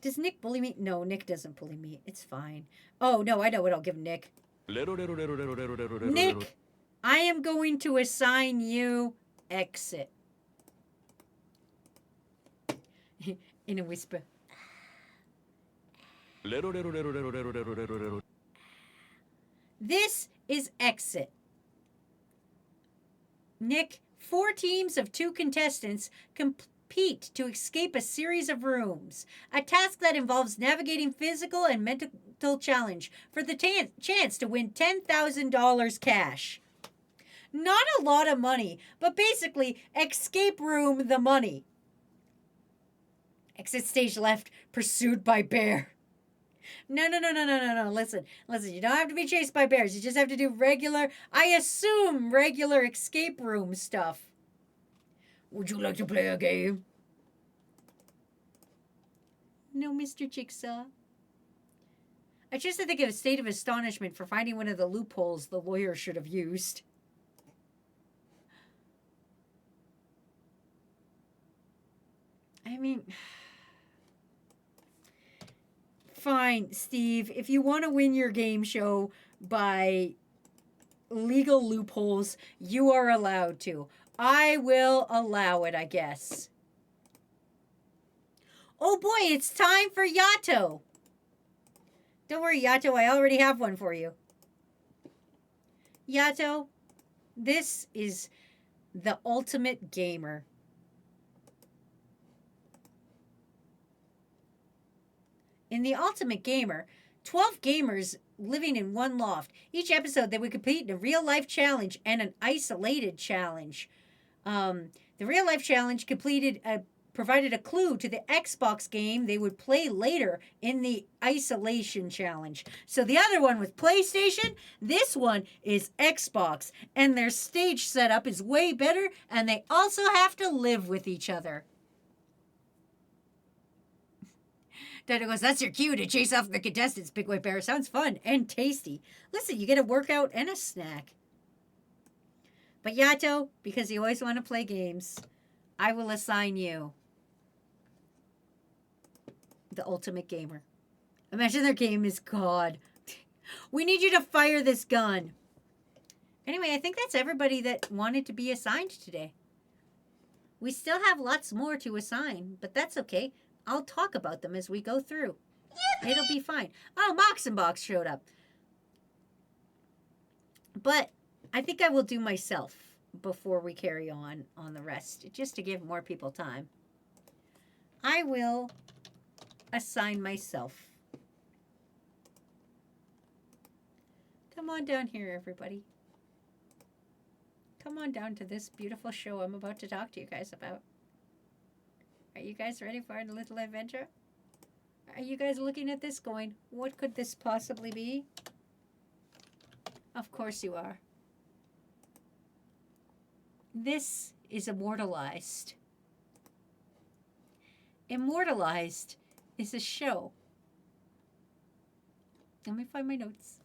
Does Nick bully me? No, Nick doesn't bully me. It's fine. Oh, no, I know what I'll give Nick. Nick, I am going to assign you Exit. In a whisper. This is Exit. Nick, 4 teams of 2 contestants compete to escape a series of rooms. A task that involves navigating physical and mental challenge for the chance to win $10,000 cash. Not a lot of money, but basically, escape room the money. Exit stage left, pursued by bear. No. Listen. You don't have to be chased by bears. You just have to do regular escape room stuff. Would you like to play a game? No, Mr. Jigsaw. I just think of a state of astonishment for finding one of the loopholes the lawyer should have used. I mean... Fine, Steve. If you want to win your game show by legal loopholes, you are allowed to. I will allow it, I guess. Oh boy, it's time for Yato. Don't worry, Yato, I already have one for you. Yato, this is the ultimate gamer. In The Ultimate Gamer, 12 gamers living in one loft. Each episode, they would compete in a real-life challenge and an isolated challenge. The real-life challenge provided a clue to the Xbox game they would play later in the isolation challenge. So the other one was PlayStation. This one is Xbox. And their stage setup is way better, and they also have to live with each other. Dada goes, that's your cue to chase off the contestants, Big White Bear. Sounds fun and tasty. Listen, you get a workout and a snack. But Yato, because you always want to play games, I will assign you the Ultimate Gamer. Imagine their game is God. We need you to fire this gun. Anyway, I think that's everybody that wanted to be assigned today. We still have lots more to assign, but that's okay. I'll talk about them as we go through. It'll be fine. Oh, Mox and Box showed up. But I think I will do myself before we carry on the rest, just to give more people time. I will assign myself. Come on down here, everybody. Come on down to this beautiful show I'm about to talk to you guys about. Are you guys ready for a little adventure? Are you guys looking at this going, what could this possibly be? Of course you are. This is Immortalized. Immortalized is a show. Let me find my notes.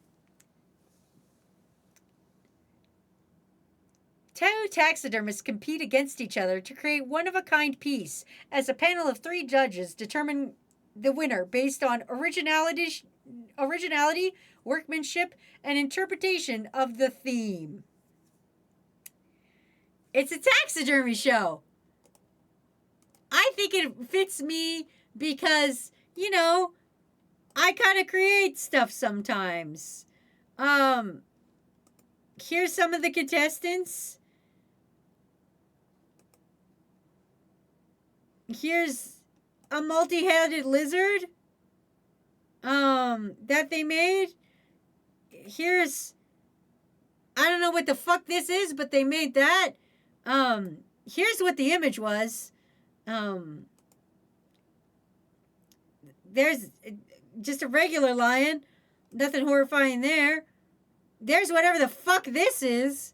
Two taxidermists compete against each other to create one-of-a-kind piece as a panel of 3 judges determine the winner based on originality, workmanship, and interpretation of the theme. It's a taxidermy show. I think it fits me because, you know, I kind of create stuff sometimes. Here's some of the contestants. Here's a multi-headed lizard that they made. Here's, I don't know what the fuck this is, but they made that. Here's what the image was. There's just a regular lion. Nothing horrifying there. There's whatever the fuck this is.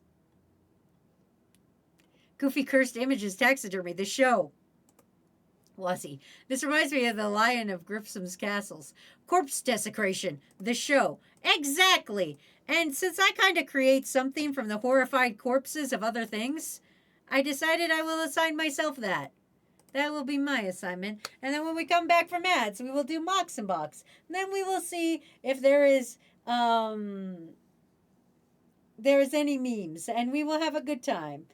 Goofy Cursed Images Taxidermy, the show. Wazzy. This reminds me of the Lion of Grifsom's Castles. Corpse Desecration, the show. Exactly. And since I kind of create something from the horrified corpses of other things, I decided I will assign myself that. That will be my assignment. And then when we come back from ads, we will do Mox and Box. And then we will see if there is any memes, and we will have a good time.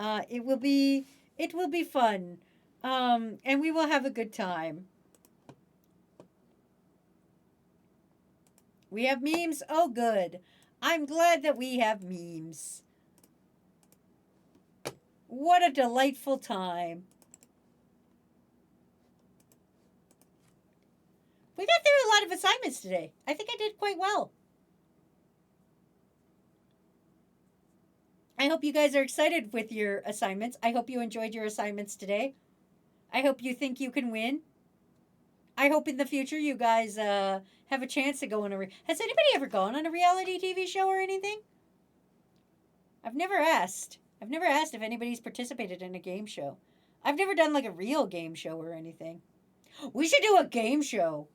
It will be fun. And we will have a good time. We have memes? Oh, good. I'm glad that we have memes. What a delightful time. We got through a lot of assignments today. I think I did quite well. I hope you guys are excited with your assignments. I hope you enjoyed your assignments today. I hope you think you can win. I hope in the future you guys have a chance to go on Has anybody ever gone on a reality TV show or anything? I've never asked. I've never asked if anybody's participated in a game show. I've never done like a real game show or anything. We should do a game show.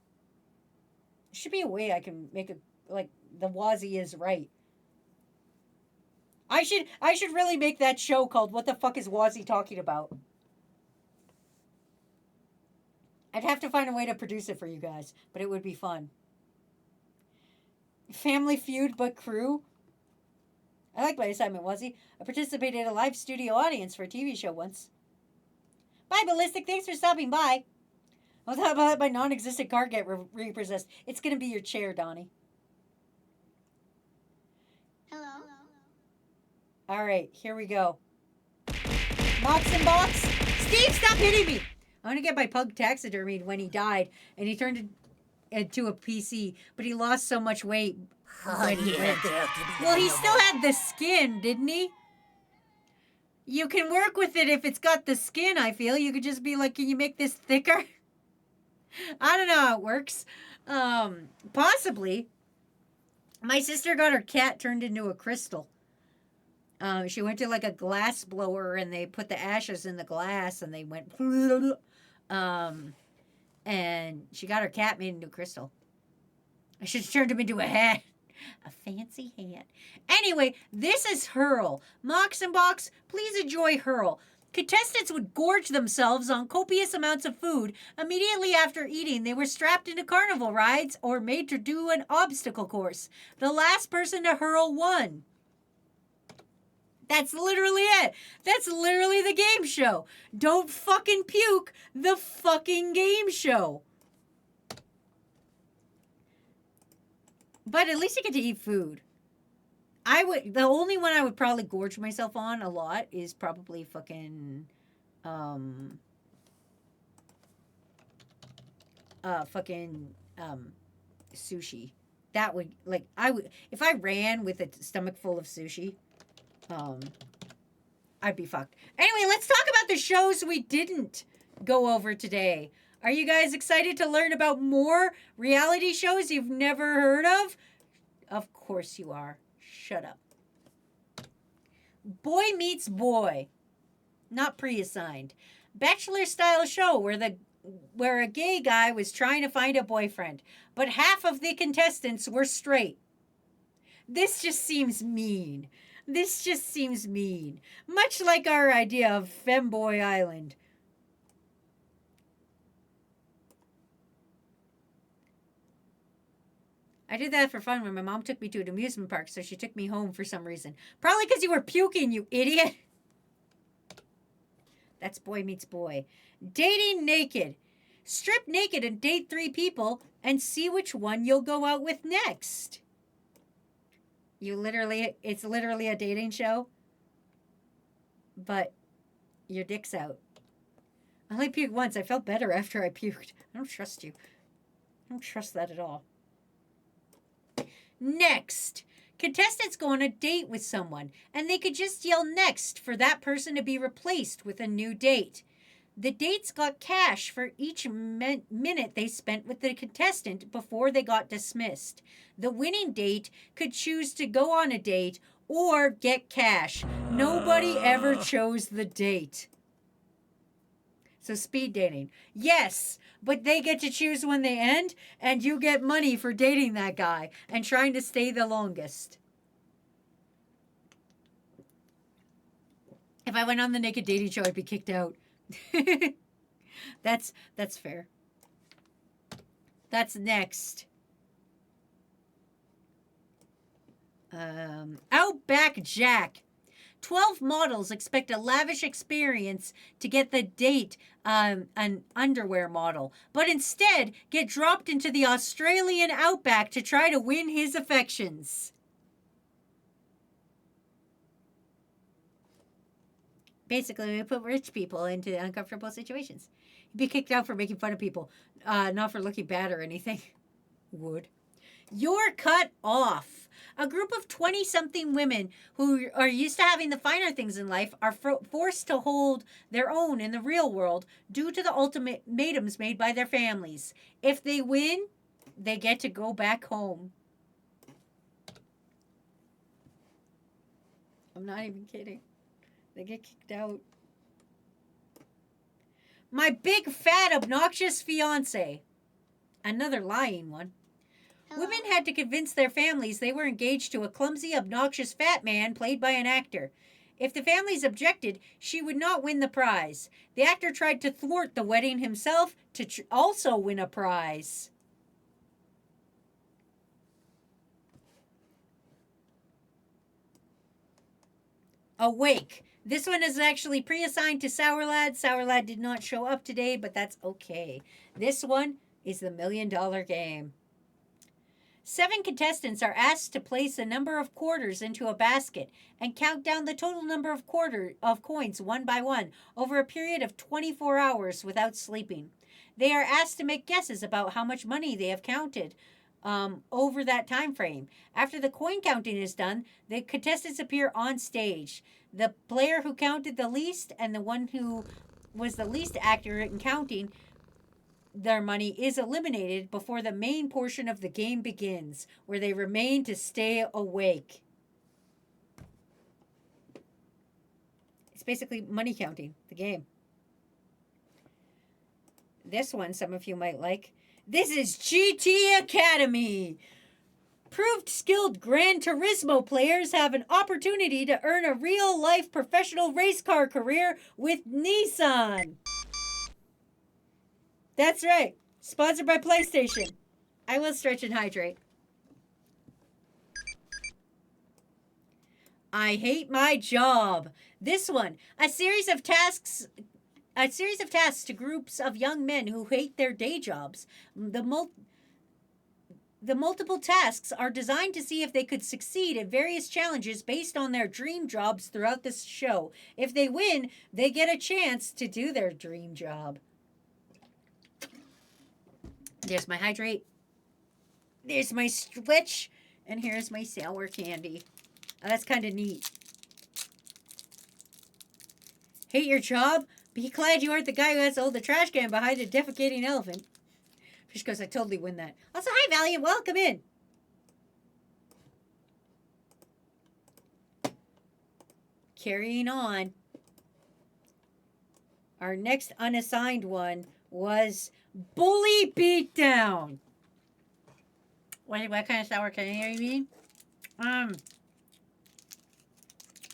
There should be a way I can make a, like, the Wazzy is right. I should really make that show called What the Fuck is Wazzy Talking About? I'd have to find a way to produce it for you guys, but it would be fun. Family Feud but crew. I like my assignment, Wazzy. I participated in a live studio audience for a TV show once. Bye, Ballistic. Thanks for stopping by. I was about to let my non-existent car get repossessed. It's going to be your chair, Donnie. Hello. All right, here we go. Mox and Box. Steve, stop hitting me. I want to get my pug taxidermied when he died, and he turned into a PC, but he lost so much weight. When he lived. Well, he still had the skin, didn't he? You can work with it if it's got the skin, I feel. You could just be like, can you make this thicker? I don't know how it works. Possibly. My sister got her cat turned into a crystal. She went to like a glass blower and they put the ashes in the glass and they went and she got her cat made into a crystal. I should have turned him into a hat. A fancy hat. Anyway, this is Hurl. Mox and Box, please enjoy Hurl. Contestants would gorge themselves on copious amounts of food. Immediately after eating, they were strapped into carnival rides or made to do an obstacle course. The last person to hurl won. That's literally it. That's literally the game show. Don't fucking puke the fucking game show. But at least you get to eat food. The only one I would probably gorge myself on a lot is probably fucking, sushi. That would, like, if I ran with a stomach full of sushi, I'd be fucked. Anyway, let's talk about the shows we didn't go over today. Are you guys excited to learn about more reality shows you've never heard of? Of course you are. Shut up. Boy Meets Boy. Not pre-assigned. Bachelor-style show where a gay guy was trying to find a boyfriend, but half of the contestants were straight. This just seems mean. Much like our idea of Femboy Island. I did that for fun when my mom took me to an amusement park, so she took me home for some reason. Probably because you were puking, you idiot. That's Boy Meets Boy. Dating naked. Strip naked and date 3 people and see which one you'll go out with next. It's literally a dating show, but your dick's out. I only puked once. I felt better after I puked. I don't trust you. I don't trust that at all. Next. Contestants go on a date with someone, and they could just yell next for that person to be replaced with a new date. The dates got cash for each minute they spent with the contestant before they got dismissed. The winning date could choose to go on a date or get cash. Nobody ever chose the date. So speed dating. Yes, but they get to choose when they end, and you get money for dating that guy and trying to stay the longest. If I went on the naked dating show, I'd be kicked out. That's fair. That's next. Outback Jack. 12 models expect a lavish experience to get the date an underwear model, but instead get dropped into the Australian outback to try to win his affections. Basically, we put rich people into uncomfortable situations. You'd be kicked out for making fun of people, not for looking bad or anything. Would. You're cut off. A group of 20-something women who are used to having the finer things in life are forced to hold their own in the real world due to the ultimatums made by their families. If they win, they get to go back home. I'm not even kidding. They get kicked out. My Big Fat Obnoxious Fiance. Another lying one. Hello. Women had to convince their families they were engaged to a clumsy, obnoxious fat man played by an actor. If the families objected, she would not win the prize. The actor tried to thwart the wedding himself to also win a prize. Awake. This one is actually pre-assigned to Sour Lad. Sour Lad did not show up today, but that's okay. This one is the $1 Million Game. 7 contestants are asked to place a number of quarters into a basket and count down the total number of coins one by one over a period of 24 hours without sleeping. They are asked to make guesses about how much money they have counted over that time frame. After the coin counting is done, the contestants appear on stage. The player who counted the least and the one who was the least accurate in counting their money is eliminated before the main portion of the game begins, where they remain to stay awake. It's basically money counting, the game. This one some of you might like. This is GT Academy. Proved skilled Gran Turismo players have an opportunity to earn a real-life professional race car career with Nissan. That's right. Sponsored by PlayStation. I will stretch and hydrate. I hate my job. This one, a series of tasks to groups of young men who hate their day jobs. The multiple tasks are designed to see if they could succeed at various challenges based on their dream jobs throughout this show. If they win, they get a chance to do their dream job. There's my hydrate. There's my switch. And here's my sour candy. Oh, that's kind of neat. Hate your job? Be glad you aren't the guy who has to hold the trash can behind a defecating elephant. Fish goes, I totally win that. Also, hi, Valiant. Welcome in. Carrying on. Our next unassigned one was Bully Beatdown. What kind of sour candy you mean?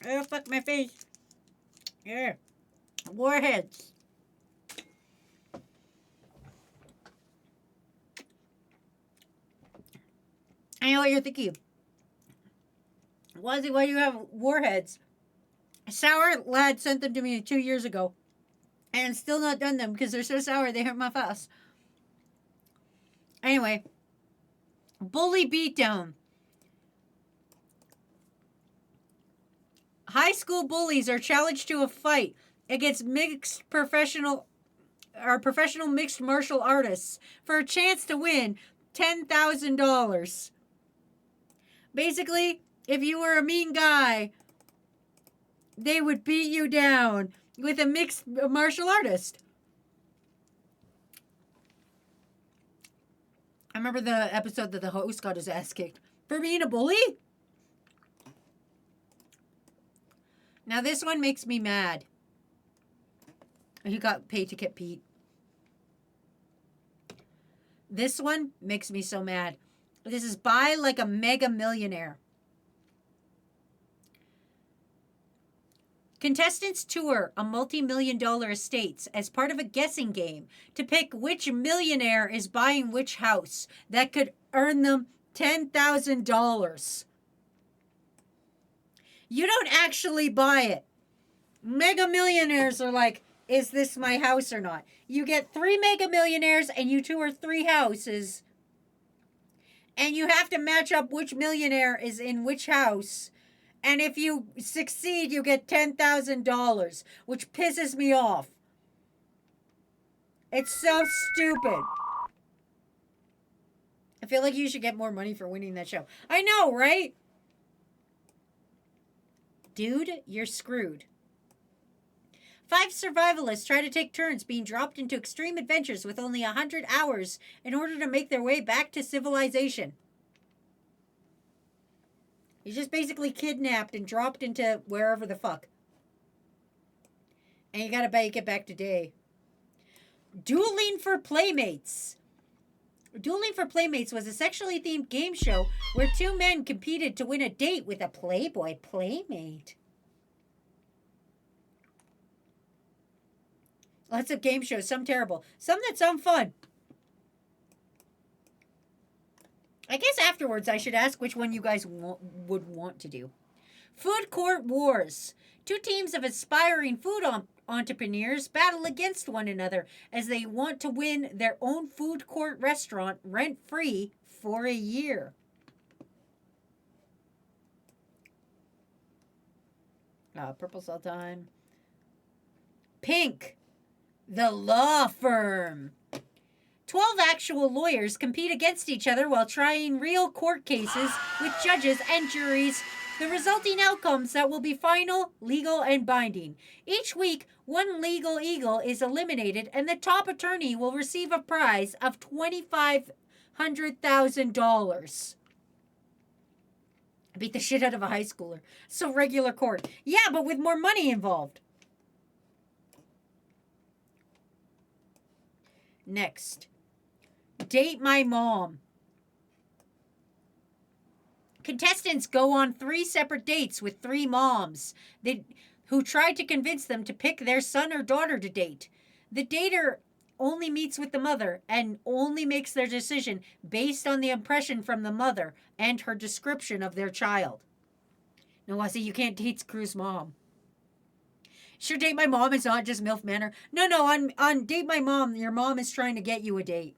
Oh, fuck my face. Yeah. Warheads. I know what you're thinking. Why do you have warheads? Sour Lad sent them to me 2 years ago. And still not done them because they're so sour they hurt my face. Anyway. Bully Beatdown. High school bullies are challenged to a fight against professional mixed martial artists for a chance to win $10,000. Basically, if you were a mean guy, they would beat you down with a mixed martial artist. I remember the episode that the host got his ass kicked for being a bully. Now this one makes me mad. He got paid to get Pete. This one makes me so mad. This is Buy Like a Mega Millionaire. Contestants tour a multi-million-dollar estates as part of a guessing game to pick which millionaire is buying which house that could earn them $10,000. You don't actually buy it. Mega millionaires are like, is this my house or not? You get 3 mega millionaires and you tour 3 houses. And you have to match up which millionaire is in which house. And if you succeed, you get $10,000, which pisses me off. It's so stupid. I feel like you should get more money for winning that show. I know, right? Dude, you're screwed. 5 survivalists try to take turns being dropped into extreme adventures with only 100 hours in order to make their way back to civilization. He's just basically kidnapped and dropped into wherever the fuck. And you gotta make it back today. Dueling for Playmates. Dueling for Playmates was a sexually themed game show where 2 men competed to win a date with a Playboy playmate. Lots of game shows, some terrible, some that sound fun. I guess afterwards I should ask which one you guys would want to do. Food Court Wars. 2 teams of aspiring food entrepreneurs battle against one another as they want to win their own food court restaurant rent-free for a year. Purple Cell time. Pink. The Law Firm. 12 actual lawyers compete against each other while trying real court cases with judges and juries. The resulting outcomes that will be final, legal, and binding. Each week, one legal eagle is eliminated, and the top attorney will receive a prize of $2,500,000. Beat the shit out of a high schooler. So regular court. Yeah, but with more money involved. Next. Date My Mom. Contestants go on 3 separate dates with 3 moms who try to convince them to pick their son or daughter to date. The dater only meets with the mother and only makes their decision based on the impression from the mother and her description of their child. No, Wazzy, you can't date Screw's mom. Sure, Date My Mom is not just MILF Manor. No, on Date My Mom, your mom is trying to get you a date.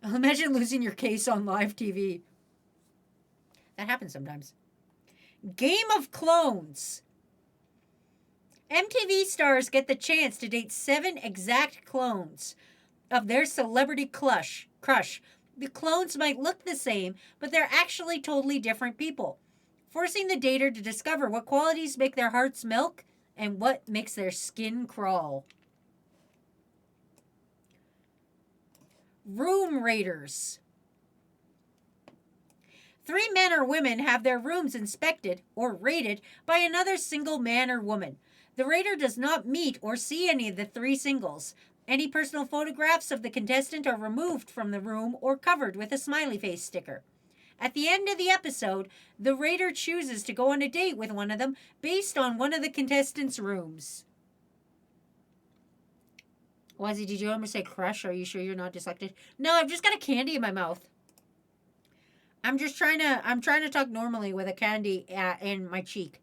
Imagine losing your case on live TV. That happens sometimes. Game of Clones. MTV stars get the chance to date 7 exact clones of their celebrity crush. The clones might look the same, but they're actually totally different people, forcing the dater to discover what qualities make their hearts milk and what makes their skin crawl. Room raiders. 3 men or women have their rooms inspected or raided by another single man or woman. The raider does not meet or see any of the 3 singles. Any personal photographs of the contestant are removed from the room or covered with a smiley face sticker. At the end of the episode, the raider chooses to go on a date with one of them based on one of the contestants' rooms. Wazzy, did you almost say crush? Are you sure you're not dyslexic? No, I've just got a candy in my mouth. I'm trying to talk normally with a candy in my cheek.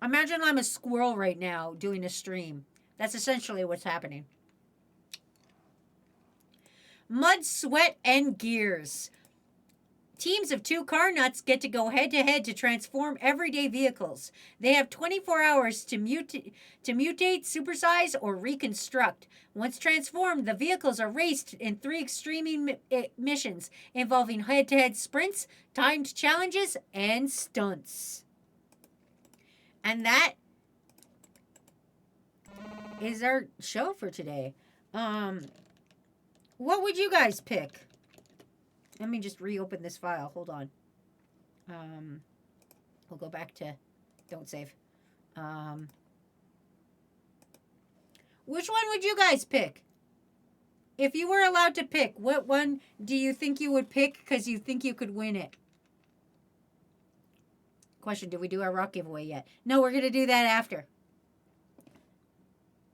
Imagine I'm a squirrel right now doing a stream. That's essentially what's happening. Mud, Sweat, and Gears. Teams of 2 car nuts get to go head-to-head to transform everyday vehicles. They have 24 hours to mutate, supersize, or reconstruct. Once transformed, the vehicles are raced in 3 extreme missions involving head-to-head sprints, timed challenges, and stunts. And that is our show for today. What would you guys pick? Let me just reopen this file. Hold on. We'll go back to don't save. Which one would you guys pick? If you were allowed to pick, what one do you think you would pick because you think you could win it? Question, did we do our rock giveaway yet? No, we're going to do that after.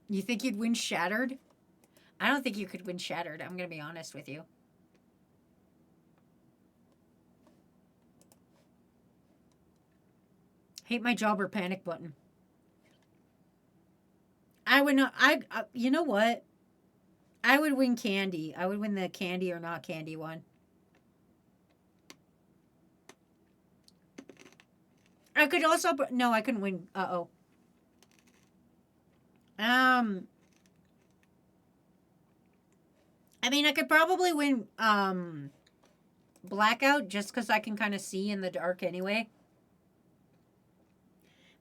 You think you'd win Shattered? I don't think you could win Shattered. I'm going to be honest with you. Hate my job or panic button. I would not. You know what? I would win candy. I would win the candy or not candy one. I could also. No, I couldn't win. I mean, I could probably win Blackout just because I can kind of see in the dark anyway.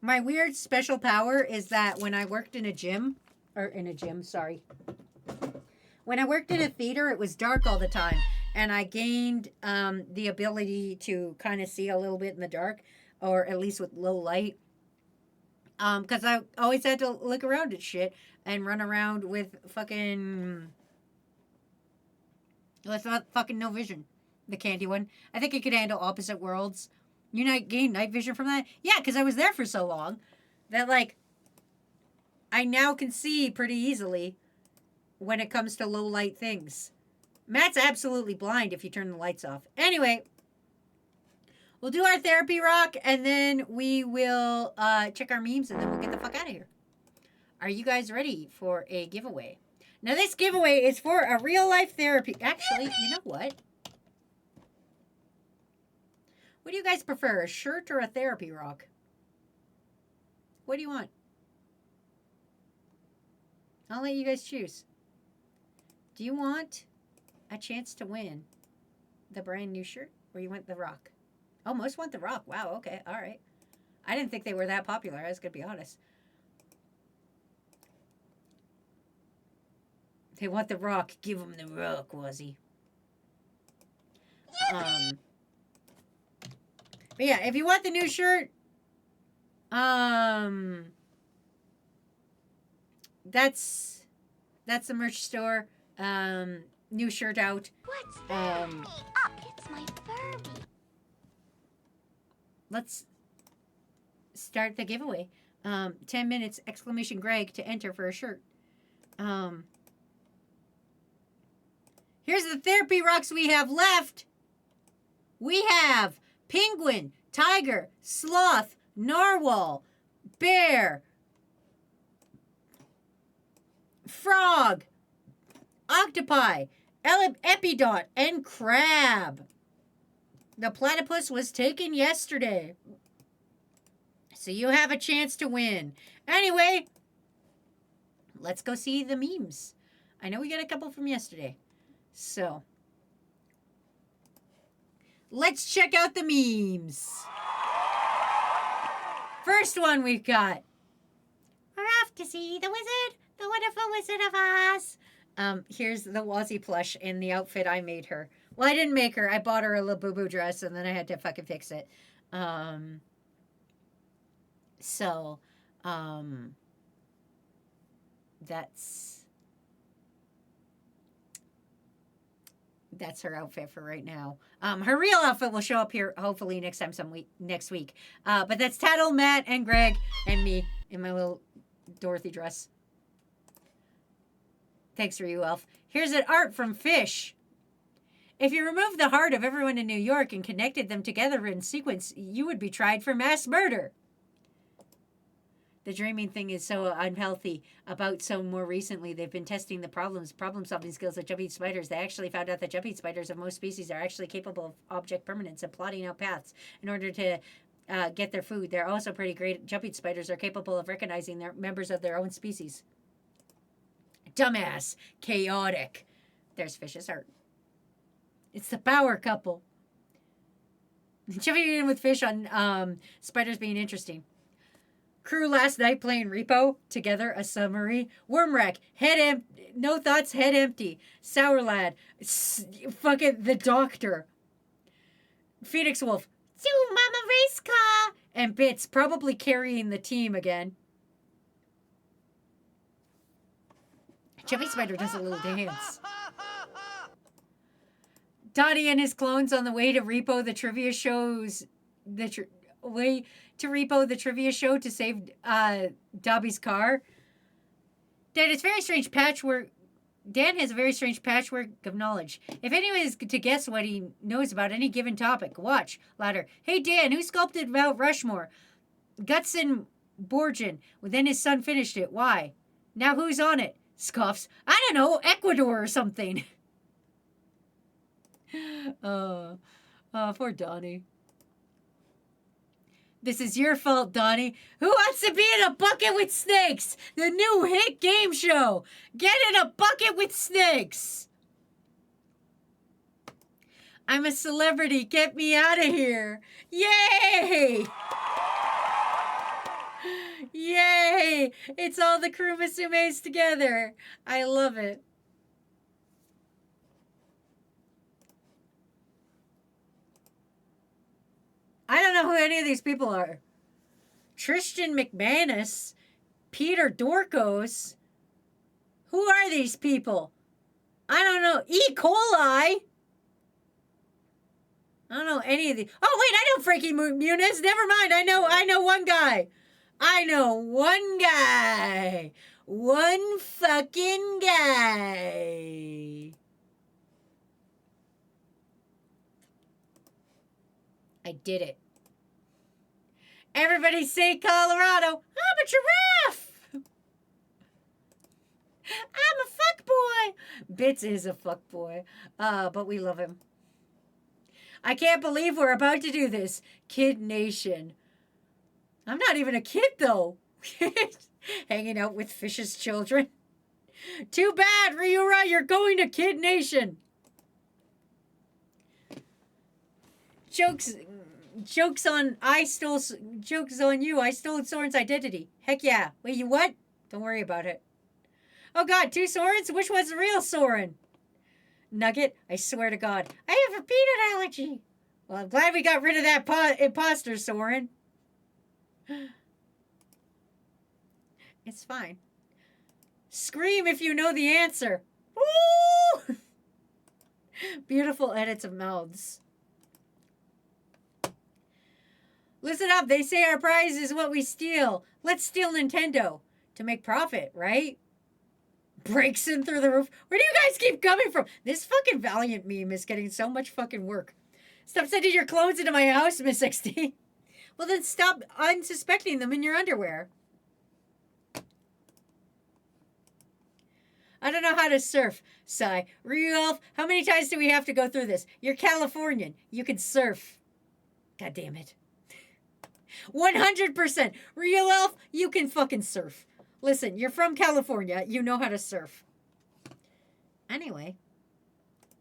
My weird special power is that when I worked in a gym, when I worked in a theater, it was dark all the time. And I gained the ability to kind of see a little bit in the dark, or at least with low light. Because I always had to look around at shit and run around with fucking no vision. The candy one. I think it could handle opposite worlds. You gain night vision from that? Yeah, because I was there for so long that, like, I now can see pretty easily when it comes to low light things. Matt's absolutely blind if you turn the lights off. Anyway, we'll do our therapy rock, and then we will check our memes, and then we'll get the fuck out of here. Are you guys ready for a giveaway? Now, this giveaway is for a real-life therapy. Actually, you know what? What do you guys prefer, a shirt or a therapy rock? What do you want? I'll let you guys choose. Do you want a chance to win the brand new shirt, or you want the rock? Oh, most want the rock. Wow, okay, all right. I didn't think they were that popular, I was going to be honest. They want the rock. Give them the rock, Wazzy. But yeah, if you want the new shirt, that's the merch store. New shirt out. What's that? It's my Furby. Let's start the giveaway. 10 minutes, exclamation Greg to enter for a shirt. Here's the therapy rocks we have left. we have penguin, tiger, sloth, narwhal, bear, frog, octopi, epidot, and crab. The platypus was taken yesterday. So you have a chance to win. Anyway, let's go see the memes. I know we got a couple from yesterday. So, let's check out the memes. First one we've got. We're off to see the wizard, the wonderful Wizard of Oz. Here's the Wazzy plush in the outfit I made her. Well, I didn't make her. I bought her a little boo-boo dress, and then I had to fucking fix it. That's her outfit for right now. Her real outfit will show up here hopefully next week. But that's Tattle, Matt, and Greg, and me in my little Dorothy dress. Thanks for you, Elf. Here's an art from Fish. If you removed the heart of everyone in New York and connected them together in sequence, you would be tried for mass murder. The dreaming thing is so unhealthy. More recently, they've been testing the problem-solving skills of jumping spiders. They actually found out that jumping spiders of most species are actually capable of object permanence and plotting out paths in order to get their food. They're also pretty great. Jumping spiders are capable of recognizing their members of their own species. Dumbass. Chaotic. There's Fish's art. It's the power couple. Jumping in with Fish on spiders being interesting. Crew last night playing Repo together, a summary. Wormwreck, no thoughts, head empty. Sour Lad, fucking the doctor. Phoenix Wolf, to Mama race car. And Bits probably carrying the team again. Jumping Spider does a little dance. Donnie and his clones on the way to Repo the trivia shows. Way to Repo the trivia show to save Dobby's car. Dan has a very strange patchwork of knowledge. If anyone is to guess what he knows about any given topic, watch. Louder. Hey Dan, who sculpted Mount Rushmore? Gutson Borgen. Well, then his son finished it. Why? Now who's on it? Scoffs. I don't know, Ecuador or something. Poor Donnie. This is your fault, Donnie. Who wants to be in a bucket with snakes? The new hit game show. Get in a bucket with snakes. I'm a celebrity. Get me out of here. Yay! Yay! It's all the crew Masumes together. I love it. I don't know who any of these people are. Tristan McManus, Peter Dorcos. Who are these people? I don't know. E. coli. I don't know any of these. Oh wait, I know Frankie Muniz. Never mind. I know one guy. I know one guy. One fucking guy. I did it. Everybody say Colorado. I'm a giraffe. I'm a fuckboy. Bits is a fuckboy. But we love him. I can't believe we're about to do this. Kid Nation. I'm not even a kid, though. Hanging out with Fish's children. Too bad, Ryura. You're going to Kid Nation. Jokes on you. I stole Soren's identity. Heck yeah. Wait, you what? Don't worry about it. Oh God, 2 Sorens? Which one's the real Soren? Nugget, I swear to God, I have a peanut allergy. Well, I'm glad we got rid of that imposter, Soren. It's fine. Scream if you know the answer. Woo! Beautiful edits of mouths. Listen up, they say our prize is what we steal. Let's steal Nintendo. To make profit, right? Breaks in through the roof. Where do you guys keep coming from? This fucking Valiant meme is getting so much fucking work. Stop sending your clothes into my house, Miss 60. Well, then stop unsuspecting them in your underwear. I don't know how to surf. Sigh. Rudolph, how many times do we have to go through this? You're Californian. You can surf. God damn it. 100%. Rudolph, you can fucking surf. Listen, you're from California. You know how to surf. Anyway,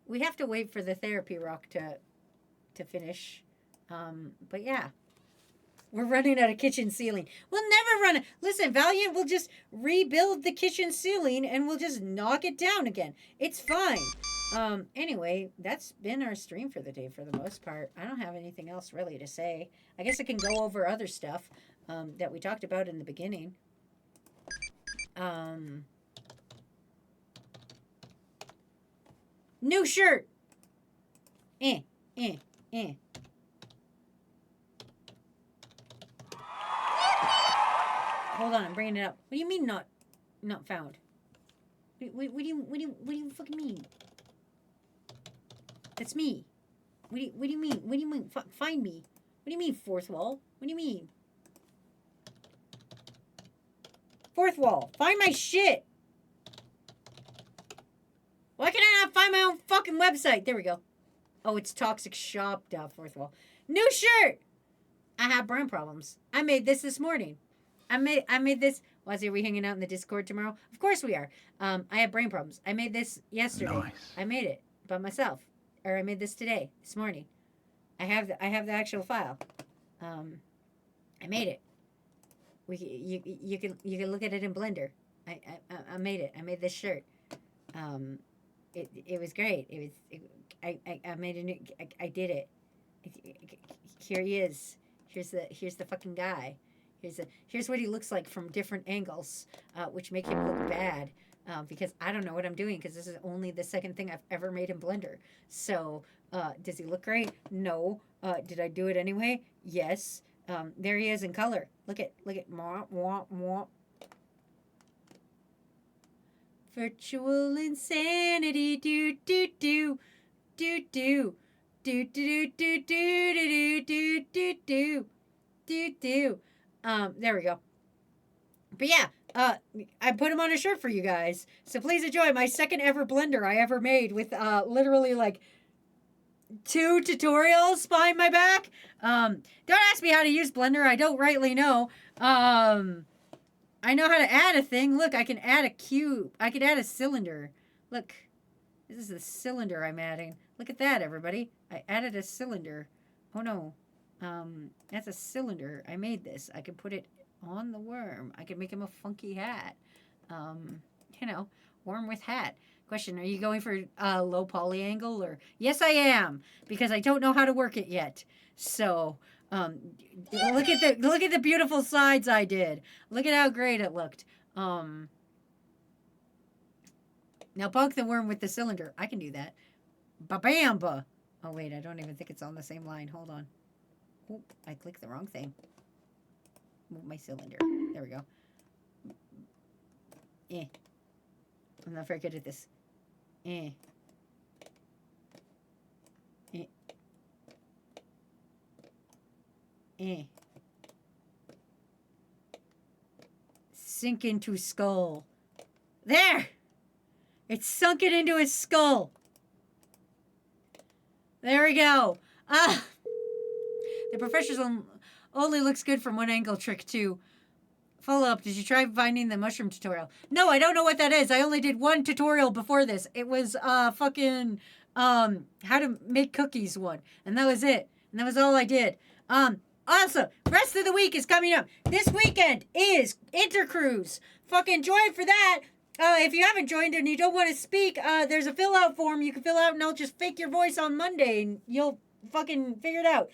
we have to wait for the therapy rock to finish. But yeah. We're running out of kitchen ceiling. We'll never run. Listen, Valiant will just rebuild the kitchen ceiling and we'll just knock it down again. It's fine. Anyway, that's been our stream for the day for the most part. I don't have anything else really to say. I guess I can go over other stuff that we talked about in the beginning. New shirt. Hold on, I'm bringing it up. What do you mean not found? What do you fucking mean? That's me. What do you mean? What do you mean? Find me. What do you mean, fourth wall? What do you mean? Fourth wall. Find my shit. Why can I not find my own fucking website? There we go. Oh, it's Toxic Shop. Fourth wall. New shirt. I have brand problems. I made this morning. I made this. Wazzy, are we hanging out in the Discord tomorrow? Of course we are. I have brain problems. I made this yesterday. Nice. I made it by myself. Or I made this today, this morning. I have the actual file. I made it. You can look at it in Blender. I made it. I made this shirt. It was great. I made a new. I did it. Here he is. Here's the fucking guy. Here's what he looks like from different angles, which make him look bad. Because I don't know what I'm doing because this is only the second thing I've ever made in Blender. So, does he look great? No. Did I do it anyway? Yes. There he is in color. Look at mwah, mwah, mwah. Virtual insanity, do do do do do do do do do do do do do do do. There we go. But yeah, I put him on a shirt for you guys. So please enjoy my second ever Blender I ever made with literally like 2 tutorials behind my back. Don't ask me how to use Blender. I don't rightly know. I know how to add a thing. Look, I can add a cube. I can add a cylinder. Look, this is the cylinder I'm adding. Look at that, everybody. I added a cylinder. Oh no. That's a cylinder. I made this. I can put it on the worm. I can make him a funky hat. You know, worm with hat. Question, are you going for a low poly angle or? Yes, I am, because I don't know how to work it yet. So, look at the beautiful sides I did. Look at how great it looked. Now poke the worm with the cylinder. I can do that. Ba-bam-ba. Oh wait, I don't even think it's on the same line. Hold on. Oop, I clicked the wrong thing. Move my cylinder. There we go. I'm not very good at this. Sink into skull. There! It's sunken into his skull. There we go. The professional only looks good from one angle, trick 2. Follow up, did you try finding the mushroom tutorial? No, I don't know what that is. I only did one tutorial before this. It was fucking how to make cookies one. And that was it. And that was all I did. Also, rest of the week is coming up. This weekend is Intercruise. Fucking join for that. If you haven't joined and you don't want to speak, there's a fill out form you can fill out and I'll just fake your voice on Monday and you'll fucking figure it out.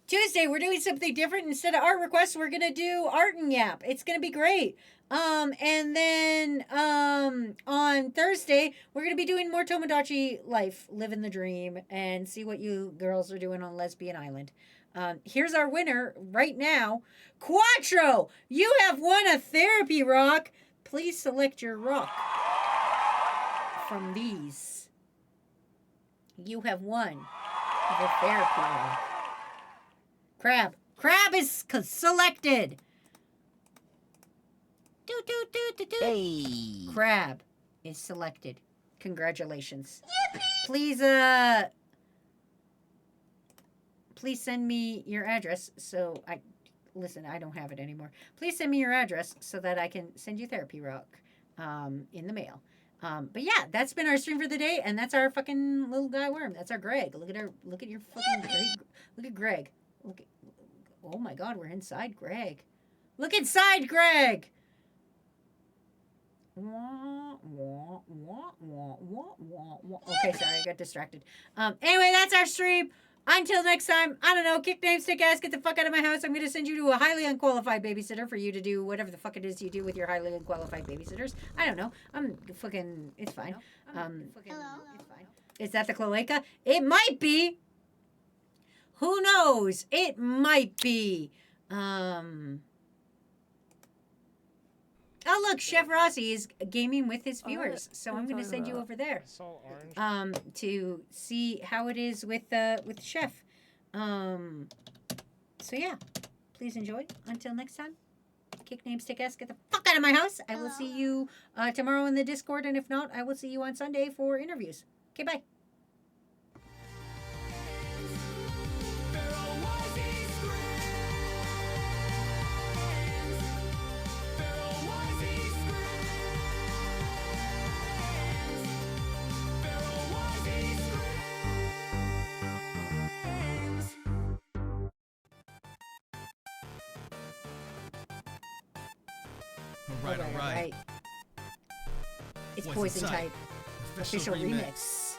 Tuesday, we're doing something different. Instead of art requests, we're going to do art and yap. It's going to be great. And then on Thursday, we're going to be doing more Tomodachi Life, living the dream, and see what you girls are doing on Lesbian Island. Here's our winner right now. Quattro, you have won a therapy rock. Please select your rock from these. You have won the therapy rock. Crab. Crab is selected. Do, do, do, do, do. Hey. Crab is selected. Congratulations. Please send me your address so I don't have it anymore. Please send me your address so that I can send you therapy rock in the mail. But yeah, that's been our stream for the day, and that's our fucking little guy worm. That's our Greg. Look at your fucking Greg. Look at Greg. Oh my god, we're inside Greg. Look inside Greg. Okay, sorry, I got distracted. Anyway, that's our stream. Until next time, I don't know, kick name, stick ass, get the fuck out of my house. I'm going to send you to a highly unqualified babysitter for you to do whatever the fuck it is you do with your highly unqualified babysitters. I don't know. It's fine. It's fine. Is that the cloaca? It might be. Who knows? It might be. Oh, look, Chef Rossi is gaming with his viewers, so I'm going to send you over there to see how it is with Chef. So yeah, please enjoy. Until next time, kick name, stick ass, get the fuck out of my house. I will see you tomorrow in the Discord, and if not, I will see you on Sunday for interviews. Okay, bye. All right. It's What's Poison inside? Type. Official remix.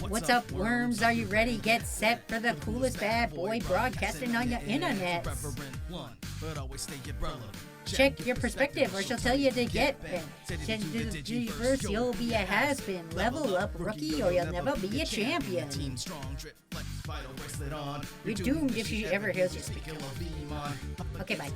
What's up, worms? Are you ready? Get set for the coolest bad boy broadcasting on your internet. Check your perspective, or she'll tell you to get bent. Change to the G-verse, you'll be a has-been. Level up, rookie, or you'll never be a champion. You're doomed if she ever hears you speak. Okay, bye.